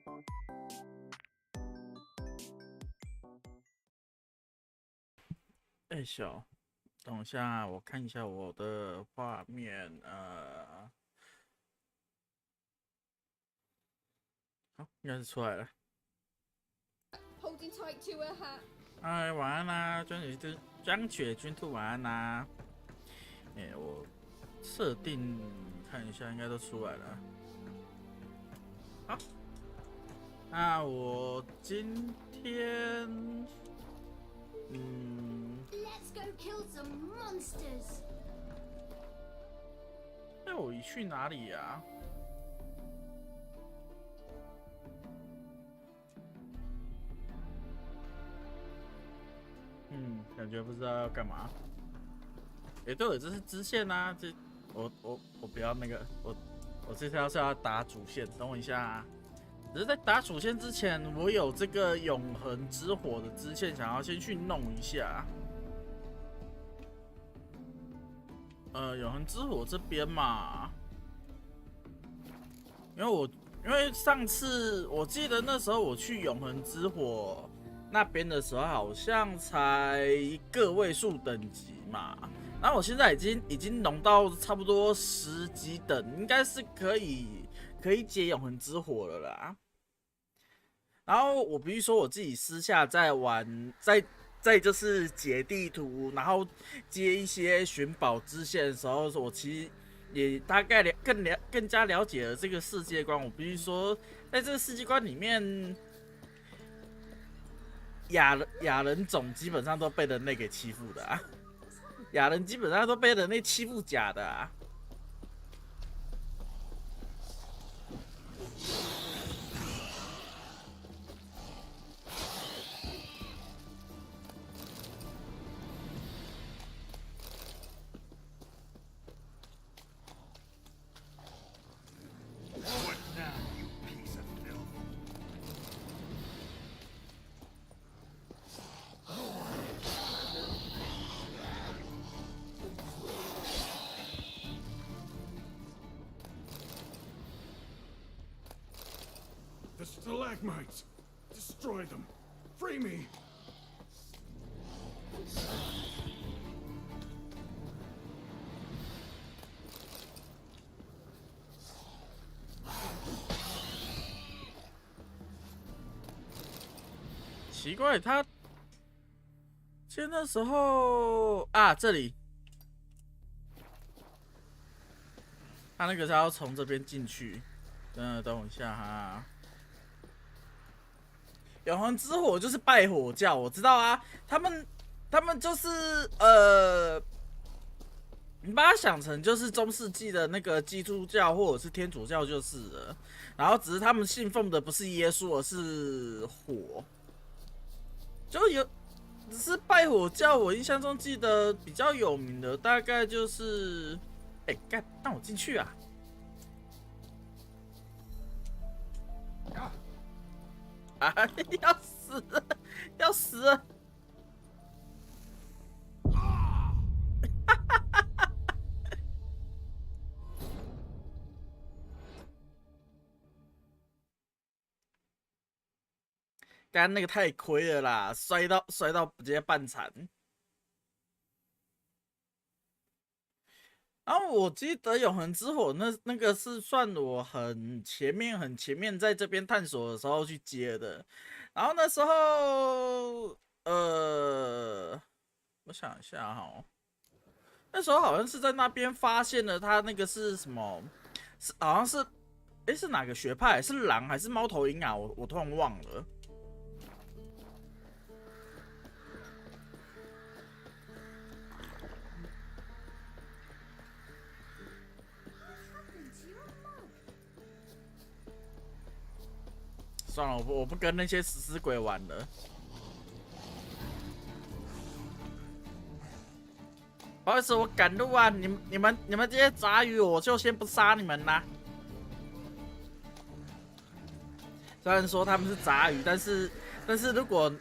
哎，等一下，我看一下我的画面，好，应该是出来了。哎，晚安啦，张雪君兔，晚安啦。我设定看一下，应该都出来了。好，那我今天，Let's go kill some monsters。我去哪里呀？感觉不知道要干嘛。对了，这是支线啊，我不要那个，我这条是要打主线，等我一下啊。只是在打主线之前，我有这个永恒之火的支线，想要先去弄一下。永恒之火这边嘛，因为上次我记得那时候我去永恒之火那边的时候，好像才个位数等级嘛。然后我现在已经浓到差不多10级等，应该是可以解永恒之火了啦。然后我必须说我自己私下在玩，在就是解地图，然后接一些寻宝支线的时候，我其实也大概更加了解了这个世界观。我必须说，在这个世界观里面，亚人种基本上都被人类给欺负的啊。亚人基本上都被人类欺负假的啊！The stalagmites! Destroy them! Free me! 奇怪，他现在时候啊，这里，他那个是要从这边进去。等我一下哈。永恒之火就是拜火教，我知道啊，他们就是你把它想成就是中世纪的那个基督教或者是天主教就是了，然后只是他们信奉的不是耶稣，而是火，只是拜火教，我印象中记得比较有名的大概就是，干，让我进去啊！啊！要死了！要死了！刚刚那个太亏了啦，摔到直接半残。然后我记得永恒之火那个是算我很前面在这边探索的时候去接的，然后那时候我想一下哈，那时候好像是在那边发现了他那个是什么，好像是是哪个学派？是狼还是猫头鹰啊？我突然忘了。算了，我不跟那些死鬼玩了。不好意思，我赶路啊！你们这些杂鱼，我就先不杀你们啦。虽然说他们是杂鱼，但是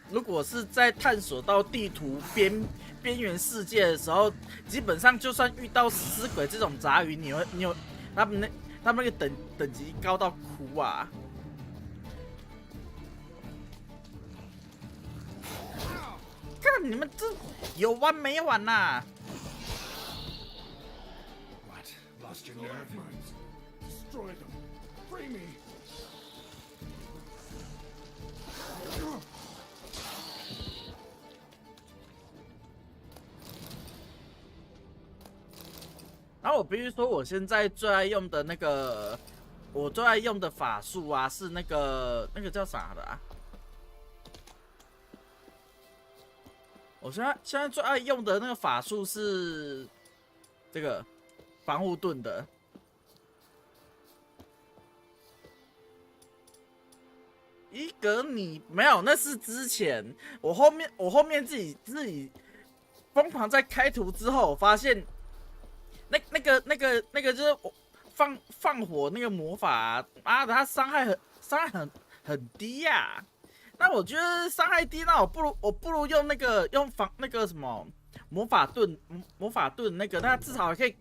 如果是在探索到地图边缘世界的时候，基本上就算遇到死鬼这种杂鱼，你有他们那个等级高到哭啊！你们这有完没完呐、What? Lost your nerve? Stalagmites. Destroy them. Free me. 然后我必须说，我现在最爱用的那个，我最爱用的法术啊，是那个叫啥的啊？我现在最爱用的那个法术是这个防护盾的。伊格你没有，那是之前我后面自己疯狂在开图之后，我发现。那个就是放火那个魔法、啊，妈的，它伤害很低呀、啊。那我觉得伤害低，那我不如用那个那个什么魔法盾那个，它至少可以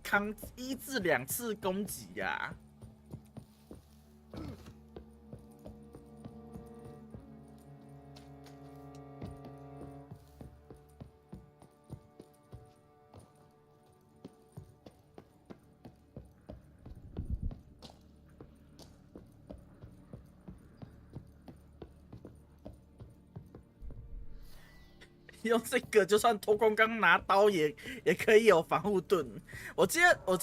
扛1至2次攻击呀、啊。用这个就算偷光刚拿刀也可以有防护盾。我记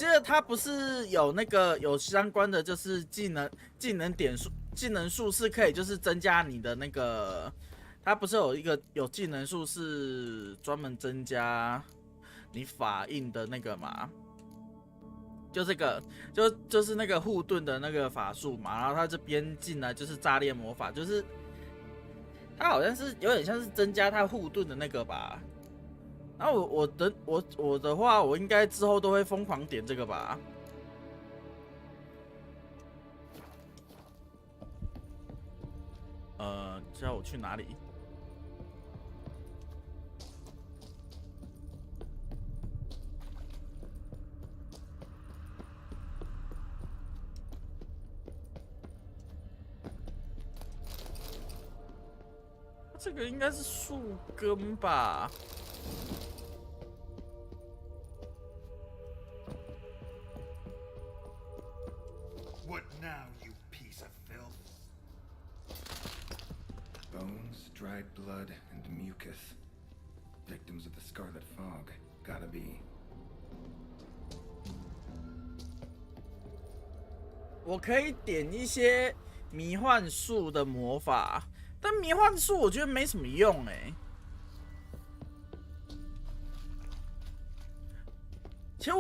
得他不是有那个有相关的就是技能点数技能数是可以就是增加你的那个，他不是有技能数是专门增加你法印的那个嘛？就这个就是那个护盾的那个法术嘛，然后他这边进来就是炸裂魔法，就是。它好像是有点像是增加它护盾的那个吧，然后我的话，我应该之后都会疯狂点这个吧。叫我去哪里？这个应该是树根吧。What now, you piece of filth? Bones, dried blood, and mucus. Victims of the Scarlet Fog. Gotta be. 我可以点一些迷幻术的魔法。但迷幻术我觉得没什么用其实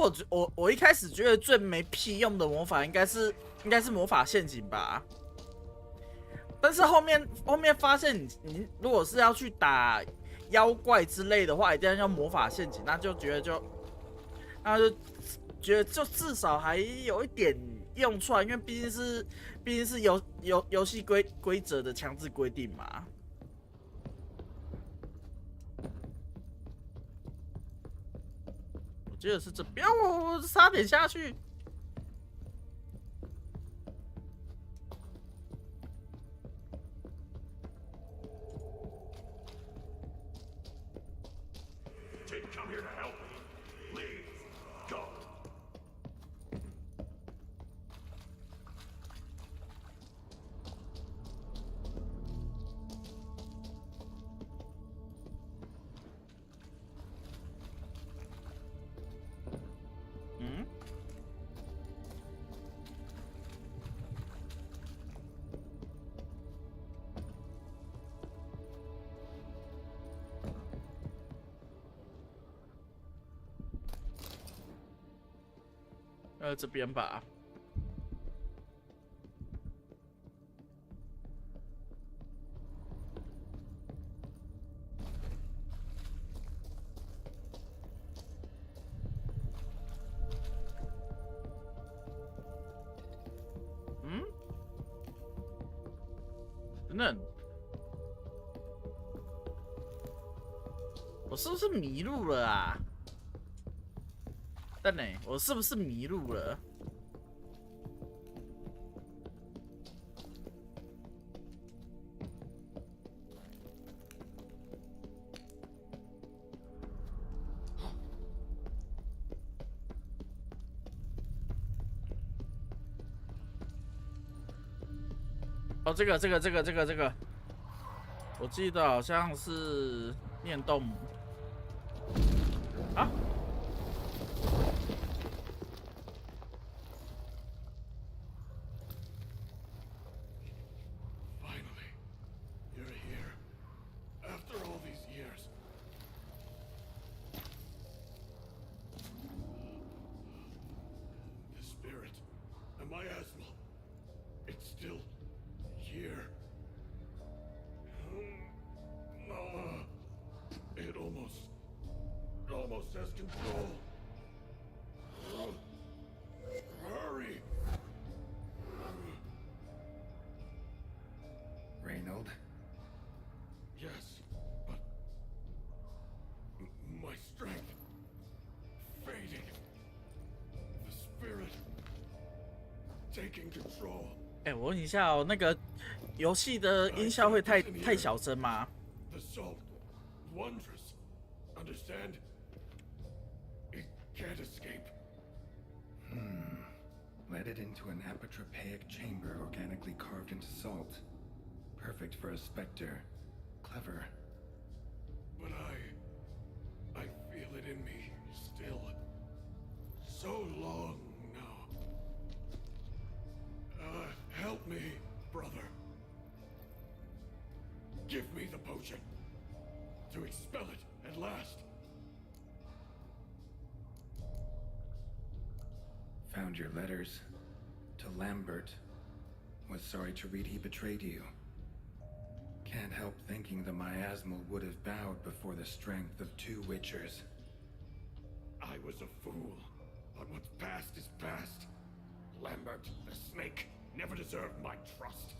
我一开始觉得最没屁用的魔法应该是魔法陷阱吧。但是后面发现你如果是要去打妖怪之类的话，一定要用魔法陷阱，那就觉得就至少还有一点用出来，因为毕竟是游戏规则的强制规定嘛。我记得是这边，我差点下去。Come here to help me. Leave. Go. 这边吧。等等，我是不是迷路了啊？但呢，我是不是迷路了？哦，这个，我记得好像是念动啊。Finally, you're here. After all these years. The spirit, the miasma, it's still here. It almost has control. Hurry! Reynold? Yes, but my strength fading. The spirit taking control. 哎，我问一下哦，那个游戏的音效会太小声吗？ The salt, wondrous. Understand? It can't escape. Let it into an apotropaic chamber organically carved into salt. Perfect for a specter. Clever. But I feel it in me still. So long now. Help me, brother. Give me the potion to expel it at last. Found your letters. To Lambert. Was sorry to read he betrayed you. Can't help thinking the miasmal would have bowed before the strength of 2 witchers. I was a fool, but what's past is past. Lambert, the snake, never deserved my trust.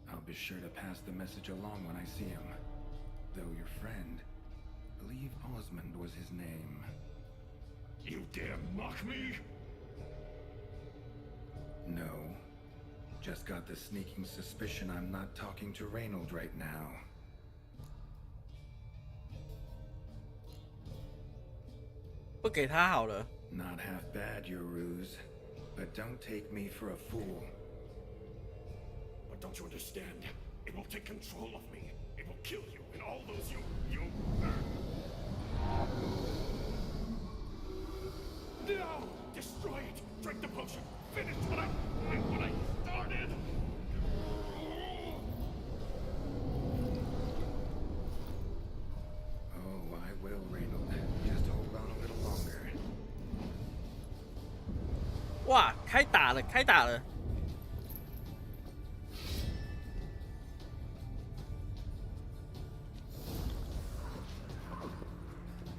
I'll be sure to pass the message along when I see him. Though your friend, believe Osmond was his name. You dare mock me? No. Just got the sneaking suspicion I'm not talking to Reynold right now. 不给他好了。 Not half bad, your ruse. But don't take me for a fool. But don't you understand? It will take control of me. It will kill you and all those you... No! Destroy it! Drink the potion! Finish what I started! Oh, I will, Reynold. Just hold on a little longer. 哇，开打了，开打了！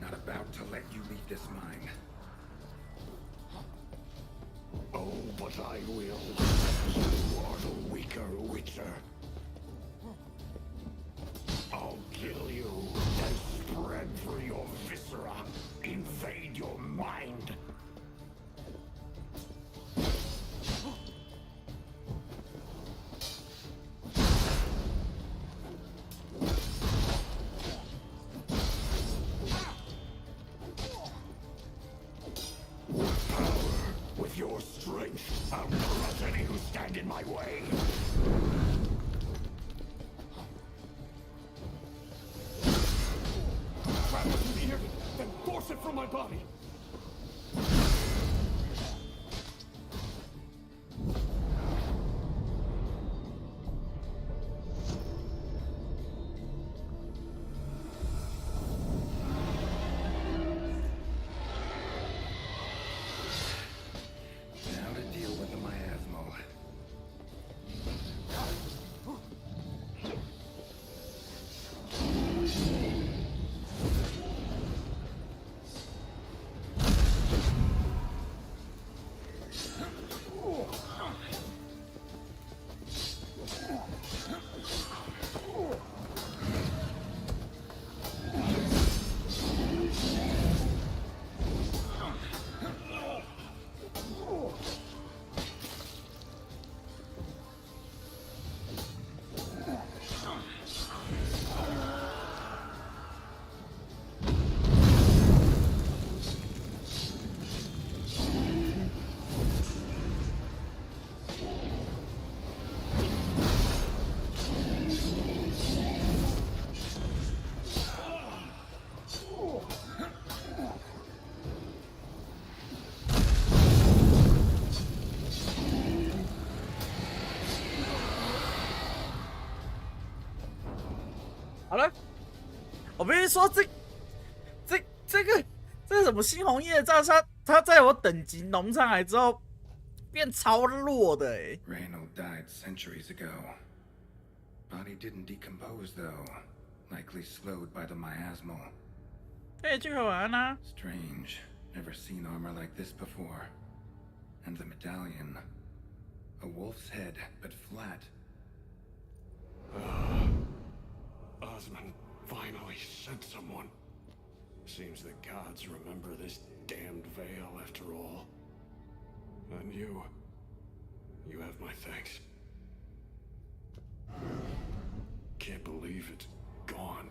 Not about to let you leave this mine. Oh, but I will. You are the weaker Witcher. I'll kill you and spread through your viscera, invade your mind. With your strength, I'll crush any who stand in my way. That wasn't here, then force it from my body. Now to deal with the miasmal. 好了，我必须说这个什么猩红业障，它在我等级浓上来之后变超弱的欸。Reynold died centuries ago. Body didn't decompose though, likely slowed by the miasmal. 可以继续玩啊。Strange. Never seen armor like this before. And the medallion. A wolf's head, but flat. Osmond finally sent someone. Seems the gods remember this damned veil after all. And you have my thanks. Can't believe it's gone.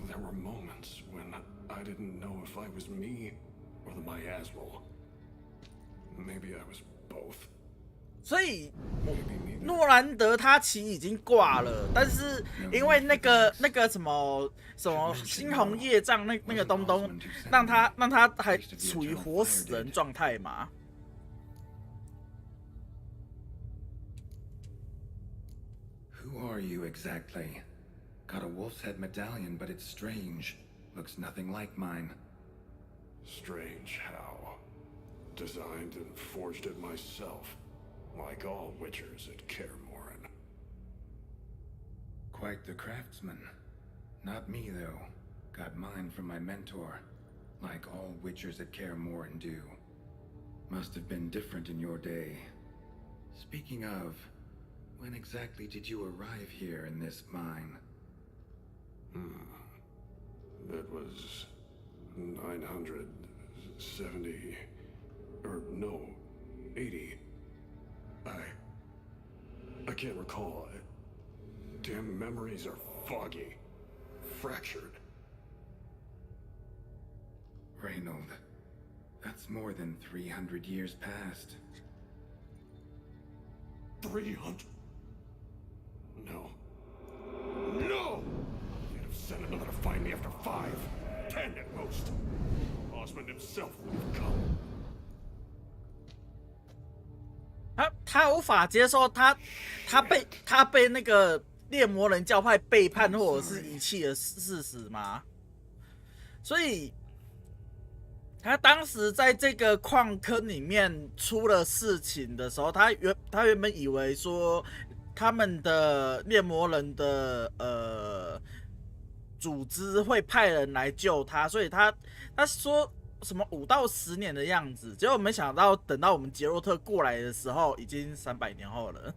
There were moments when I didn't know if I was me or the miasmal. Maybe I was both. 所以诺兰德他其实已经挂了，但是因为那个什么猩红业障那个东东，让他还处于活死人状态嘛。Who are you exactly? Got a wolf's head medallion, but it's strange. Looks nothing like mine. Strange how? Designed and forged it myself, like all witchers at Kaer Morhen. Quite the craftsman. Not me, though. Got mine from my mentor, like all witchers at Kaer Morhen do. Must have been different in your day. Speaking of, when exactly did you arrive here in this mine? That was 970, or no, 80. I can't recall. Damn memories are foggy, fractured. Reynold, that's more than 300 years past. 300? No. No! They'd have sent another to find me after 5, 10 at most. Osmond himself would have come. 他无法接受他被那个猎魔人教派背叛或者是遗弃的事实吗？所以他当时在这个矿坑里面出了事情的时候，他原本以为说他们的猎魔人的组织会派人来救他，所以他说什么5到10年的样子，结果没想到等到我们杰洛特过来的时候，已经300年后了。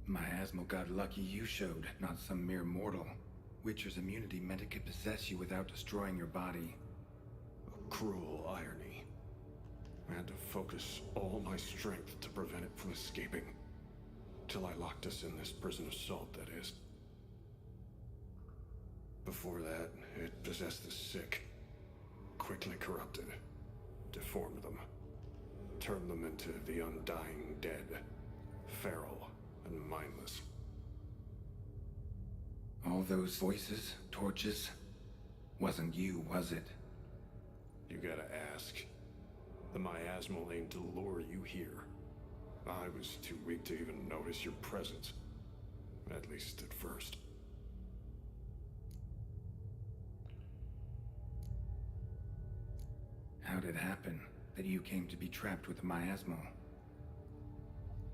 Miasmal got lucky you showed, not some mere mortal. Witcher's immunity meant it could possess you without destroying your body. A cruel irony. I had to focus all my strength to prevent it from escaping. Till I locked us in this prison assault, that is. Before that, it possessed the sick, quickly corrupted, deformed them, turned them into the undying dead, feral and mindless. All those voices, torches, wasn't you, was it? You gotta ask. The miasmal aimed to lure you here. I was too weak to even notice your presence. At least at first. How did it happen that you came to be trapped with the miasmal?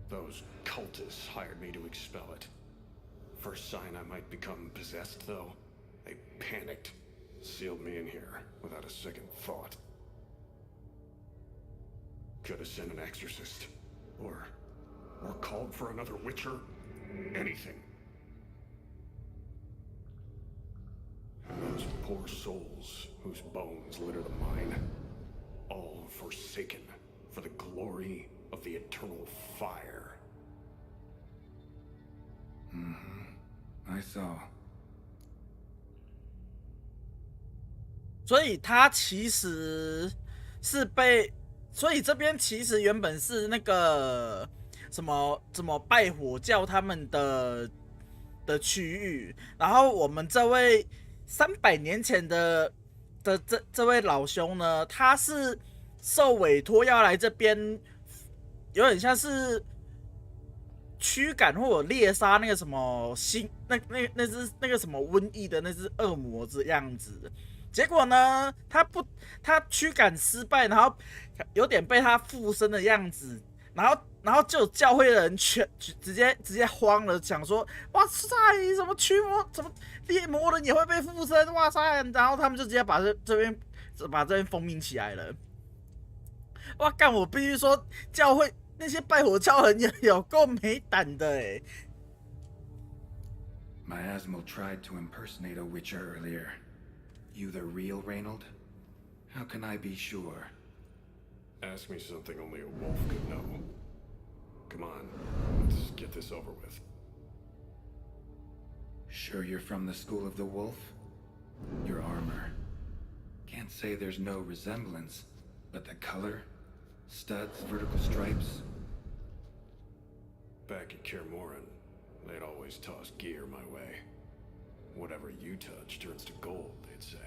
Those cultists hired me to expel it. First sign I might become possessed, though, they panicked, sealed me in here without a second thought. Could have sent an exorcist, or called for another witcher, anything. And those poor souls whose bones litter the mine, all forsaken for the glory of the eternal fire. I saw. 所以他其实是被，所以这边其实原本是那个什么拜火教他们的区域，然后我们这位300年前的这位老兄呢，他是受委托要来这边，有点像是驱赶或者猎杀那个什么那只那个什么瘟疫的那只恶魔这样子。结果呢，他驱赶失败，然后有点被他附身的样子，然后就有教会的人直接慌了，想说哇塞，什么驱魔，怎么猎魔人也会被附身，哇塞！然后他们就直接把这边封印起来了。哇干！我必须说，教会那些拜火教人有够没胆的哎。Miasmal tried to impersonate a witcher earlier. You the real Reynold? How can I be sure? Ask me something only a wolf could know. Come on, let's get this over with. Sure you're from the school of the wolf? Your armor. Can't say there's no resemblance, but the color, studs, vertical stripes. Back at Kaer they'd always toss gear my way. Whatever you touch turns to gold, they'd say.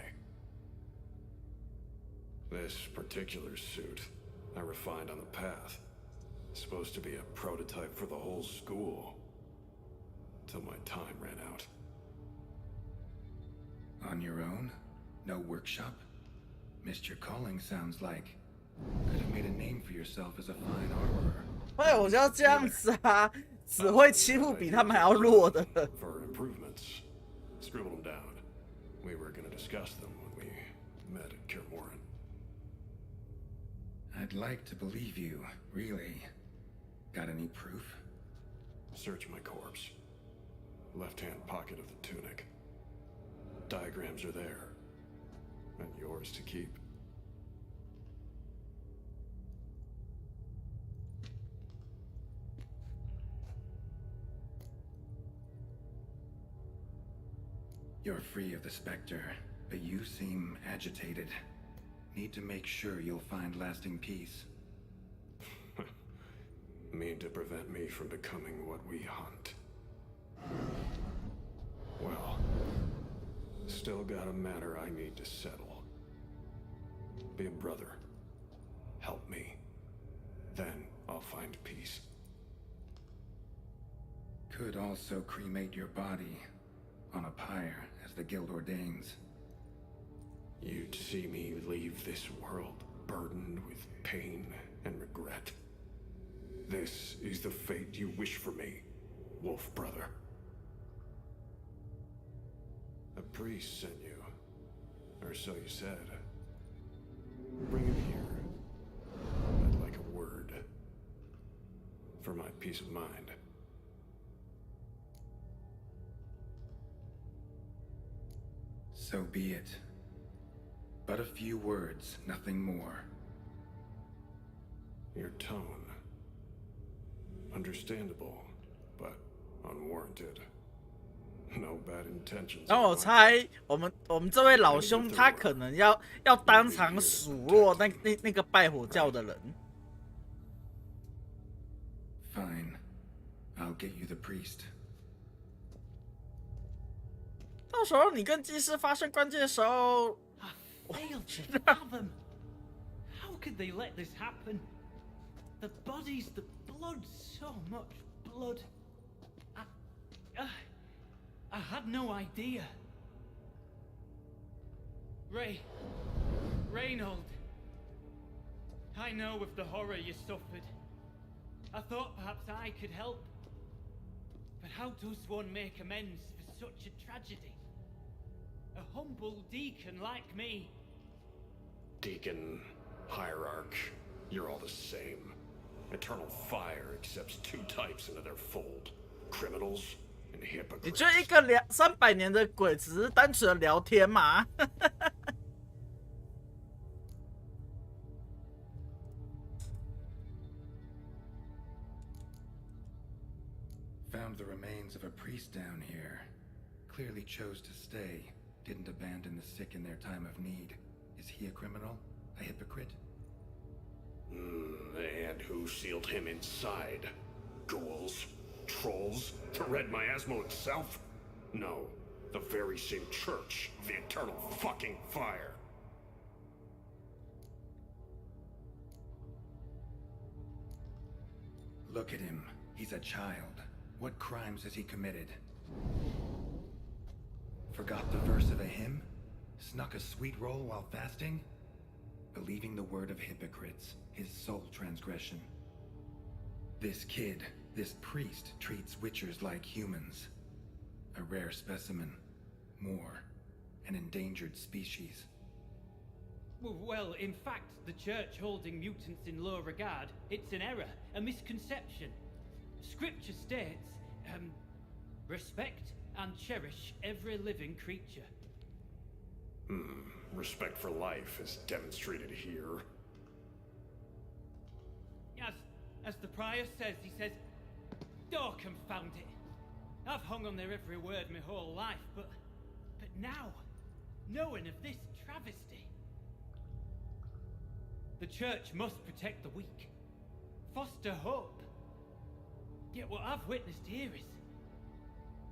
This particular suit, I refined on the path. Supposed to be a prototype for the whole school. Till my time ran out. On your own? No workshop? Missed your calling, sounds like. Could have made a name for yourself as a fine armorer. 哎，我就要这样子啊，只会欺负比他们还要弱的。For improvements, scribbled them down. We were going to discuss them when we met at Kaer I'd like to believe you, really. Got any proof? Search my corpse. Left-hand pocket of the tunic. Diagrams are there. And yours to keep. You're free of the Spectre, but you seem agitated. Need to make sure you'll find lasting peace. Mean to prevent me from becoming what we hunt. Well, still got a matter I need to settle. Be a brother. Help me. Then I'll find peace. Could also cremate your body on a pyre, as the guild ordains. You'd see me leave this world burdened with pain and regret. This is the fate you wish for me, wolf brother. A priest sent you, or so you said. Bring him here. I'd like a word. For my peace of mind. So be it. But a few words, nothing more. Your tone. Understandable, but unwarranted. No bad intentions. 然后我猜，我们这位老兄他可能要当场数落那个拜火教的人。Fine, I'll get you the priest. 到时候你跟祭司发生关键的时候， I failed to fathom. How could they let this happen? The bodies, the blood, so much blood. I had no idea. Reynold. I know of the horror you suffered. I thought perhaps I could help. But how does one make amends for such a tragedy? A humble deacon like me. Deacon, hierarch, you're all the same. Eternal fire accepts two types into their fold. Criminals and 你 hypocrites. 觉得一个300年的鬼只是单纯的聊天吗？ Found the remains of a priest down here. Clearly chose to stay. Didn't abandon the sick in their time of need. Is he a criminal? A hypocrite? And who sealed him inside? Ghouls? Trolls? The Red Miasmo itself? No. The very same church. The eternal fucking fire. Look at him. He's a child. What crimes has he committed? Forgot the verse of a hymn? Snuck a sweet roll while fasting? Believing the word of hypocrites, his sole transgression. This kid, this priest, treats witchers like humans. A rare specimen. More. An endangered species. Well, in fact, the church holding mutants in low regard, it's an error, a misconception. Scripture states, respect and cherish every living creature. Respect for life is demonstrated here. As the prior says, he says, oh, confound it. I've hung on their every word my whole life, but now, knowing of this travesty, the church must protect the weak, foster hope. Yet what I've witnessed here is,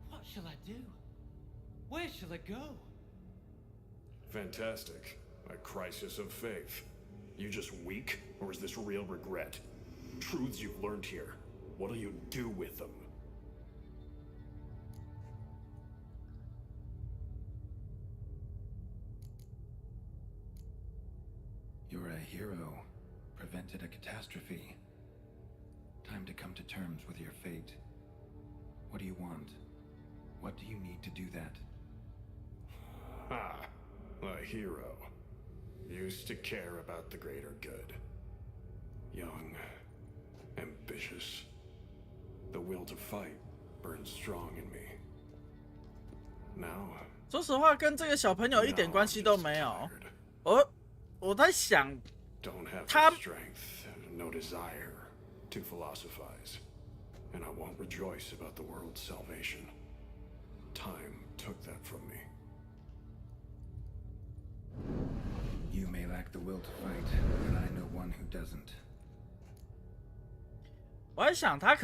what shall I do? Where shall I go? Fantastic. A crisis of faith. You just weak, or is this real regret? Truths you've learned here. What'll you do with them? You're a hero. Prevented a catastrophe. Time to come to terms with your fate. What do you want? What do you need to do that? Ha! A hero. Used to care about the greater good. Young. Ambitious. The will to fight burns strong in me. Now, 说实话，跟这个小朋友一点 now 关系 I'm 都 just 没有。 tired. 我在想， Don't have Tom- the strength, no desire to philosophize. And I won't rejoice about the world's salvation. Time took that from me. You may lack the will to fight, but I know one who doesn't. 我在想他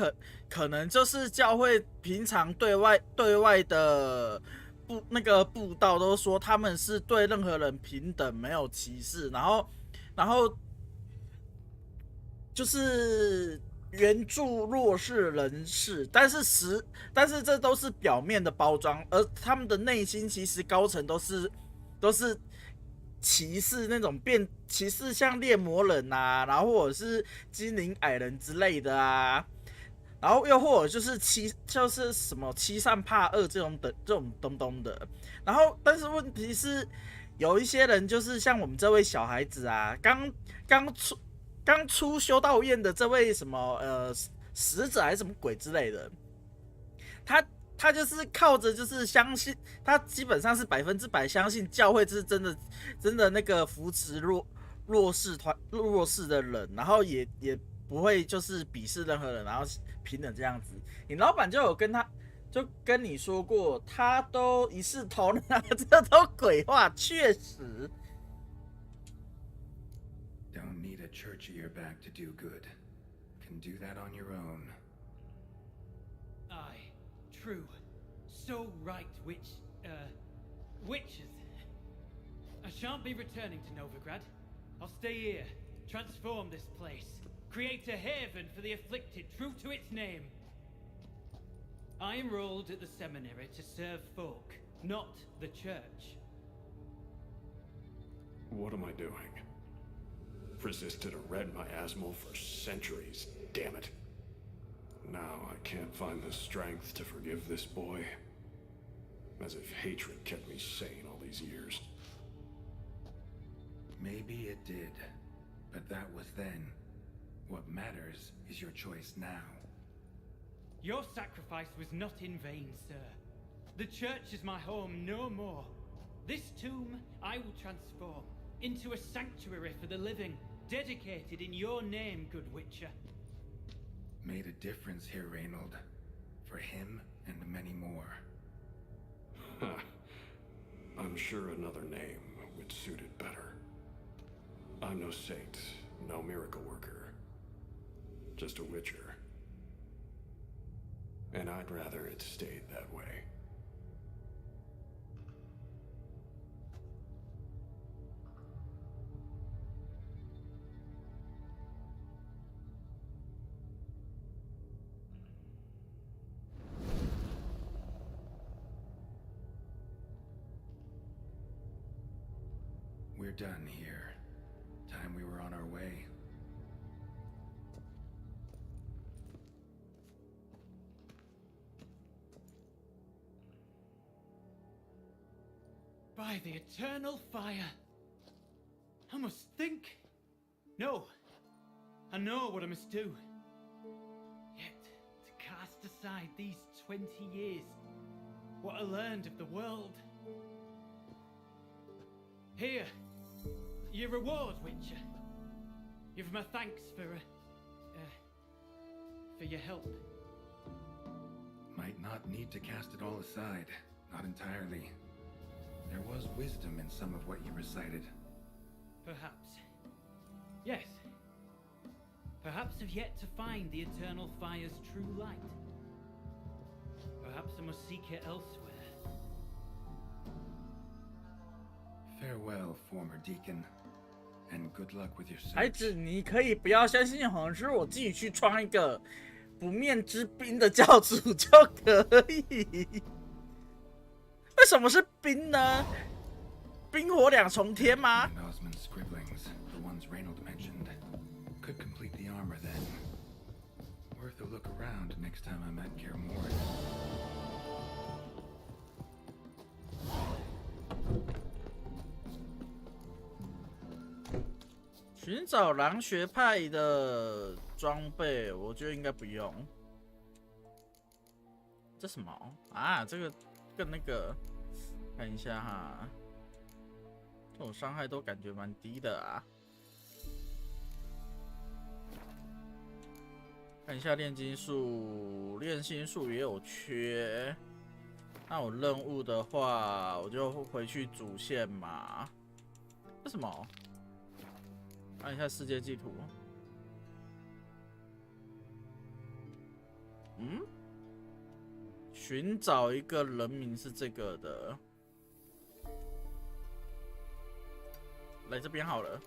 可能就是教会平常对外的那个布道都说他们是对任何人平等，没有歧视，然后就是援助弱势人士，但是这都是表面的包装，而他们的内心其实高层都是歧视那种歧视像猎魔人啊，然后或者是精灵矮人之类的啊，然后又或者就是什么欺善怕恶这种东东的，然后但是问题是有一些人就是像我们这位小孩子啊，刚出修道院的这位什么使者还是什么鬼之类的，他就是靠着就是相信，他基本上是100%相信教会是真的那个扶持弱势的人，然后也不会就是鄙视任何人，然后平等这样子。你老板就跟你说过，他都一视同仁，这都鬼话，确实。Don't need a church at your back to do good. Can do that on your own. Aye, true. So right, witches. I shan't be returning to Novigrad. I'll stay here, transform this place, create a haven for the afflicted, true to its name. I enrolled at the seminary to serve folk, not the church. What am I doing? Resisted a red miasmal for centuries, damn it. Now I can't find the strength to forgive this boy. As if hatred kept me sane all these years. Maybe it did, but that was then. What matters is your choice now. Your sacrifice was not in vain, sir. The church is my home no more. This tomb I will transform into a sanctuary for the living, dedicated in your name, good Witcher. Made a difference here, Reynold. For him and many more. I'm sure another name would suit it better. I'm no saint, no miracle worker. Just a witcher. And I'd rather it stayed that way. we're done here. Time we were on our way. By the eternal fire. I must think. No. I know what I must do. Yet, to cast aside these 20 years, what I learned of the world. Here, your reward, Witcher. You've my thanks for your help. Might not need to cast it all aside. Not entirely. There was wisdom in some of what you recited. Perhaps. Yes. Perhaps I've yet to find the eternal fire's true light. Perhaps I must seek it elsewhere. Farewell, former deacon, and good luck with your 孩 search. 子，你可以不要相信永恒之路，我自己去创一个不面之冰的教主就可以。为什么是冰呢？冰火两重天吗？ And Osmond's scribblings, the ones Reynold mentioned, could complete the armor then. Worth a look around next time I'm at Kaer Morhen. 寻找狼学派的装备，我觉得应该不用。这什么啊？这个跟那个看一下哈，这种伤害都感觉蛮低的啊。看一下炼金术，炼心术也有缺。那我任务的话，我就回去主线嘛。这什么？看一下世界地图。嗯？寻找一个人名是这个的。来这边好了。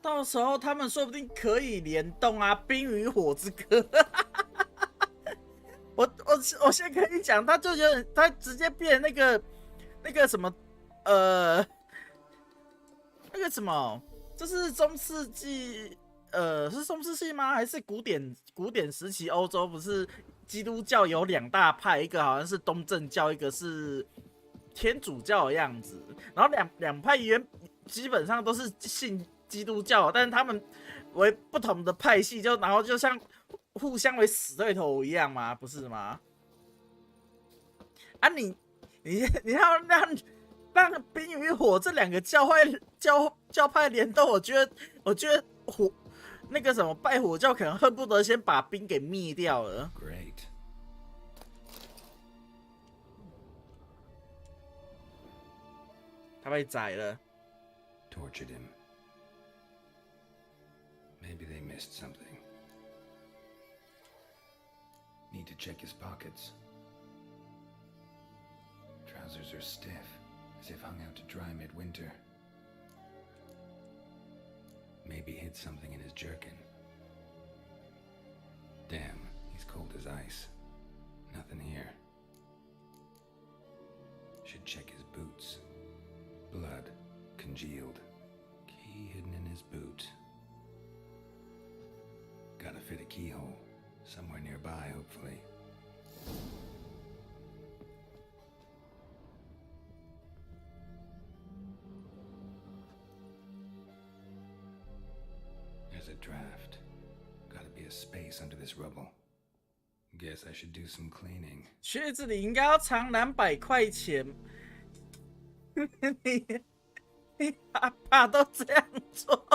到时候他们说不定可以联动啊，《冰与火之歌》。我先跟你讲，他就有点，他直接变那个什么，那个什么，这是中世纪，是中世纪吗？还是古典时期欧洲？不是基督教有两大派，一个好像是东正教，一个是天主教的样子。然后两派基本上都是信基督教，但是他们为不同的派系，然后就像互相为死对头一样吗？不是吗？啊你要让冰与火这两个教派联动，我觉得火那个什么拜火教可能恨不得先把冰给灭掉了。Great. 他被宰了。Tortured him. Maybe they missed something. Need to check his pockets. Trousers are stiff, as if hung out to dry midwinter. Maybe hid something in his jerkin. Damn, he's cold as ice. Nothing here. Should check his boots. Blood, congealed. Key hidden in his boot. Gotta fit a keyhole. Somewhere nearby, hopefully. There's a draft. Gotta be a space under this rubble. Guess I should do some cleaning. 靴子里应该要藏200块钱。你爸都这样做。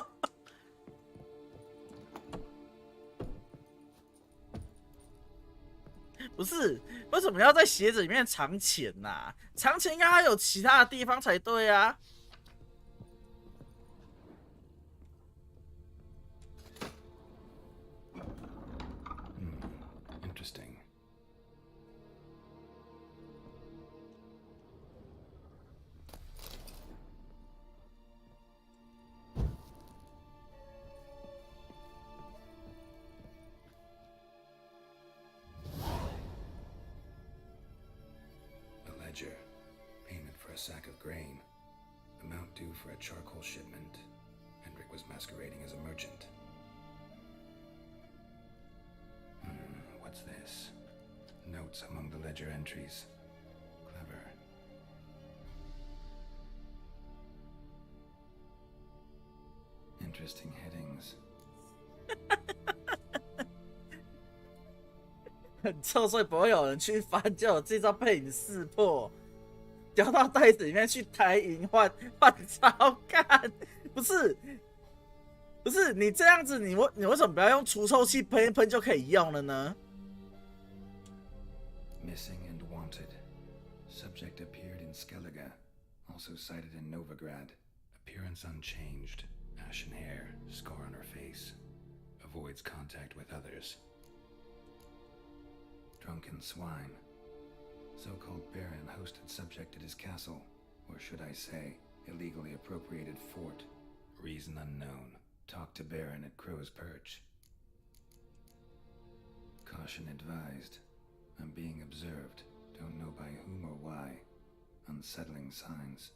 不是，为什么要在鞋子里面藏钱啊？藏钱应该还有其他的地方才对啊。Interesting. ledger. Payment for a sack of grain. Amount due for a charcoal shipment. Hendrik was masquerading as a merchant. What's this? Notes among the ledger entries. Clever. Interesting headings. 很臭，所以不会有人去翻，就有这招被你识破，丢到袋子里面去抬银换钞干。不是，你这样子，你为什么不要用除臭器喷一喷就可以用了呢？ Missing and wanted. Subject appeared in Skellige, also sighted in Novigrad. Appearance unchanged. Ashen hair, scar on her face. Avoids contact with others. Drunken swine. So-called baron hosted subject at his castle, or should I say, illegally appropriated fort. Reason unknown. Talked to baron at Crow's Perch. Caution advised. I'm being observed. Don't know by whom or why. Unsettling signs.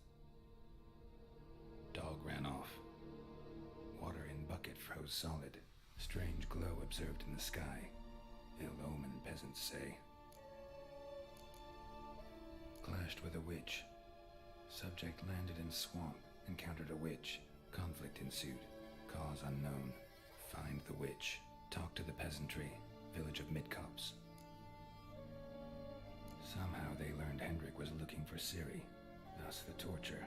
Dog ran off. Water in bucket froze solid. Strange glow observed in the sky. Ill omen, peasants say. Clashed with a witch. Subject landed in swamp. Encountered a witch. Conflict ensued. Cause unknown. Find the witch. Talk to the peasantry. Village of Midcops. Somehow they learned Hendrik was looking for Ciri. Thus the torture.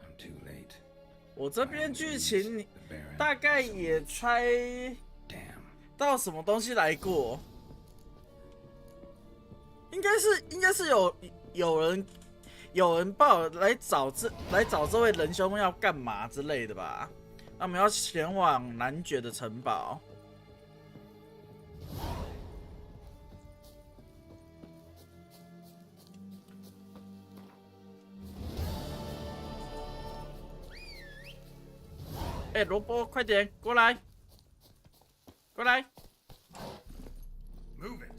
I'm too late. 我这边剧情大概也猜到什么东西来过，应该是有人报来找这位仁兄要干嘛之类的吧？他们要前往男爵的城堡。哎，萝卜，快点过来，过来！ Move it.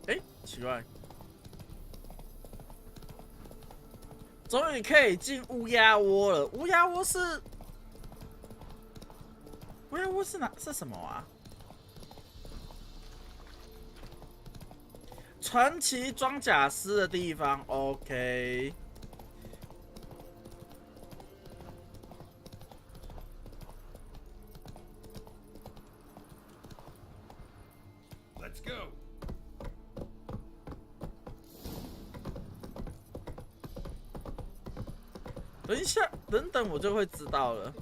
哎，奇怪，终于可以进乌鸦窝了。乌鸦窝是是什么啊？传奇装甲师的地方。OK。 Let's go. 等一下，等等，我就会知道了。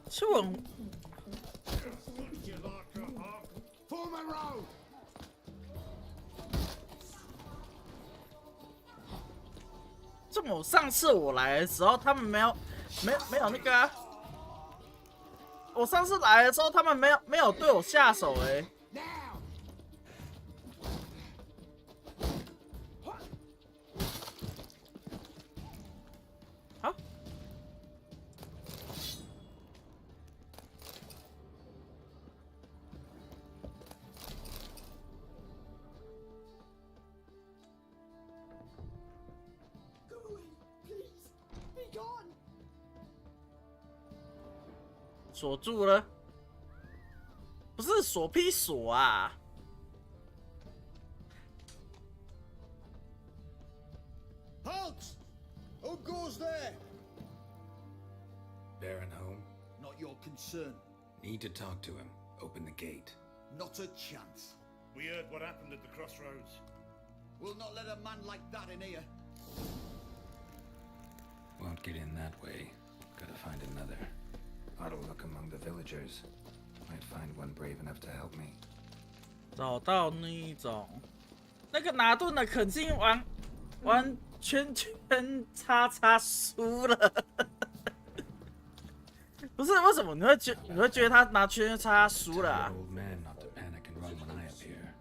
其实我，这么上次我来的时候，他们没有那个、啊。我上次来的时候，他们没有对我下手哎、好。锁住了，不是锁批锁啊！ Halt! Who goes there? Baron home? Not your concern. Need to talk to him. Open the gate. Not a chance. We heard what happened at the crossroads. We'll not let a man like that in here. Won't get in that way. Gotta find another. Ought to look among the villagers. Might find one brave enough to help me. 找到那一种，那个拿盾的肯定完圈叉叉输了。不是为什么你会觉得他拿圈圈叉叉输了啊？ Tell an old man not to panic and run when I appear.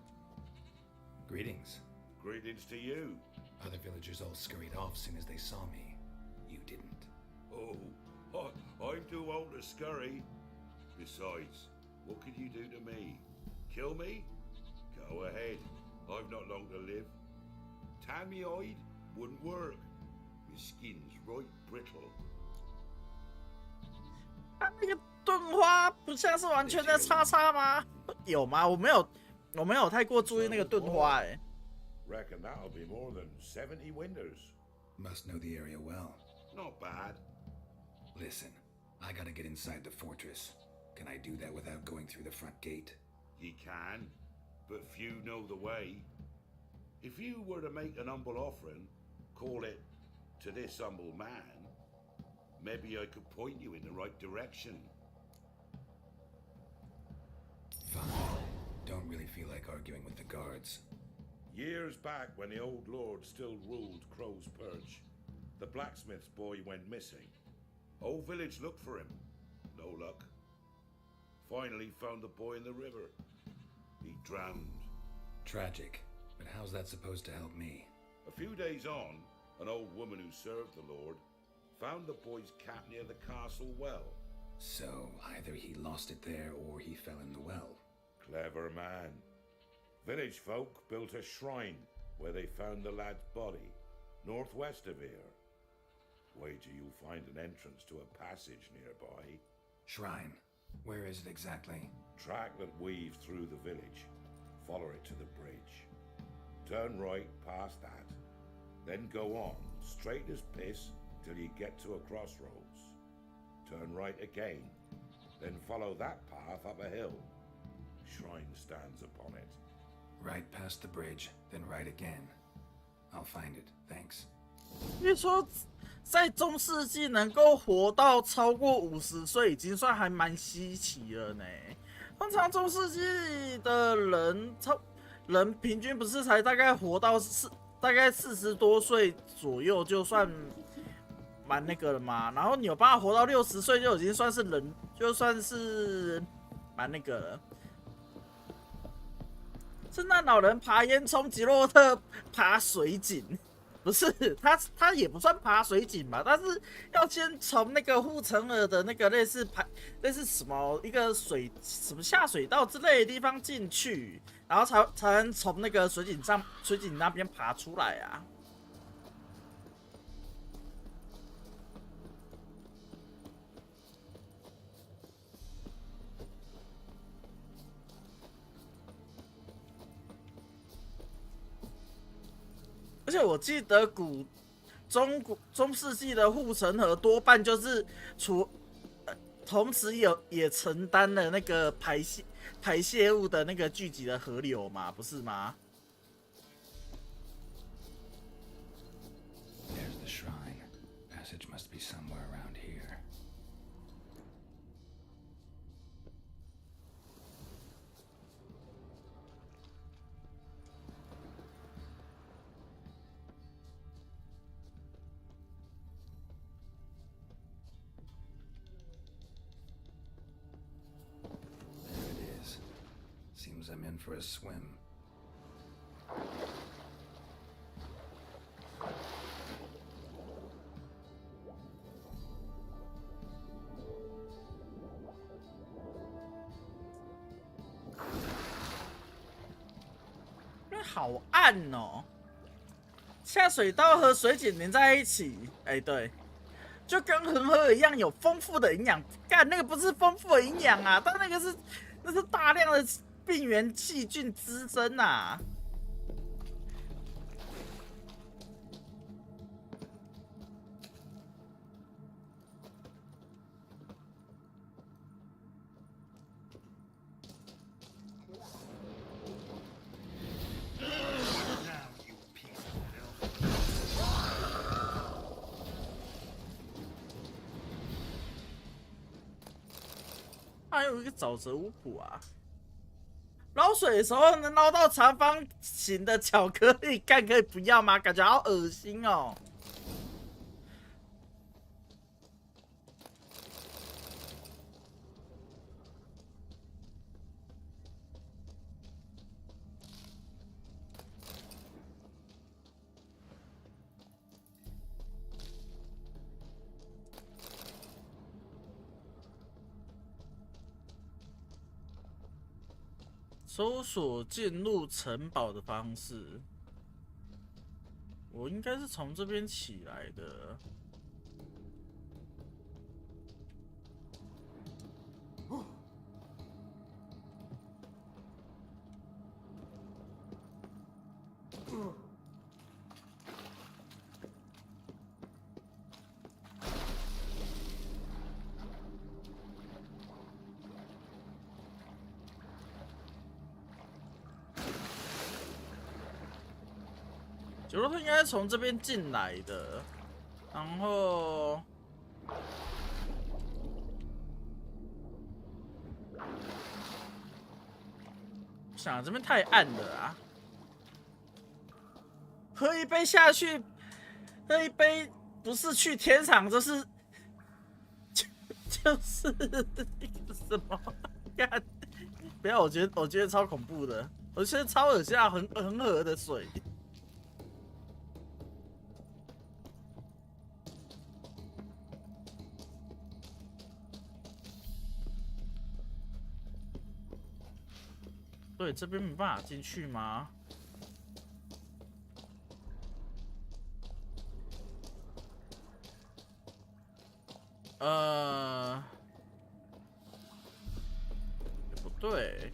Greetings. Greetings to you. Other villagers all scurried off soon as they saw me. You didn't. Oh, I'm too old to scurry. Besides, what could you do to me? Kill me? Go ahead. I've not long to live. Tan me hide wouldn't work. My skin's right brittle. 他那个盾花不像是完全在叉叉吗？有吗？我没有太过注意那个盾花哎。Reckon that'll be more than 70 windows. Must know the area well. Not bad. Listen, I gotta get inside the fortress. Can I do that without going through the front gate? Ye can, but few know the way. If you were to make an humble offering, call it to this humble man, maybe I could point you in the right direction. Fine. Don't really feel like arguing with the guards. Years back, when the old lord still ruled Crow's Perch, the blacksmith's boy went missing. Whole village looked for him. No luck. Finally found the boy in the river. He drowned. Tragic. But how's that supposed to help me? A few days on, an old woman who served the lord found the boy's cap near the castle well. So, either he lost it there or he fell in the well. Clever man. Village folk built a shrine where they found the lad's body, northwest of here. Wager you'll find an entrance to a passage nearby. Shrine. Where is it exactly? Track that weaves through the village. Follow it to the bridge. Turn right past that. Then go on, straight as piss, till you get to a crossroads. Turn right again. Then follow that path up a hill. Shrine stands upon it. Right past the bridge, then right again. I'll find it, thanks. 据说在中世纪能够活到超过50岁，已经算还蛮稀奇了呢。通常中世纪的人平均不是才大概活到大概40多岁左右，就算蛮那个了嘛。然后你有办法活到60岁，就已经算是人，就算是蛮那个了。圣诞老人爬烟囱，吉洛特爬水井。不是他也不算爬水井吧，但是要先从那个护城河的那个类似什么一个什么下水道之类的地方进去，然后才能从那个水井那边爬出来啊。而且我记得中世纪的护城河多半就是同时也承担了那个排泄物的那个聚集的河流嘛，不是吗？ There's the shrine. Passage must be somewhere around here. There it is. Seems I'm in for a swim.因为好暗哦，下水道和水井连在一起，哎，对，就跟恒河一样有丰富的营养。干，那个不是丰富的营养啊，但那是大量的病原细菌滋生啊。还有一个沼泽巫谱啊。捞水的时候能捞到长方形的巧克力，干可以不要吗？感觉好恶心哦。搜索进入城堡的方式，我应该是从这边起来的。九罗特应该是从这边进来的，然后想这边太暗了啊，喝一杯下去，喝一杯不是去天堂，就是就是什么？干！不要，我觉得超恐怖的，我觉得超恶心啊，恒河的水。对，这边没办法进去吗？不对。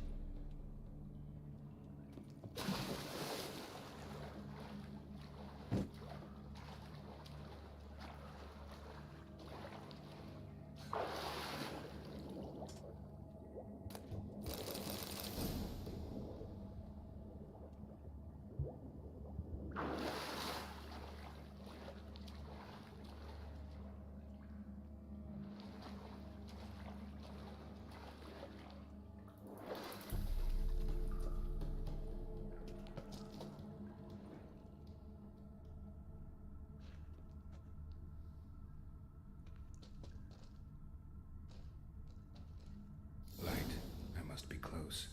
Must be close.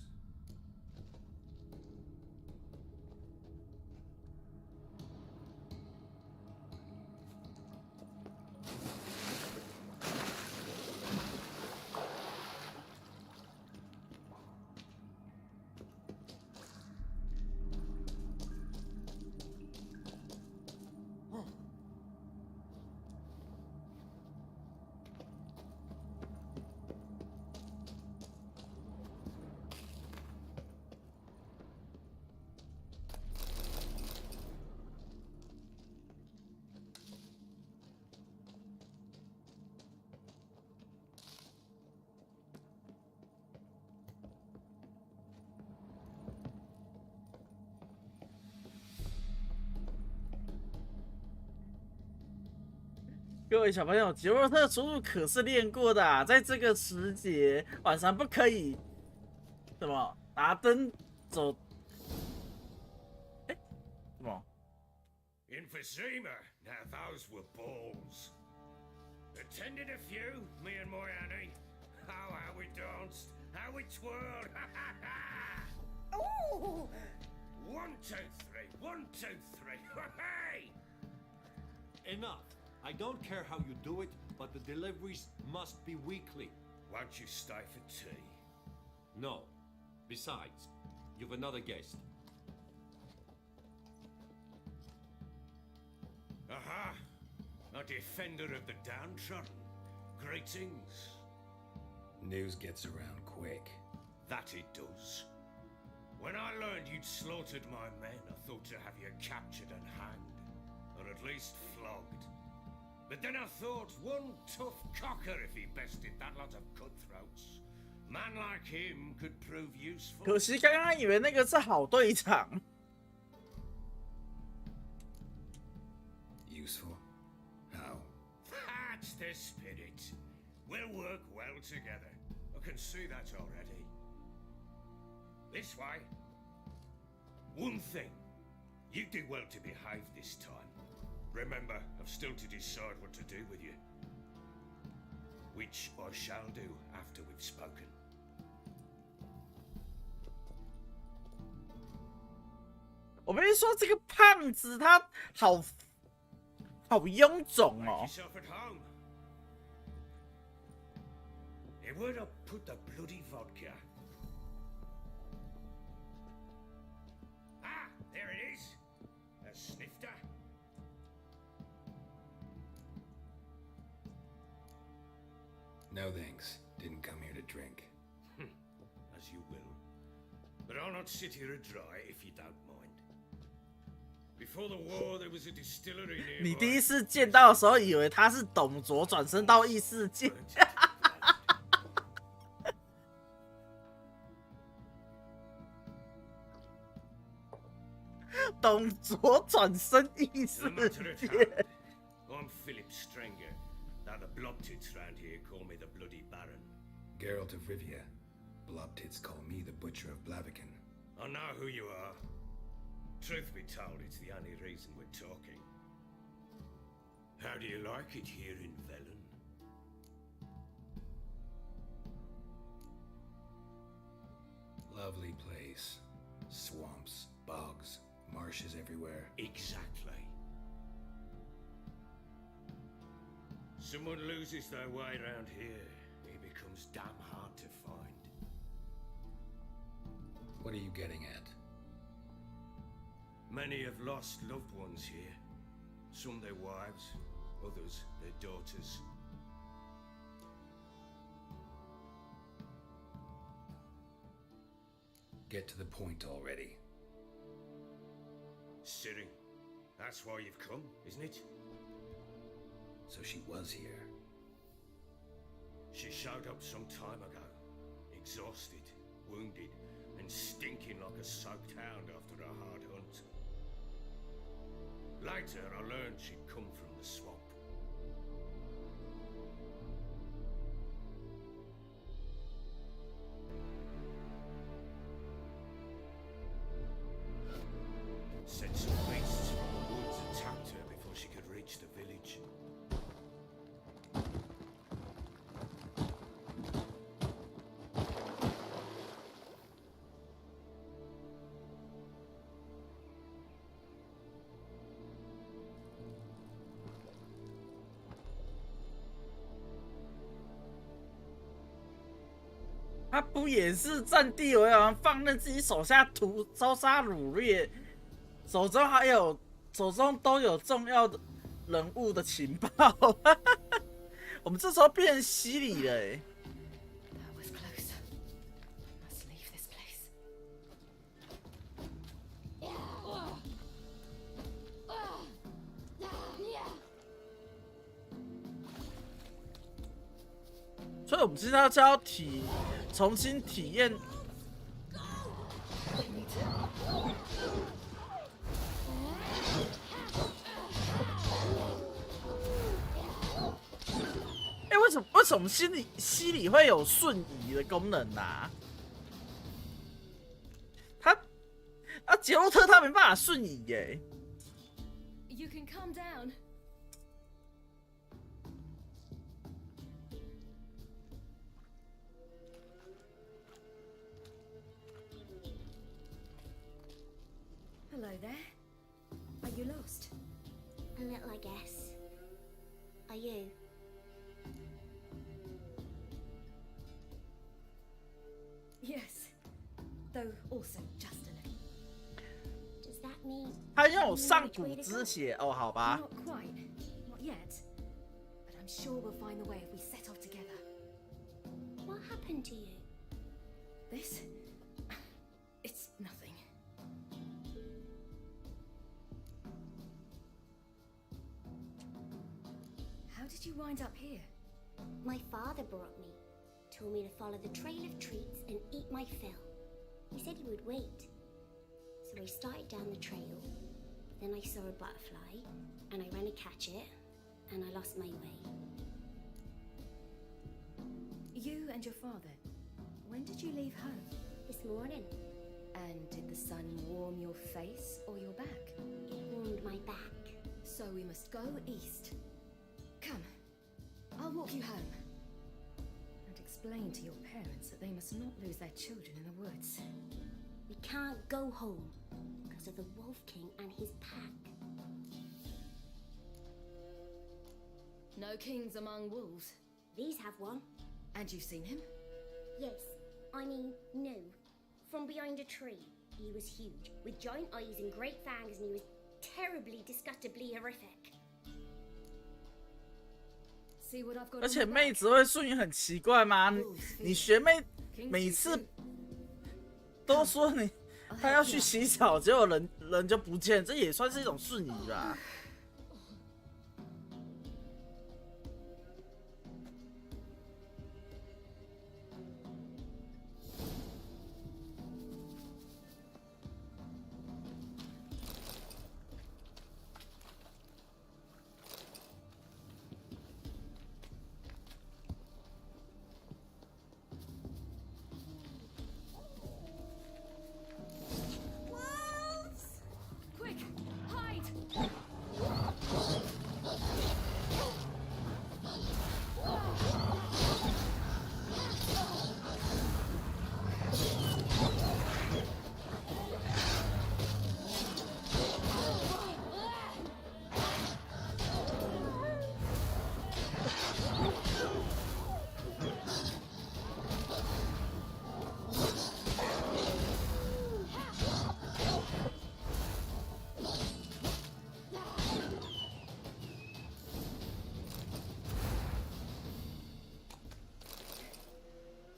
各位小朋友，杰洛特叔叔可是练过的啊，在这个时节晚上不可以什么拿灯走。哎，什么 Emphysema. Now those were balls. Attended a few, me and my Annie. Oh, how we danced, how we twirled. Ooh! 1, 2, 3. 1, 2, 3. Hey! Enough. I don't care how you do it, but the deliveries must be weekly. Won't you stay for tea? No. Besides, you've another guest. Aha! A defender of the downtrodden. Greetings. News gets around quick. That it does. When I learned you'd slaughtered my men, I thought to have you captured and hanged, or at least flogged. But then I thought one tough cocker if he bested that lot of cutthroats. Man like him could prove useful. 可惜刚刚以为那个是好队长。Useful? How? That's the spirit. We'll work well together. I can see that already. This way. One thing. You do well to behave this time. Remember, I've still to decide what to do with you. Which I shall do after we've spoken. 我跟你说，这个胖子他好臃肿哦。 Make yourself at home. Hey, where'd I put the bloody vodka? Ah, there it is. A snifter. No thanks. Didn't come here to drink. As you will. But I'll not sit here dry if you don't mind. Before the war, there was a distillery nearby. 你第一次见到的时候，以为他是董卓转身到异世界。董卓转身异世 No matter at 界。 hand. I'm Philip Strenger. Now the blobtits round here call me the Bloody Baron. Geralt of Rivia. Blobtits call me the Butcher of Blaviken. I know who you are. Truth be told, it's the only reason we're talking. How do you like it here in Velen? Lovely place. Swamps, bogs, marshes everywhere. Exactly. Someone loses their way around here, he becomes damn hard to find. What are you getting at? Many have lost loved ones here. Some their wives, others their daughters. Get to the point already. Ciri, that's why you've come, isn't it? So she was here. She showed up some time ago, exhausted, wounded, and stinking like a soaked hound after a hard hunt. Later, I learned she'd come from the swamp. Said some beasts from the woods attacked her before she could reach the village.他不也是占地为王，放任自己手下烧杀掳掠，手中都有重要的人物的情报。我们这时候变成西里了欸。 That was close. Must leave this place. 所以我们现在就要重新体验。哎，为什么西里会有瞬移的功能啊？杰洛特他没办法瞬移耶。 You can calm down. Hello there. Are you lost? A little, I guess. Are you? Yes. Though also just a little. Does that mean 他有上古之血哦，好吧。 Not quite. Not yet. But I'm sure we'll find the way if we set off together. what happened to you? This? It's nothing. How did you wind up here? My father brought me. Told me to follow the trail of treats and eat my fill. He said he would wait. So I started down the trail. Then I saw a butterfly, and I ran to catch it, and I lost my way. You and your father, When did you leave home? This morning, And did the sun warm your face or your back? it warmed my back. So we must go east. Come, I'll walk you home. And explain to your parents that they must not lose their children in the woods. We can't go home because of the Wolf King and his pack. No kings among wolves. These have one. And you've seen him? Yes, I mean, no. From behind a tree. He was huge, with giant eyes and great fangs, and he was terribly, disgustingly horrific. See what I've got 而 on 且 my 妹 back? 子会顺语很奇怪吗？你学妹每次都说她要去洗澡，结果人就不见，这也算是一种顺语吧。Quick, hide!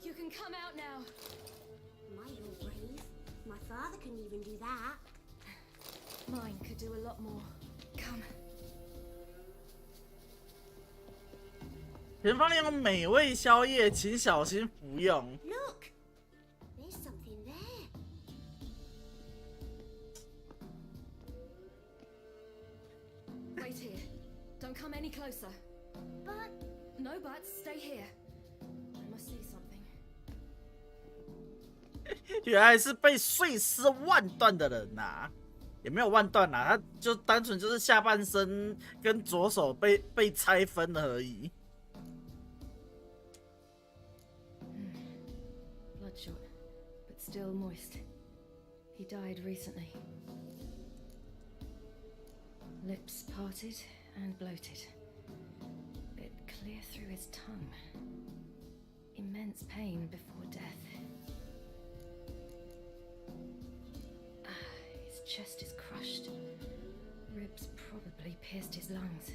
You can come out now. My, you're brave. My father couldn't even do that. Mine could do a lot more. Come. 前方有美味宵夜，请小心服用。 Look! There's something there. Wait here. Don't come any closer. But No buts. Stay here. I must see something. 原来是被碎尸万段的人呐、也没有万段啦，他就单纯就是下半身跟左手被拆分了而已。 Bloodshot, but still moist. He died recently. Lips parted and bloated. Bit clear through his tongue. Immense pain before death. His chest is crushed. Ribs probably pierced his lungs.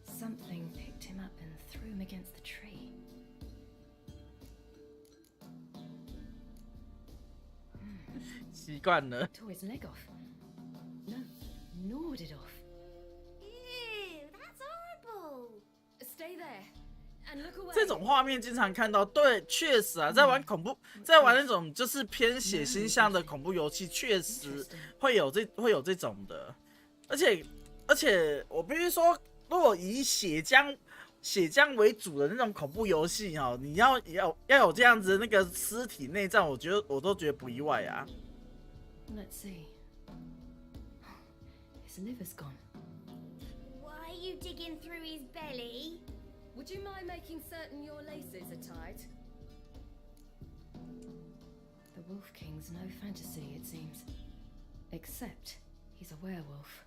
Something picked him up and threw him against the tree. Hmm. 习惯了。 Tore his leg off. No, gnawed it off. ew, that's horrible. Stay there and look away. 这种画面经常看到，对，确实啊，在玩那种就是偏血腥向的恐怖游戏，确实会有这种的，而且我必须说，如果以血浆为主的那种恐怖游戏哈，你要有这样子的那个尸体内脏，我都觉得不意外啊。 Let's see. His liver's gone. Why are you digging through his belly? Would you mind making certain your laces are tied? The Wolf King's no fantasy, it seems. Except he's a werewolf.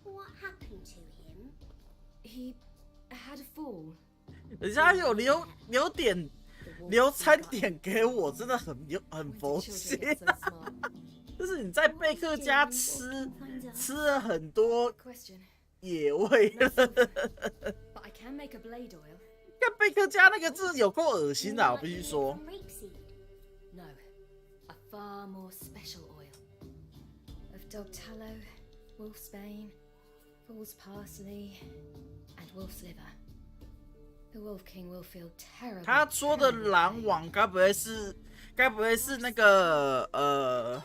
What happened to him? He had a fall. 人家有留餐点给我，真的很佛 Children 心 are so smart. 就是你在贝克家吃了很多 Question. 野味， No silver. But I can make a blade oil. 看贝克家那个真的有够恶心的、我 Like 必须 you 说 from。rapeseed. No, a far more special oil. Of dog tallow, wolf's bane, fool's parsley, and wolf's liver. The Wolf King will feel terrible. 他说的狼王该不会是那个 I know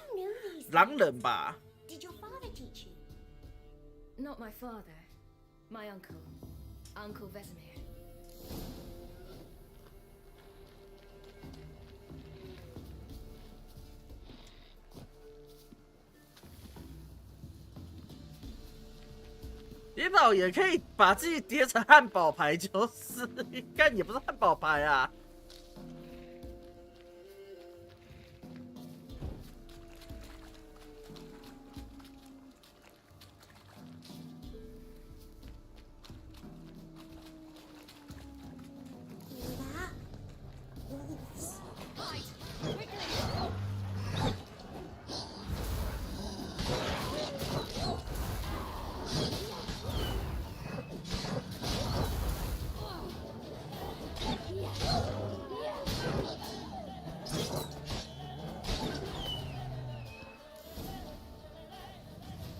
these 狼人吧？ Did your father teach you? Not my father, my uncle, Uncle Vesemir. 跌倒也可以把自己叠成汉堡排，就是干也不是汉堡排啊。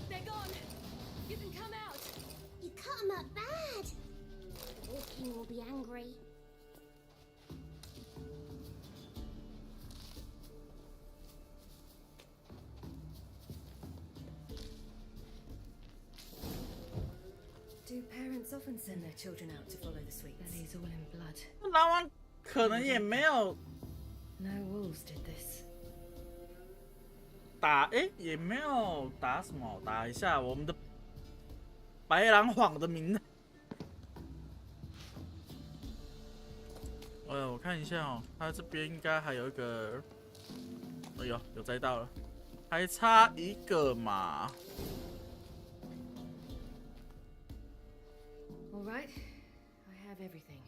They're gone. You can come out. You cut them up bad. The Wolf King will be angry. Do parents often send their children out to follow the sweet bellies all in blood? 狼王可能也没有 No wolves did this. 打，也没有打什么，打一下我们的白狼晃的名。我看一下哦，他这边应该还有一个，哎呦，有摘到了，还差一个嘛。All right, I have everything.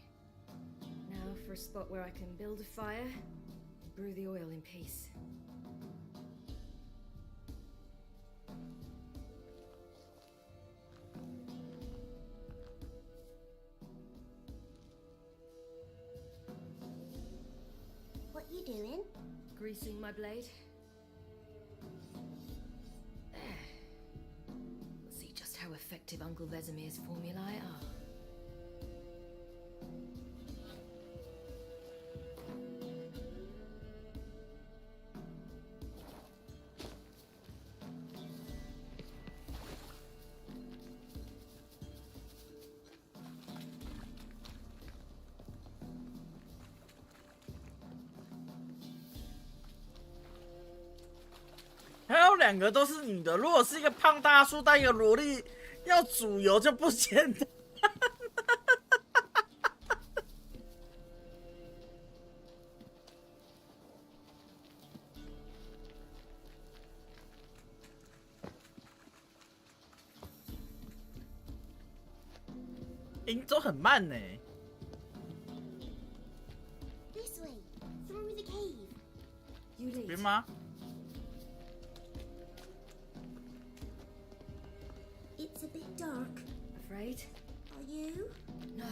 Now for a spot where I can build a fire, brew the oil in peace. What you doing? Greasing my blade. There. We'll see just how effective Uncle Vesemir's formulae are.还有2个都是女的，如果是一个胖大叔带一个萝莉，要煮油就不简单。音都很慢呢。This way, through the cave. You 这 lead. 边吗？ It's a bit dark. Afraid? Are you? No.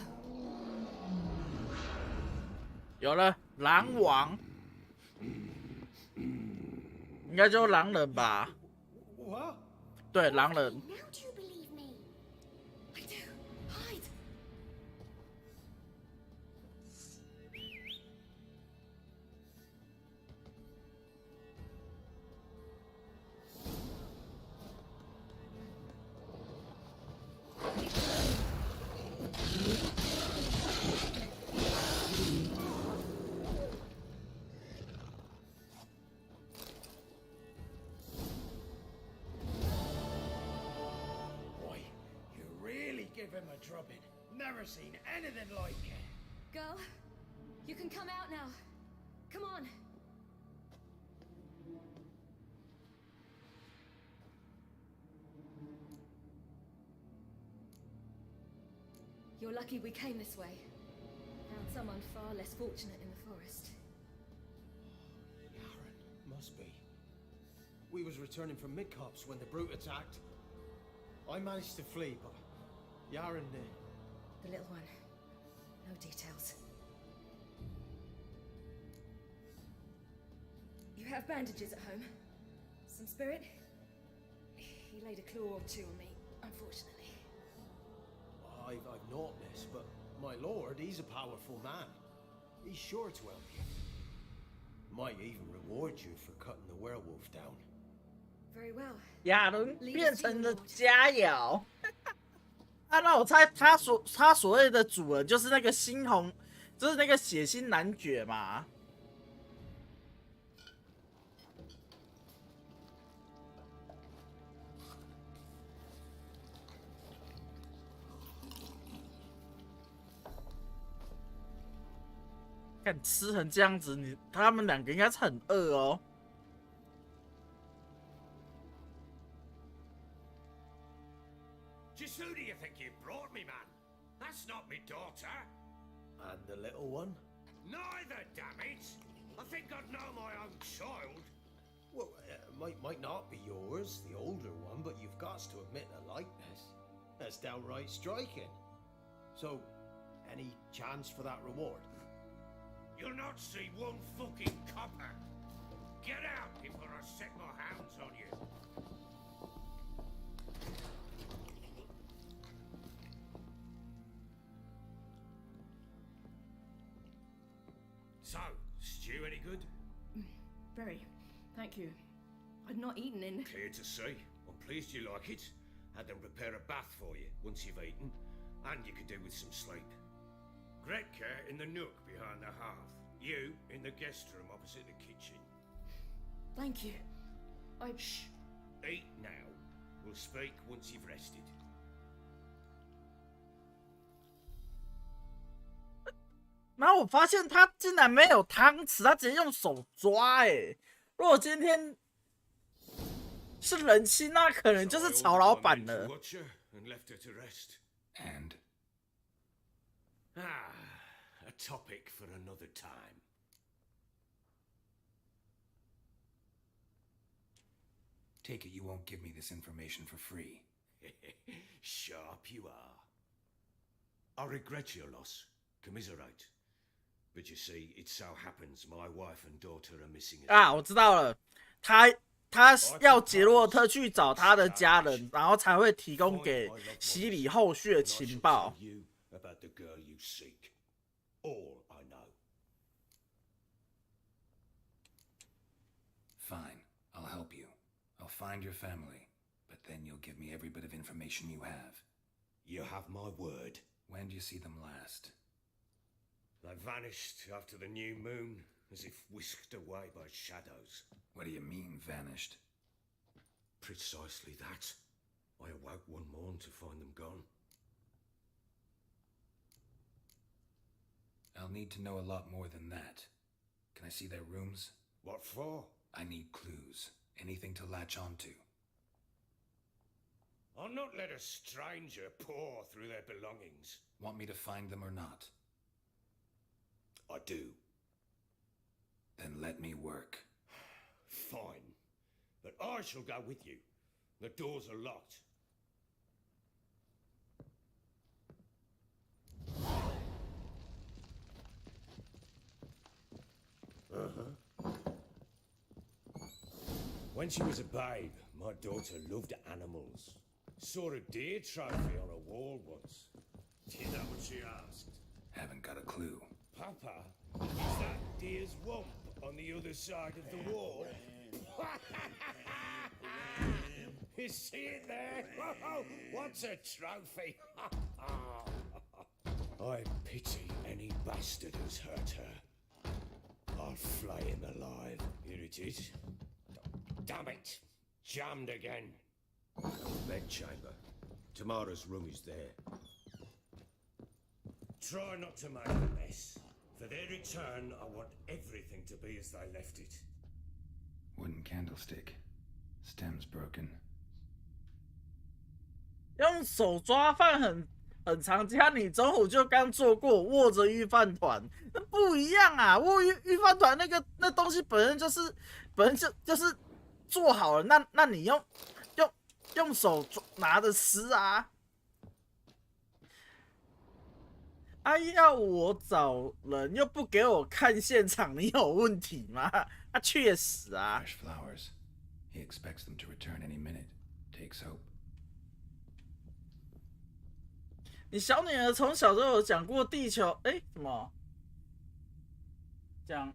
有了，狼王，应该就是狼人吧？ What? 对，狼人。 Now do you believe me? I do. Hide. Boy, you really give him a drubbing. Never seen anything like it. Girl, you can come out now. Come on. You're lucky we came this way. Found someone far less fortunate in the forest. Yaren, must be. We was returning from Midcops when the brute attacked. I managed to flee, but Yaren, The little one. No details. You have bandages at home? Some spirit? He laid a claw or two on me, unfortunately. I've not, miss, but my lord, he's a powerful man. He's sure to help you. Might even reward you for cutting the werewolf down. Very well. 亚伦变成了佳肴。啊，那我猜他所谓的主人就是那个猩红，就是那个血腥男爵嘛。看吃成这样子，他们两个应该是很饿哦。Just who do you think you brought me, man? That's not me daughter. And the little one? Neither, damn it! I think I'd know my own child. Well, might not be yours, the older one, but you've got to admit a likeness. That's downright striking. So, any chance for that reward? You'll not see one fucking copper. Get out before I set my hounds on you. So, stew any good? Very. Thank you. I'd not eaten in. Clear to see. I'm pleased you like it. Had them prepare a bath for you once you've eaten, and you could do with some sleep. Gretka in the nook behind the hearth. You in the guest room opposite the kitchen. Thank you. Shh. Eat now. We'll speak once you've rested. 然后我发现他竟然没有汤匙，他直接用手抓。哎，如果今天是人妻，那可能就是曹老板了。And a topic for another time. take it you won't give me this information for free. Sharp you are. I regret your loss. Commiserate. But you see, it so happens my wife and daughter are missing. 啊，我知道了，他要杰洛特去找他的家人，然后才会提供给西里后续的情报。Fine, I'll help you. I'll find your family, but then you'll give me every bit of information you have. You have my word. When do you see them last? They vanished after the new moon, as if whisked away by shadows. What do you mean, vanished? Precisely that. I awoke one morn to find them gone. I'll need to know a lot more than that. Can I see their rooms? What for? I need clues. Anything to latch onto. I'll not let a stranger pore through their belongings. Want me to find them or not? I do. Then let me work. Fine. But I shall go with you. The doors are locked. When she was a babe, my daughter loved animals. Saw a deer trophy on a wall once. Do you know what she asked? Haven't got a clue. Papa, is that deer's wump on the other side of the wall? You see it there? What's a trophy? I pity any bastard who's hurt her. I'll flay him alive. Here it is. Damn it! Jammed again. Bedchamber. Tamara's room is there. Try not to make a mess. For their return, I want everything to be as they left it. Wooden candlestick. Stem's broken. 用手抓饭很常见，你中午就刚做过，握着御饭团，那不一样啊！握御饭团那东西本身就是做好了，那你用手拿着吃啊！啊，要我找人又不给我看现场，你有问题吗？啊，确实啊。Fresh flowers. He expects them to return any minute. Takes hope. 你小女儿从小就有讲过地球，什么？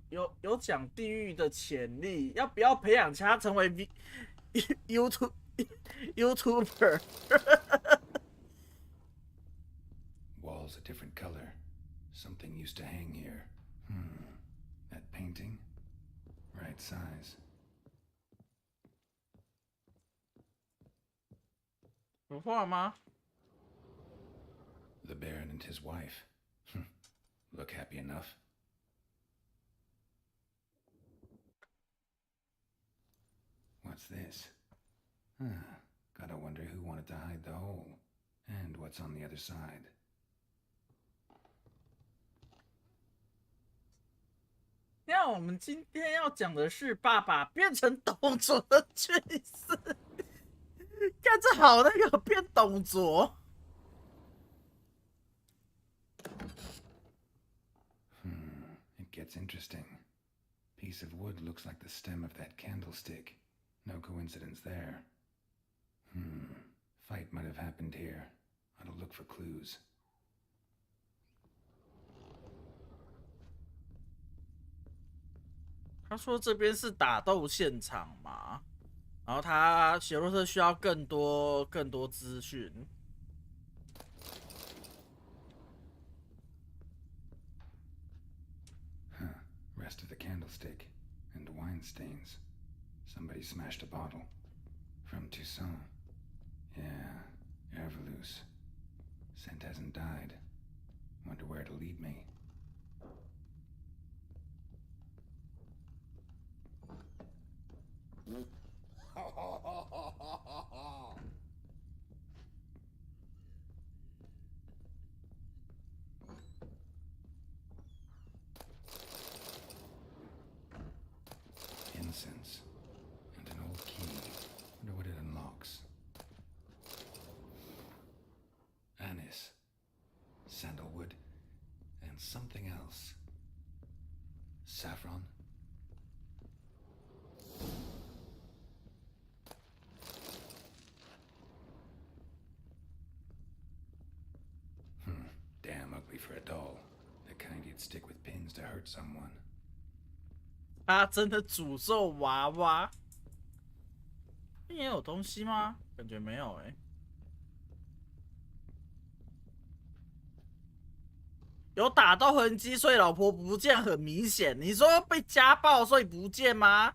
有讲地狱的潜力，要不要培养她成为YouTuber？ Walls a different color. Something used to hang here. That painting? Right size. 有画吗？ The Baron and his wife. Look happy enough. What's this? Gotta wonder who wanted to hide the hole. And what's on the other side. 那我们今天要讲的是爸爸变成董卓的趣事。看这好那个变董卓。It gets interesting. Piece of wood looks like the stem of that candlestick. No coincidence there. Fight might have happened here. Ought to look for clues. 他说这边是打斗现场嘛，然后他雪洛特需要更多资讯。Rest of the candlestick and wine stains. Somebody smashed a bottle. From Toussaint. Yeah, Ervelus. Scent hasn't died. Wonder where it'll lead me. Incense. And an old key. Wonder what it unlocks. Anise. Sandalwood. And something else. Saffron. Damn ugly for a doll. The kind you'd stick with pins to hurt someone. 他真的诅咒娃娃？也有东西吗？感觉没有欸。有打斗痕迹，所以老婆不见很明显。你说被家暴，所以不见吗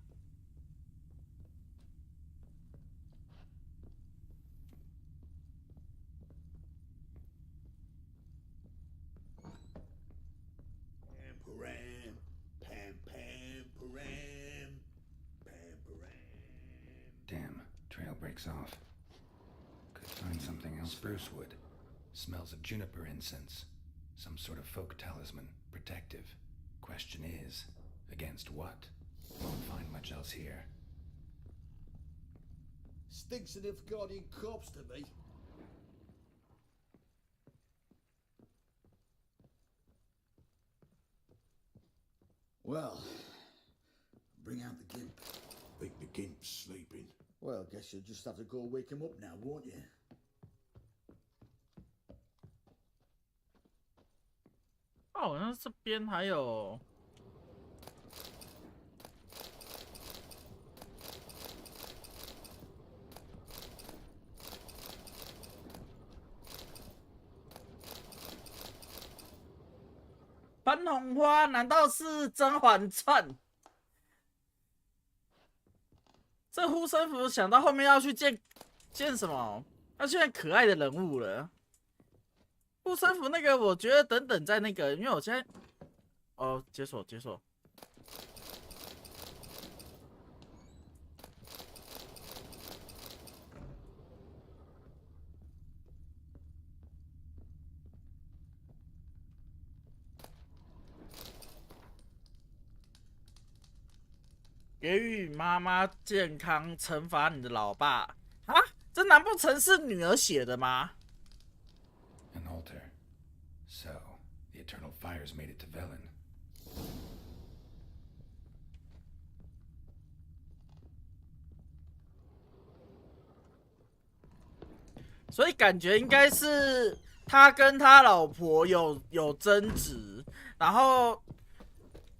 ？Damn, trail breaks off. Could find something else. Spruce wood. Smells of juniper incense. Some sort of folk talisman. Protective. Question is, against what? Won't find much else here. Stinks of Nilfgaardian corpse to me. Well, bring out the gimp. Think the gimp's sleeping. Well, guess you'll just have to go wake him up now, won't you? 好像这边还有。潘红花难道是《甄嬛传》？这护身符想到后面要去见什么？要去见可爱的人物了。护身符那个，我觉得等等在那个，因为我现在哦，解锁。给予妈妈健康，惩罚你的老爸啊！这难不成是女儿写的吗？ An altar. So, the eternal fires made it to Velen. 所以感觉应该是他跟他老婆有争执，然后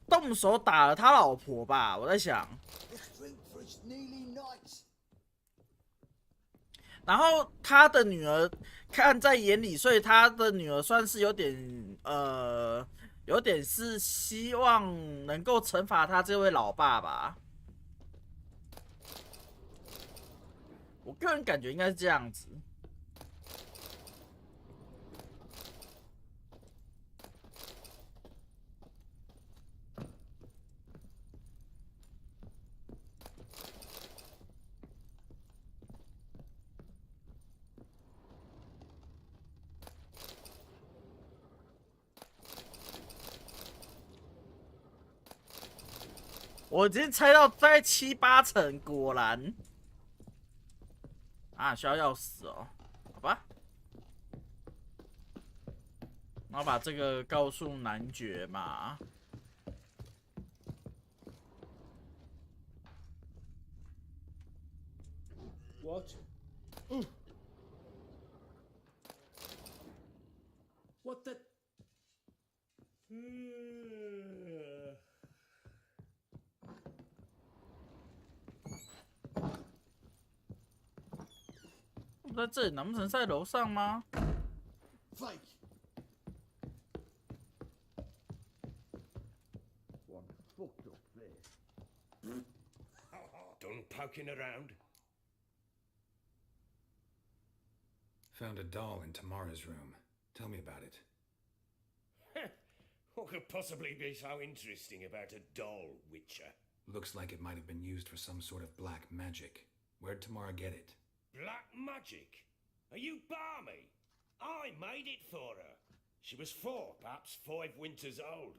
动手打了他老婆吧，我在想。然后他的女儿看在眼里，所以他的女儿算是有点是希望能够惩罚他这位老爸吧。我个人感觉应该是这样子。我已经猜到大概7、8成，果然啊，需要钥匙哦，好吧。然后把这个告诉男爵嘛。What? What the? 不在这里，难不成在楼上吗？ Fake. One fucked up there. Done poking around? Found a doll in Tamara's room. Tell me about it. What could possibly be so interesting about a doll, Witcher? Looks like it might have been used for some sort of black magic. Where'd Tamara get it? Black magic? Are you balmy? I made it for her. She was 4, perhaps 5 winters old.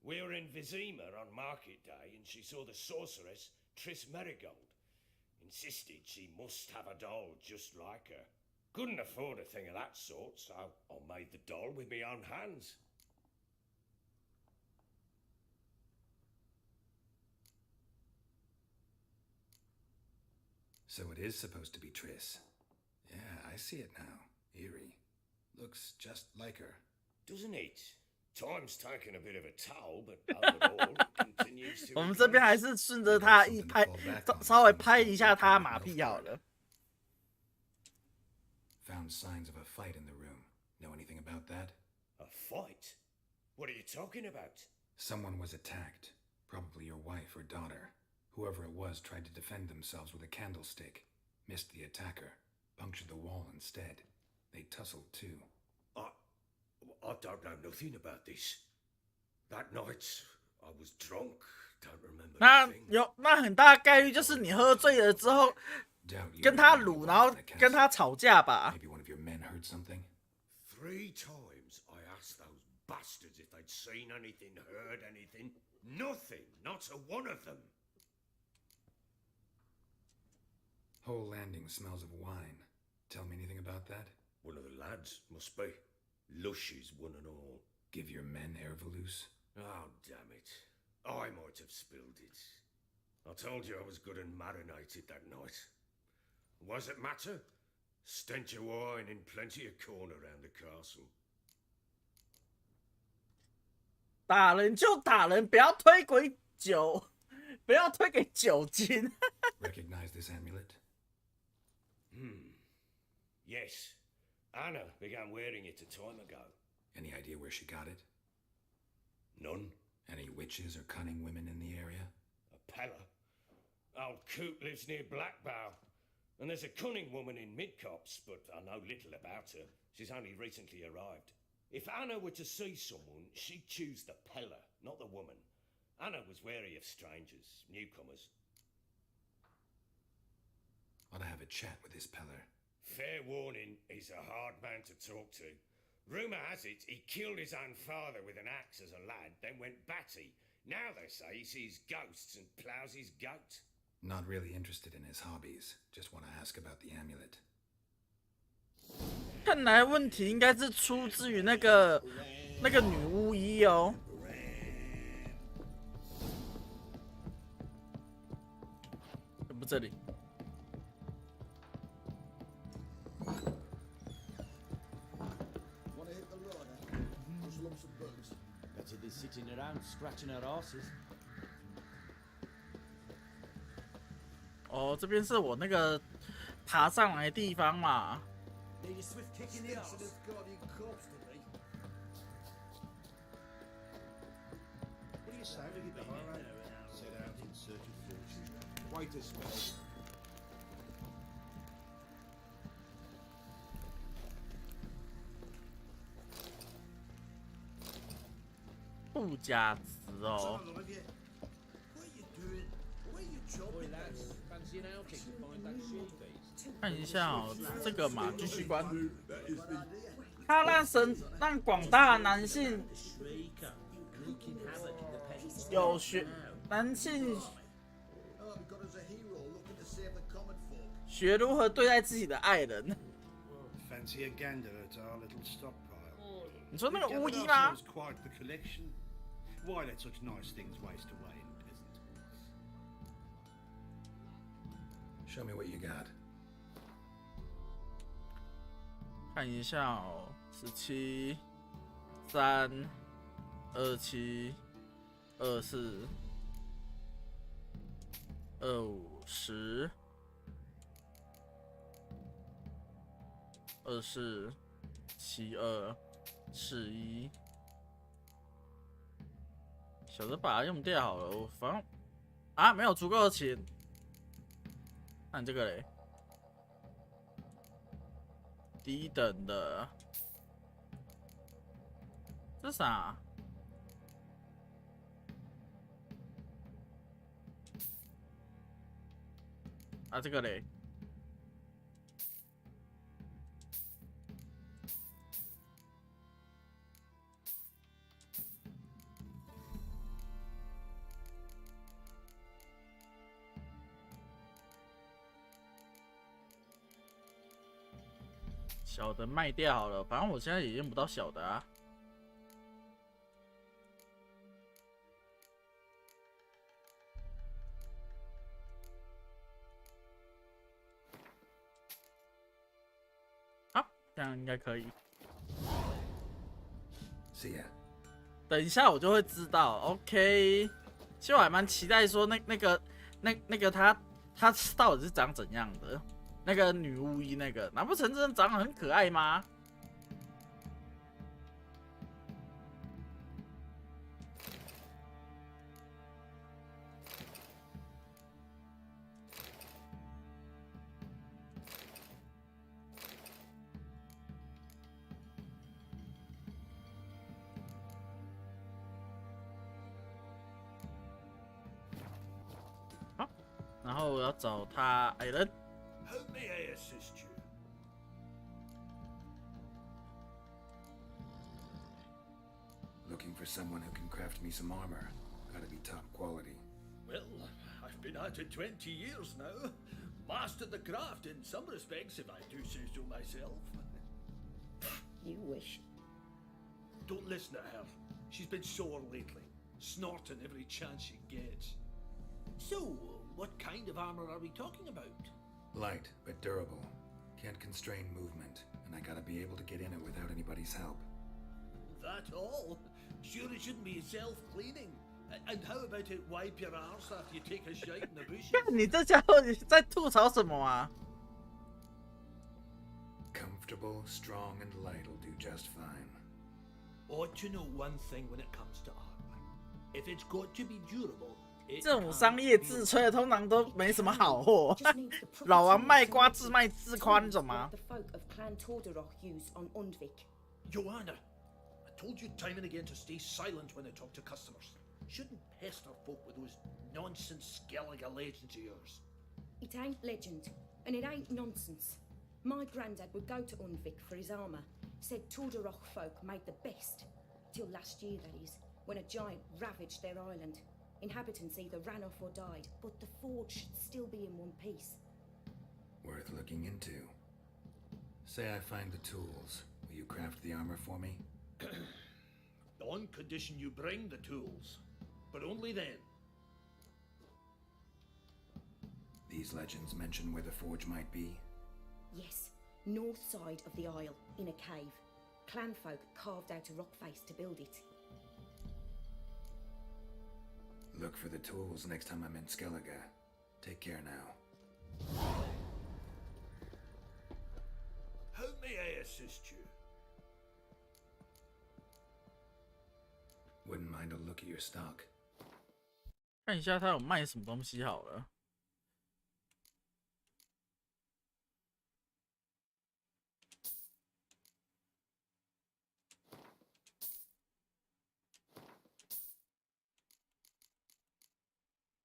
We were in Vizima on market day and she saw the sorceress, Triss Merigold. Insisted she must have a doll just like her. Couldn't afford a thing of that sort, so I made the doll with my own hands. So it is supposed to be Triss. Yeah, I see it now. Eerie. Looks just like her. Doesn't it? Time's taken a bit of a toll, but overall it continues to. 我们这边还是顺着他一拍，稍微拍一下他马屁好了。 Found signs of a fight in the room. Know anything about that? A fight? What are you talking about? Someone was attacked. Probably your wife or daughter. Whoever it was tried to defend themselves with a candlestick. Missed the attacker. Punctured the wall instead. They tussled too. I don't know nothing about this. That night, I was drunk. Don't remember 那很大概率就是你喝醉了之后，跟他撸，然后跟他吵架吧。 Maybe one of your men heard something. 3 times I asked those bastards if they'd seen anything, heard anything. Nothing. Not a one of them. Whole landing smells of wine. Tell me anything about that? One of the lads, must be. Lushes, one and all. Give your men Ervelus? Oh, damn it. I might have spilled it. I told you I was good and marinated that night. What does it matter? Stench of wine and plenty of corn around the castle. 打人就打人，不要推给酒，不要推给酒精。Recognize this amulet? Yes. Anna began wearing it a time ago. Any idea where she got it? None. Any witches or cunning women in the area? A Pella. Old Coot lives near Blackbow. And there's a cunning woman in Midcopse, but I know little about her. She's only recently arrived. If Anna were to see someone, she'd choose the Pella, not the woman. Anna was wary of strangers, newcomers. Ought to have a chat with this Peller. Fair warning, he's a hard man to talk to. Rumour has it he killed his own father with an axe as a lad, then went batty. Now they say he sees ghosts and ploughs his goat. Not really interested in his hobbies. Just want to ask about the amulet. 看来问题应该是出自于那个女巫医哦。不这里。 Wanna hit the rider? Just lump some bugs. Better than sitting around scratching our asses. 哦，这边是我那个爬上来的地方嘛。 Need a swift kick in the Stinks arse. of this guardian corpse to me. What are you saying? Have you been in there? Set out in search of fortune. Wait a spell. 不加值哦。 What are you doing? Where you chopping? lads, fancy an outing to find that sheep? 看一下哦，这个嘛，继续关。他让广大男性有男性 Oh, we got us a hero looking to save the common folk. 学如何对待自己的爱人。 Fancy a gander at our little stockpile. 你说那个 We've 巫 gathered 医吗？ ourselves quite the collection. Why let such nice things waste away in peasant woods? Show me what you got. 看一下哦，17、3、27、24、25、10、24、72、41。小的把它用掉好了，我反正啊没有足够的钱。看这个嘞。 低等的，这啥？啊，这个嘞？小的卖掉好了，反正我现在也用不到小的啊。好，这样应该可以。See ya. 等一下我就会知道。OK， 其实我还蛮期待说那个他到底是长怎样的。 那个女巫医那个，难不成真的长得很可爱吗？好，然后我要找他矮人。 How may I assist you? Looking for someone who can craft me some armor. Gotta be top quality. Well, I've been at it 20 years now. Mastered the craft in some respects, if I do say so myself. You wish. Don't listen to her. She's been sore lately, snorting every chance she gets. So, what kind of armor are we talking about? Light, but durable. Can't constrain movement, and I gotta be able to get in it without anybody's help. That all? Sure it shouldn't be self-cleaning. And how about it wipe your arse after you take a shite in the bushes? 你这家伙你在吐槽什么啊？ Comfortable, strong, and light will do just fine. Ought to know one thing when it comes to armor. If it's got to be durable, 这种商业自吹的通常都没什么好货。老王卖瓜自卖自夸，你懂吗？ Joanna, I told you time and again to stay silent when I talk to customers. Shouldn't pester folk with those nonsense Skellige legends of yours. It ain't legend, and it ain't nonsense. My granddad would go to Unvik for his armour. Said Tordarroch folk made the best. Till last year, that is, when a giant ravaged their island. Inhabitants either ran off or died, but the forge should still be in one piece. Worth looking into. Say I find the tools. Will you craft the armor for me? On condition you bring the tools. But only then. These legends mention where the forge might be? Yes, north side of the isle, in a cave. Clanfolk carved out a rock face to build it. Look for the tools next time I'm in Skellige. Take care now. How may I assist you? Wouldn't mind a look at your stock. 看一下他有卖什么东西好了。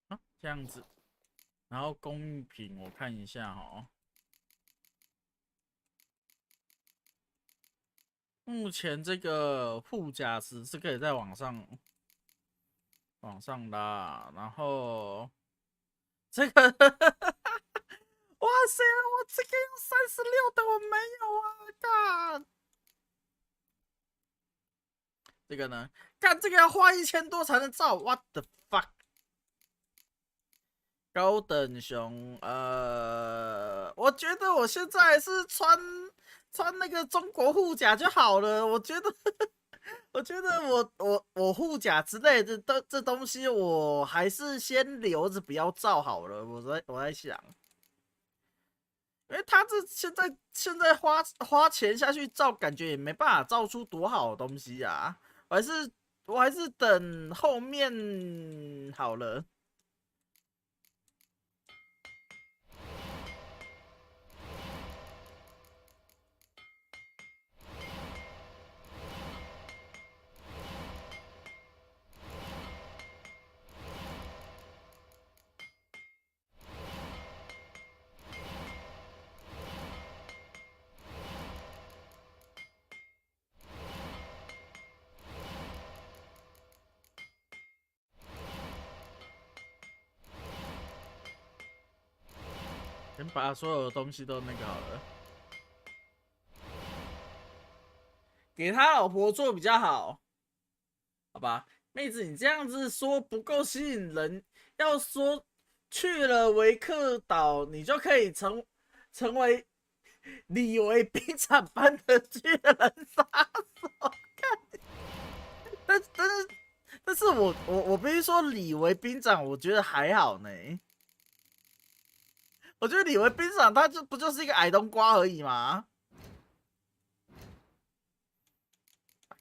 啊，这样子，然后工艺品我看一下哈。目前这个护甲石是可以在网上往上拉，然后这个，哇塞，我这个要36的我没有啊，干！这个呢，干这个要花1000多才能造 ，what the fuck？ 高等熊，我觉得我现在还是穿那个中国护甲就好了。我觉得，我护甲之类的这东西，我还是先留着不要造好了。我在想，因为他这现在花钱下去造，感觉也没办法造出多好的东西啊。我还是等后面好了。先把所有的东西都那个好了，给他老婆做比较好，好吧？妹子，你这样子说不够吸引人。要说去了维克岛，你就可以成为李维兵长般的巨人杀手。但是我必须说，李维兵长我觉得还好呢。我觉得李维兵长他不就是一个矮冬瓜而已吗？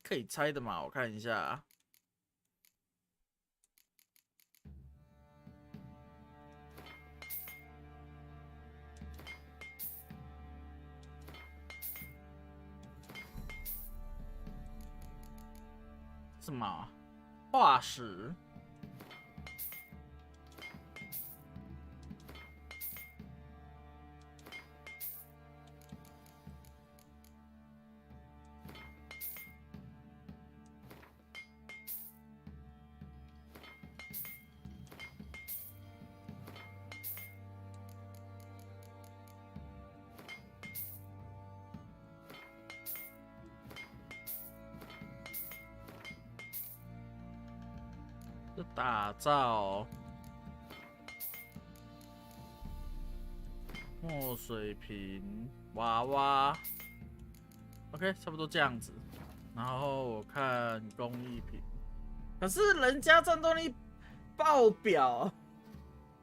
可以猜的嘛？我看一下。什么？化石？打造墨水瓶娃娃 ，OK， 差不多这样子。然后我看工艺品，可是人家战斗力爆表，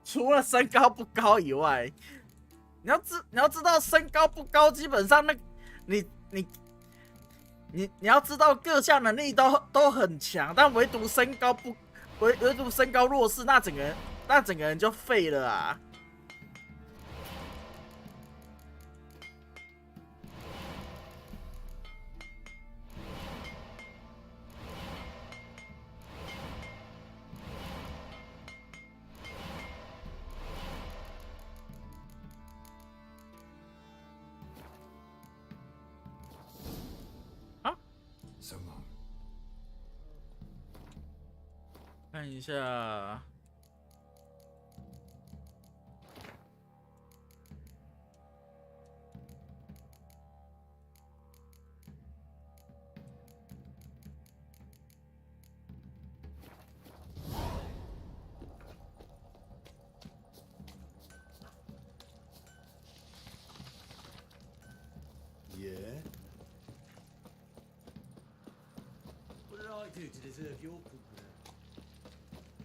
除了身高不高以外，你要知道身高不高，基本上你要知道各项能力都很强，但唯独身高弱势，那整个人就废了啊！So long. 看一下，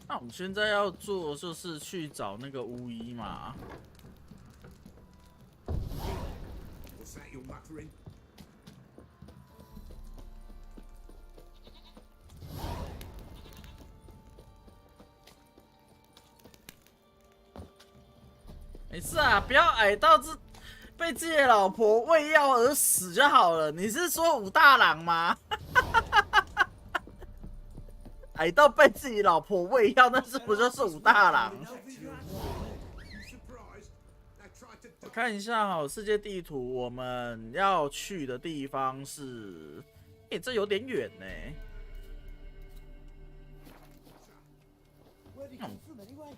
那我们现在要做的就是去找那个巫医嘛。What's that you're muttering? 没事啊，不要矮到被自己的老婆喂药而死就好了。你是说武大郎吗？矮到被自己老婆喂药，那是不就是武大郎？我看一下哈，世界地图，我们要去的地方是，这有点远呢。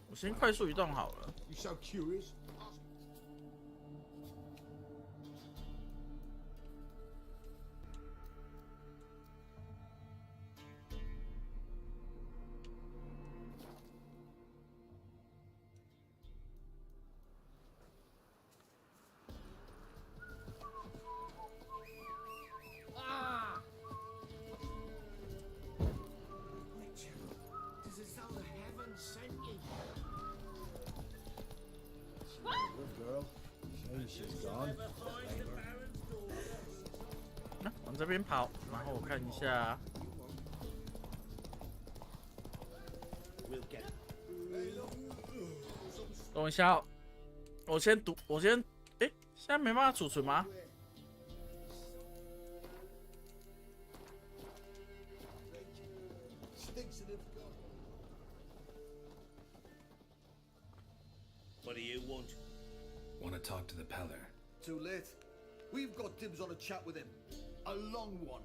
我先快速移动好了。 You so curious? It's as though the heavens sent you. Good girl. Shame she's gone. 往这边跑，然后我看一下。等一下哦，我先读，现在没办法储存吗？ What do you want? Want to talk to the Peller. Too late. We've got dibs on a chat with him. A long one.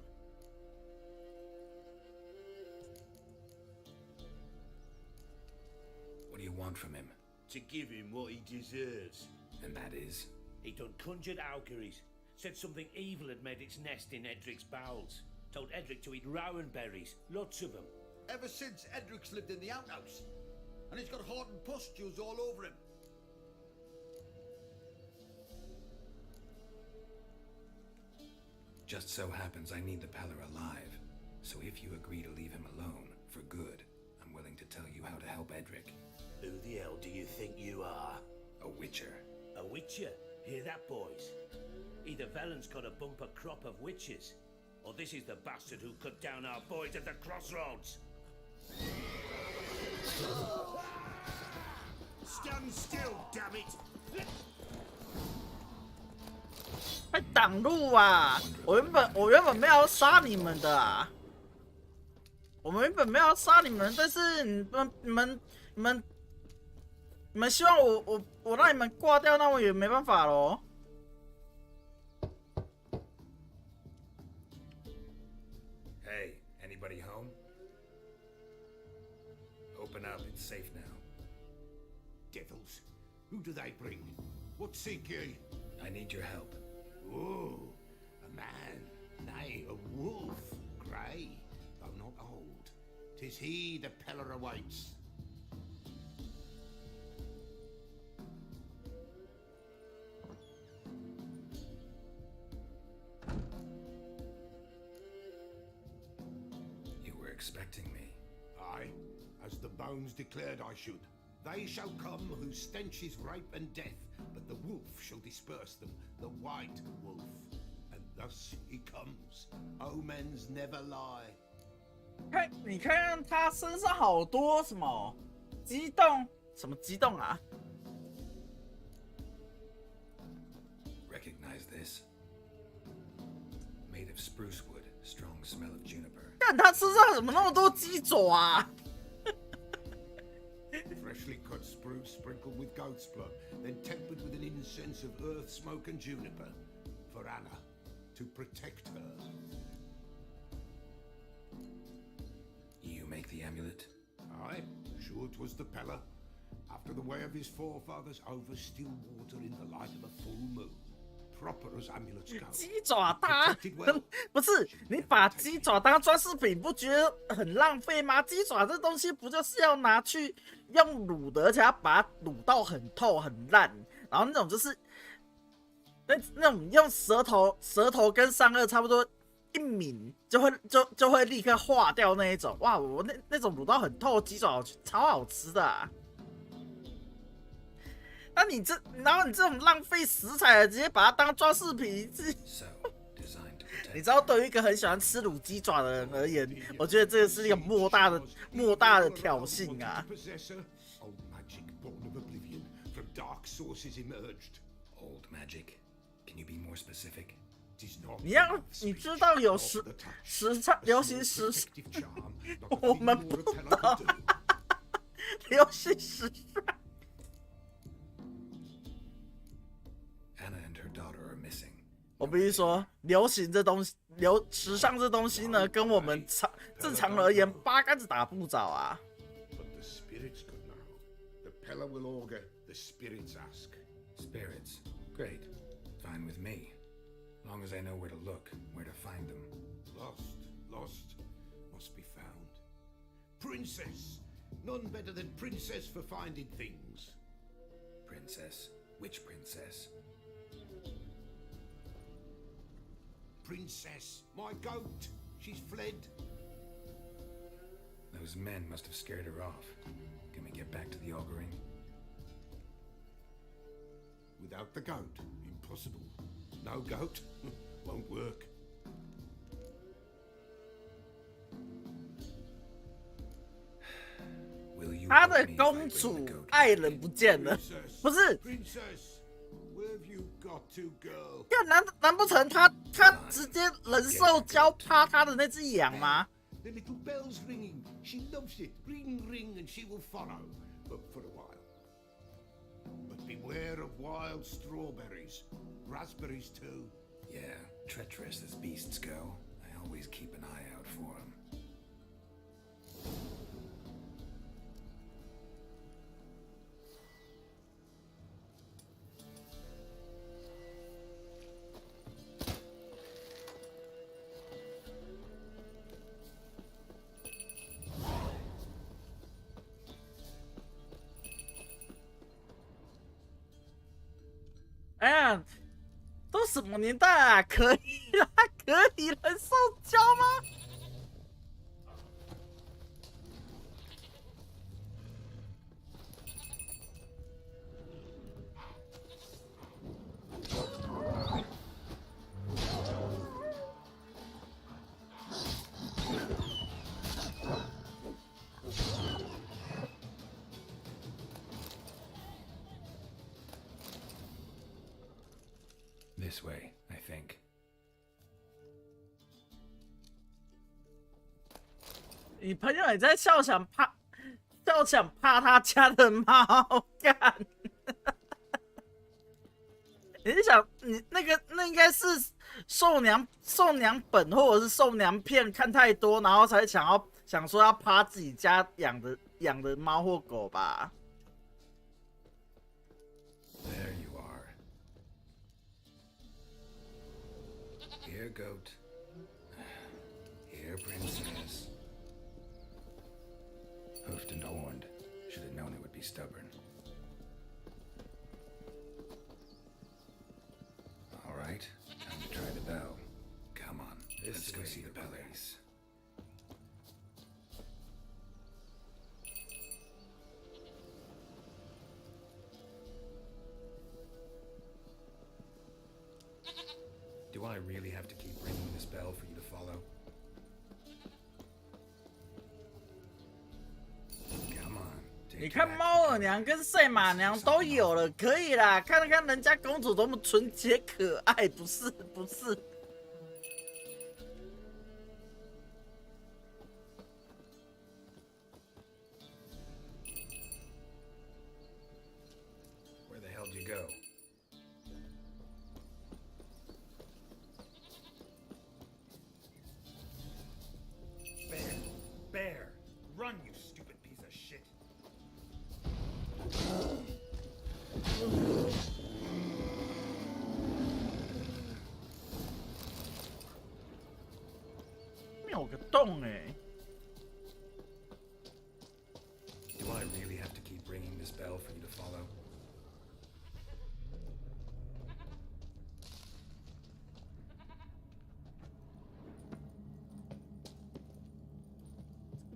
What do you want from him? To give him what he deserves. And that is? He done conjured Alcaries. Said something evil had made its nest in Edric's bowels. Told Edric to eat rowan berries. Lots of them. Ever since Edric's lived in the outhouse. And he's got hardened pustules all over him. Just so happens I need the Peller alive. So if you agree to leave him alone, for good, I'm willing to tell you how to help Edric. Who the hell do you think you are? A witcher. A witcher? Hear that, boys? Either Velen's got a bumper crop of witches, or this is the bastard who cut down our boys at the crossroads. Stand still, damn it! 快挡路啊！我原本没有要杀你们的啊，我们原本没有要杀你们，但是你们希望我让你们挂掉，那我也没办法咯。 Hey, anybody home? Open up, it's safe now. Devils, who do they bring? What seek ye? I need your help. Oh, a man, nay, a wolf, grey, though not old. 'Tis he the Peller awaits. You were expecting me. Aye, as the bones declared I should. They shall come whose stench is rape and death, but the wolf shall disperse them, the white wolf. And thus he comes. Omens never lie. 你看看他身上好多什么激动，什么激动啊？ Recognize this? Made of spruce wood, strong smell of juniper. 看他身上怎么那么多鸡爪啊？ Freshly cut spruce sprinkled with goat's blood, then tempered with an incense of earth, smoke, and juniper. For Anna, to protect her. You make the amulet? Aye, sure 'twas the Peller. After the way of his forefathers, over still water in the light of a full moon. Proper as amulets go. 鸡爪搭，不是你把鸡爪当装饰品，不觉得很浪费吗？鸡爪这东西不就是要拿去用卤的，而且要把它卤到很透很烂，然后那种就是那种用舌头跟上颚差不多一抿就会立刻化掉那一种。哇，我那种卤到很透的鸡爪超好吃的啊！ 那然后你这种浪费食材的，直接把它当装饰品，你知道，对于一个很喜欢吃卤鸡爪的人而言，我觉得这个是一个莫大的挑衅啊！ Old magic born of oblivion, from dark sources emerged. Old magic? Can you be more specific? 你知道有流行时尚，我们不懂流行时尚。 Anna and her daughter are missing. 我必须说，流行这东西，时尚这东西呢，跟我们正常而言，八竿子打不着啊。 But the spirits could Capella will augur, the spirits ask. Spirits. Great. Fine with me. Long as I know where to look, where to find them. Lost, must be found. Princess! None better than Princess for finding things. Princess? Which princess? Princess, my goat! She's fled. Those men must have scared her off. Can we get back to the auguring? Without the goat, impossible. No goat, won't work. Will you 他 help 的 me if I 公 bring 主 the goat 爱 back 人 in? 不见了， Princess, 不是？ Princess, where have you got to, girl? 干难不成他直接人兽交趴他的那只羊吗？ The little bell's ringing. She loves it. Ring, ring, and she will follow. But for a while. But beware of wild strawberries. Raspberries, too. Yeah, treacherous as beasts go. I always keep an eye out for them. “哎呀，都什么年代啊？可以啦，可以人兽交吗？” This way, I think. 你朋友也在笑想怕他家的猫干。你是想你那应该是受娘本或者是受娘片看太多，然后才想说要趴自己家养的猫或狗吧？ There you are. Here, goat. Here, princess. Hoofed and horned. Should have known it would be stubborn. All right, time to try the bell. Come on, let's go see the palace. Do I really have to keep ringing this bell for you to follow? Come on. 你 Take 看 back 猫 the 耳 goat. 娘跟赛马娘都有了，可以啦，看看人家公主多么纯洁可爱，不是？ Where the hell did you go? Bear! Run, you stupid piece of shit! 有个洞哎、 Do I really have to keep ringing this bell for you to follow?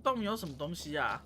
洞有什么东西啊？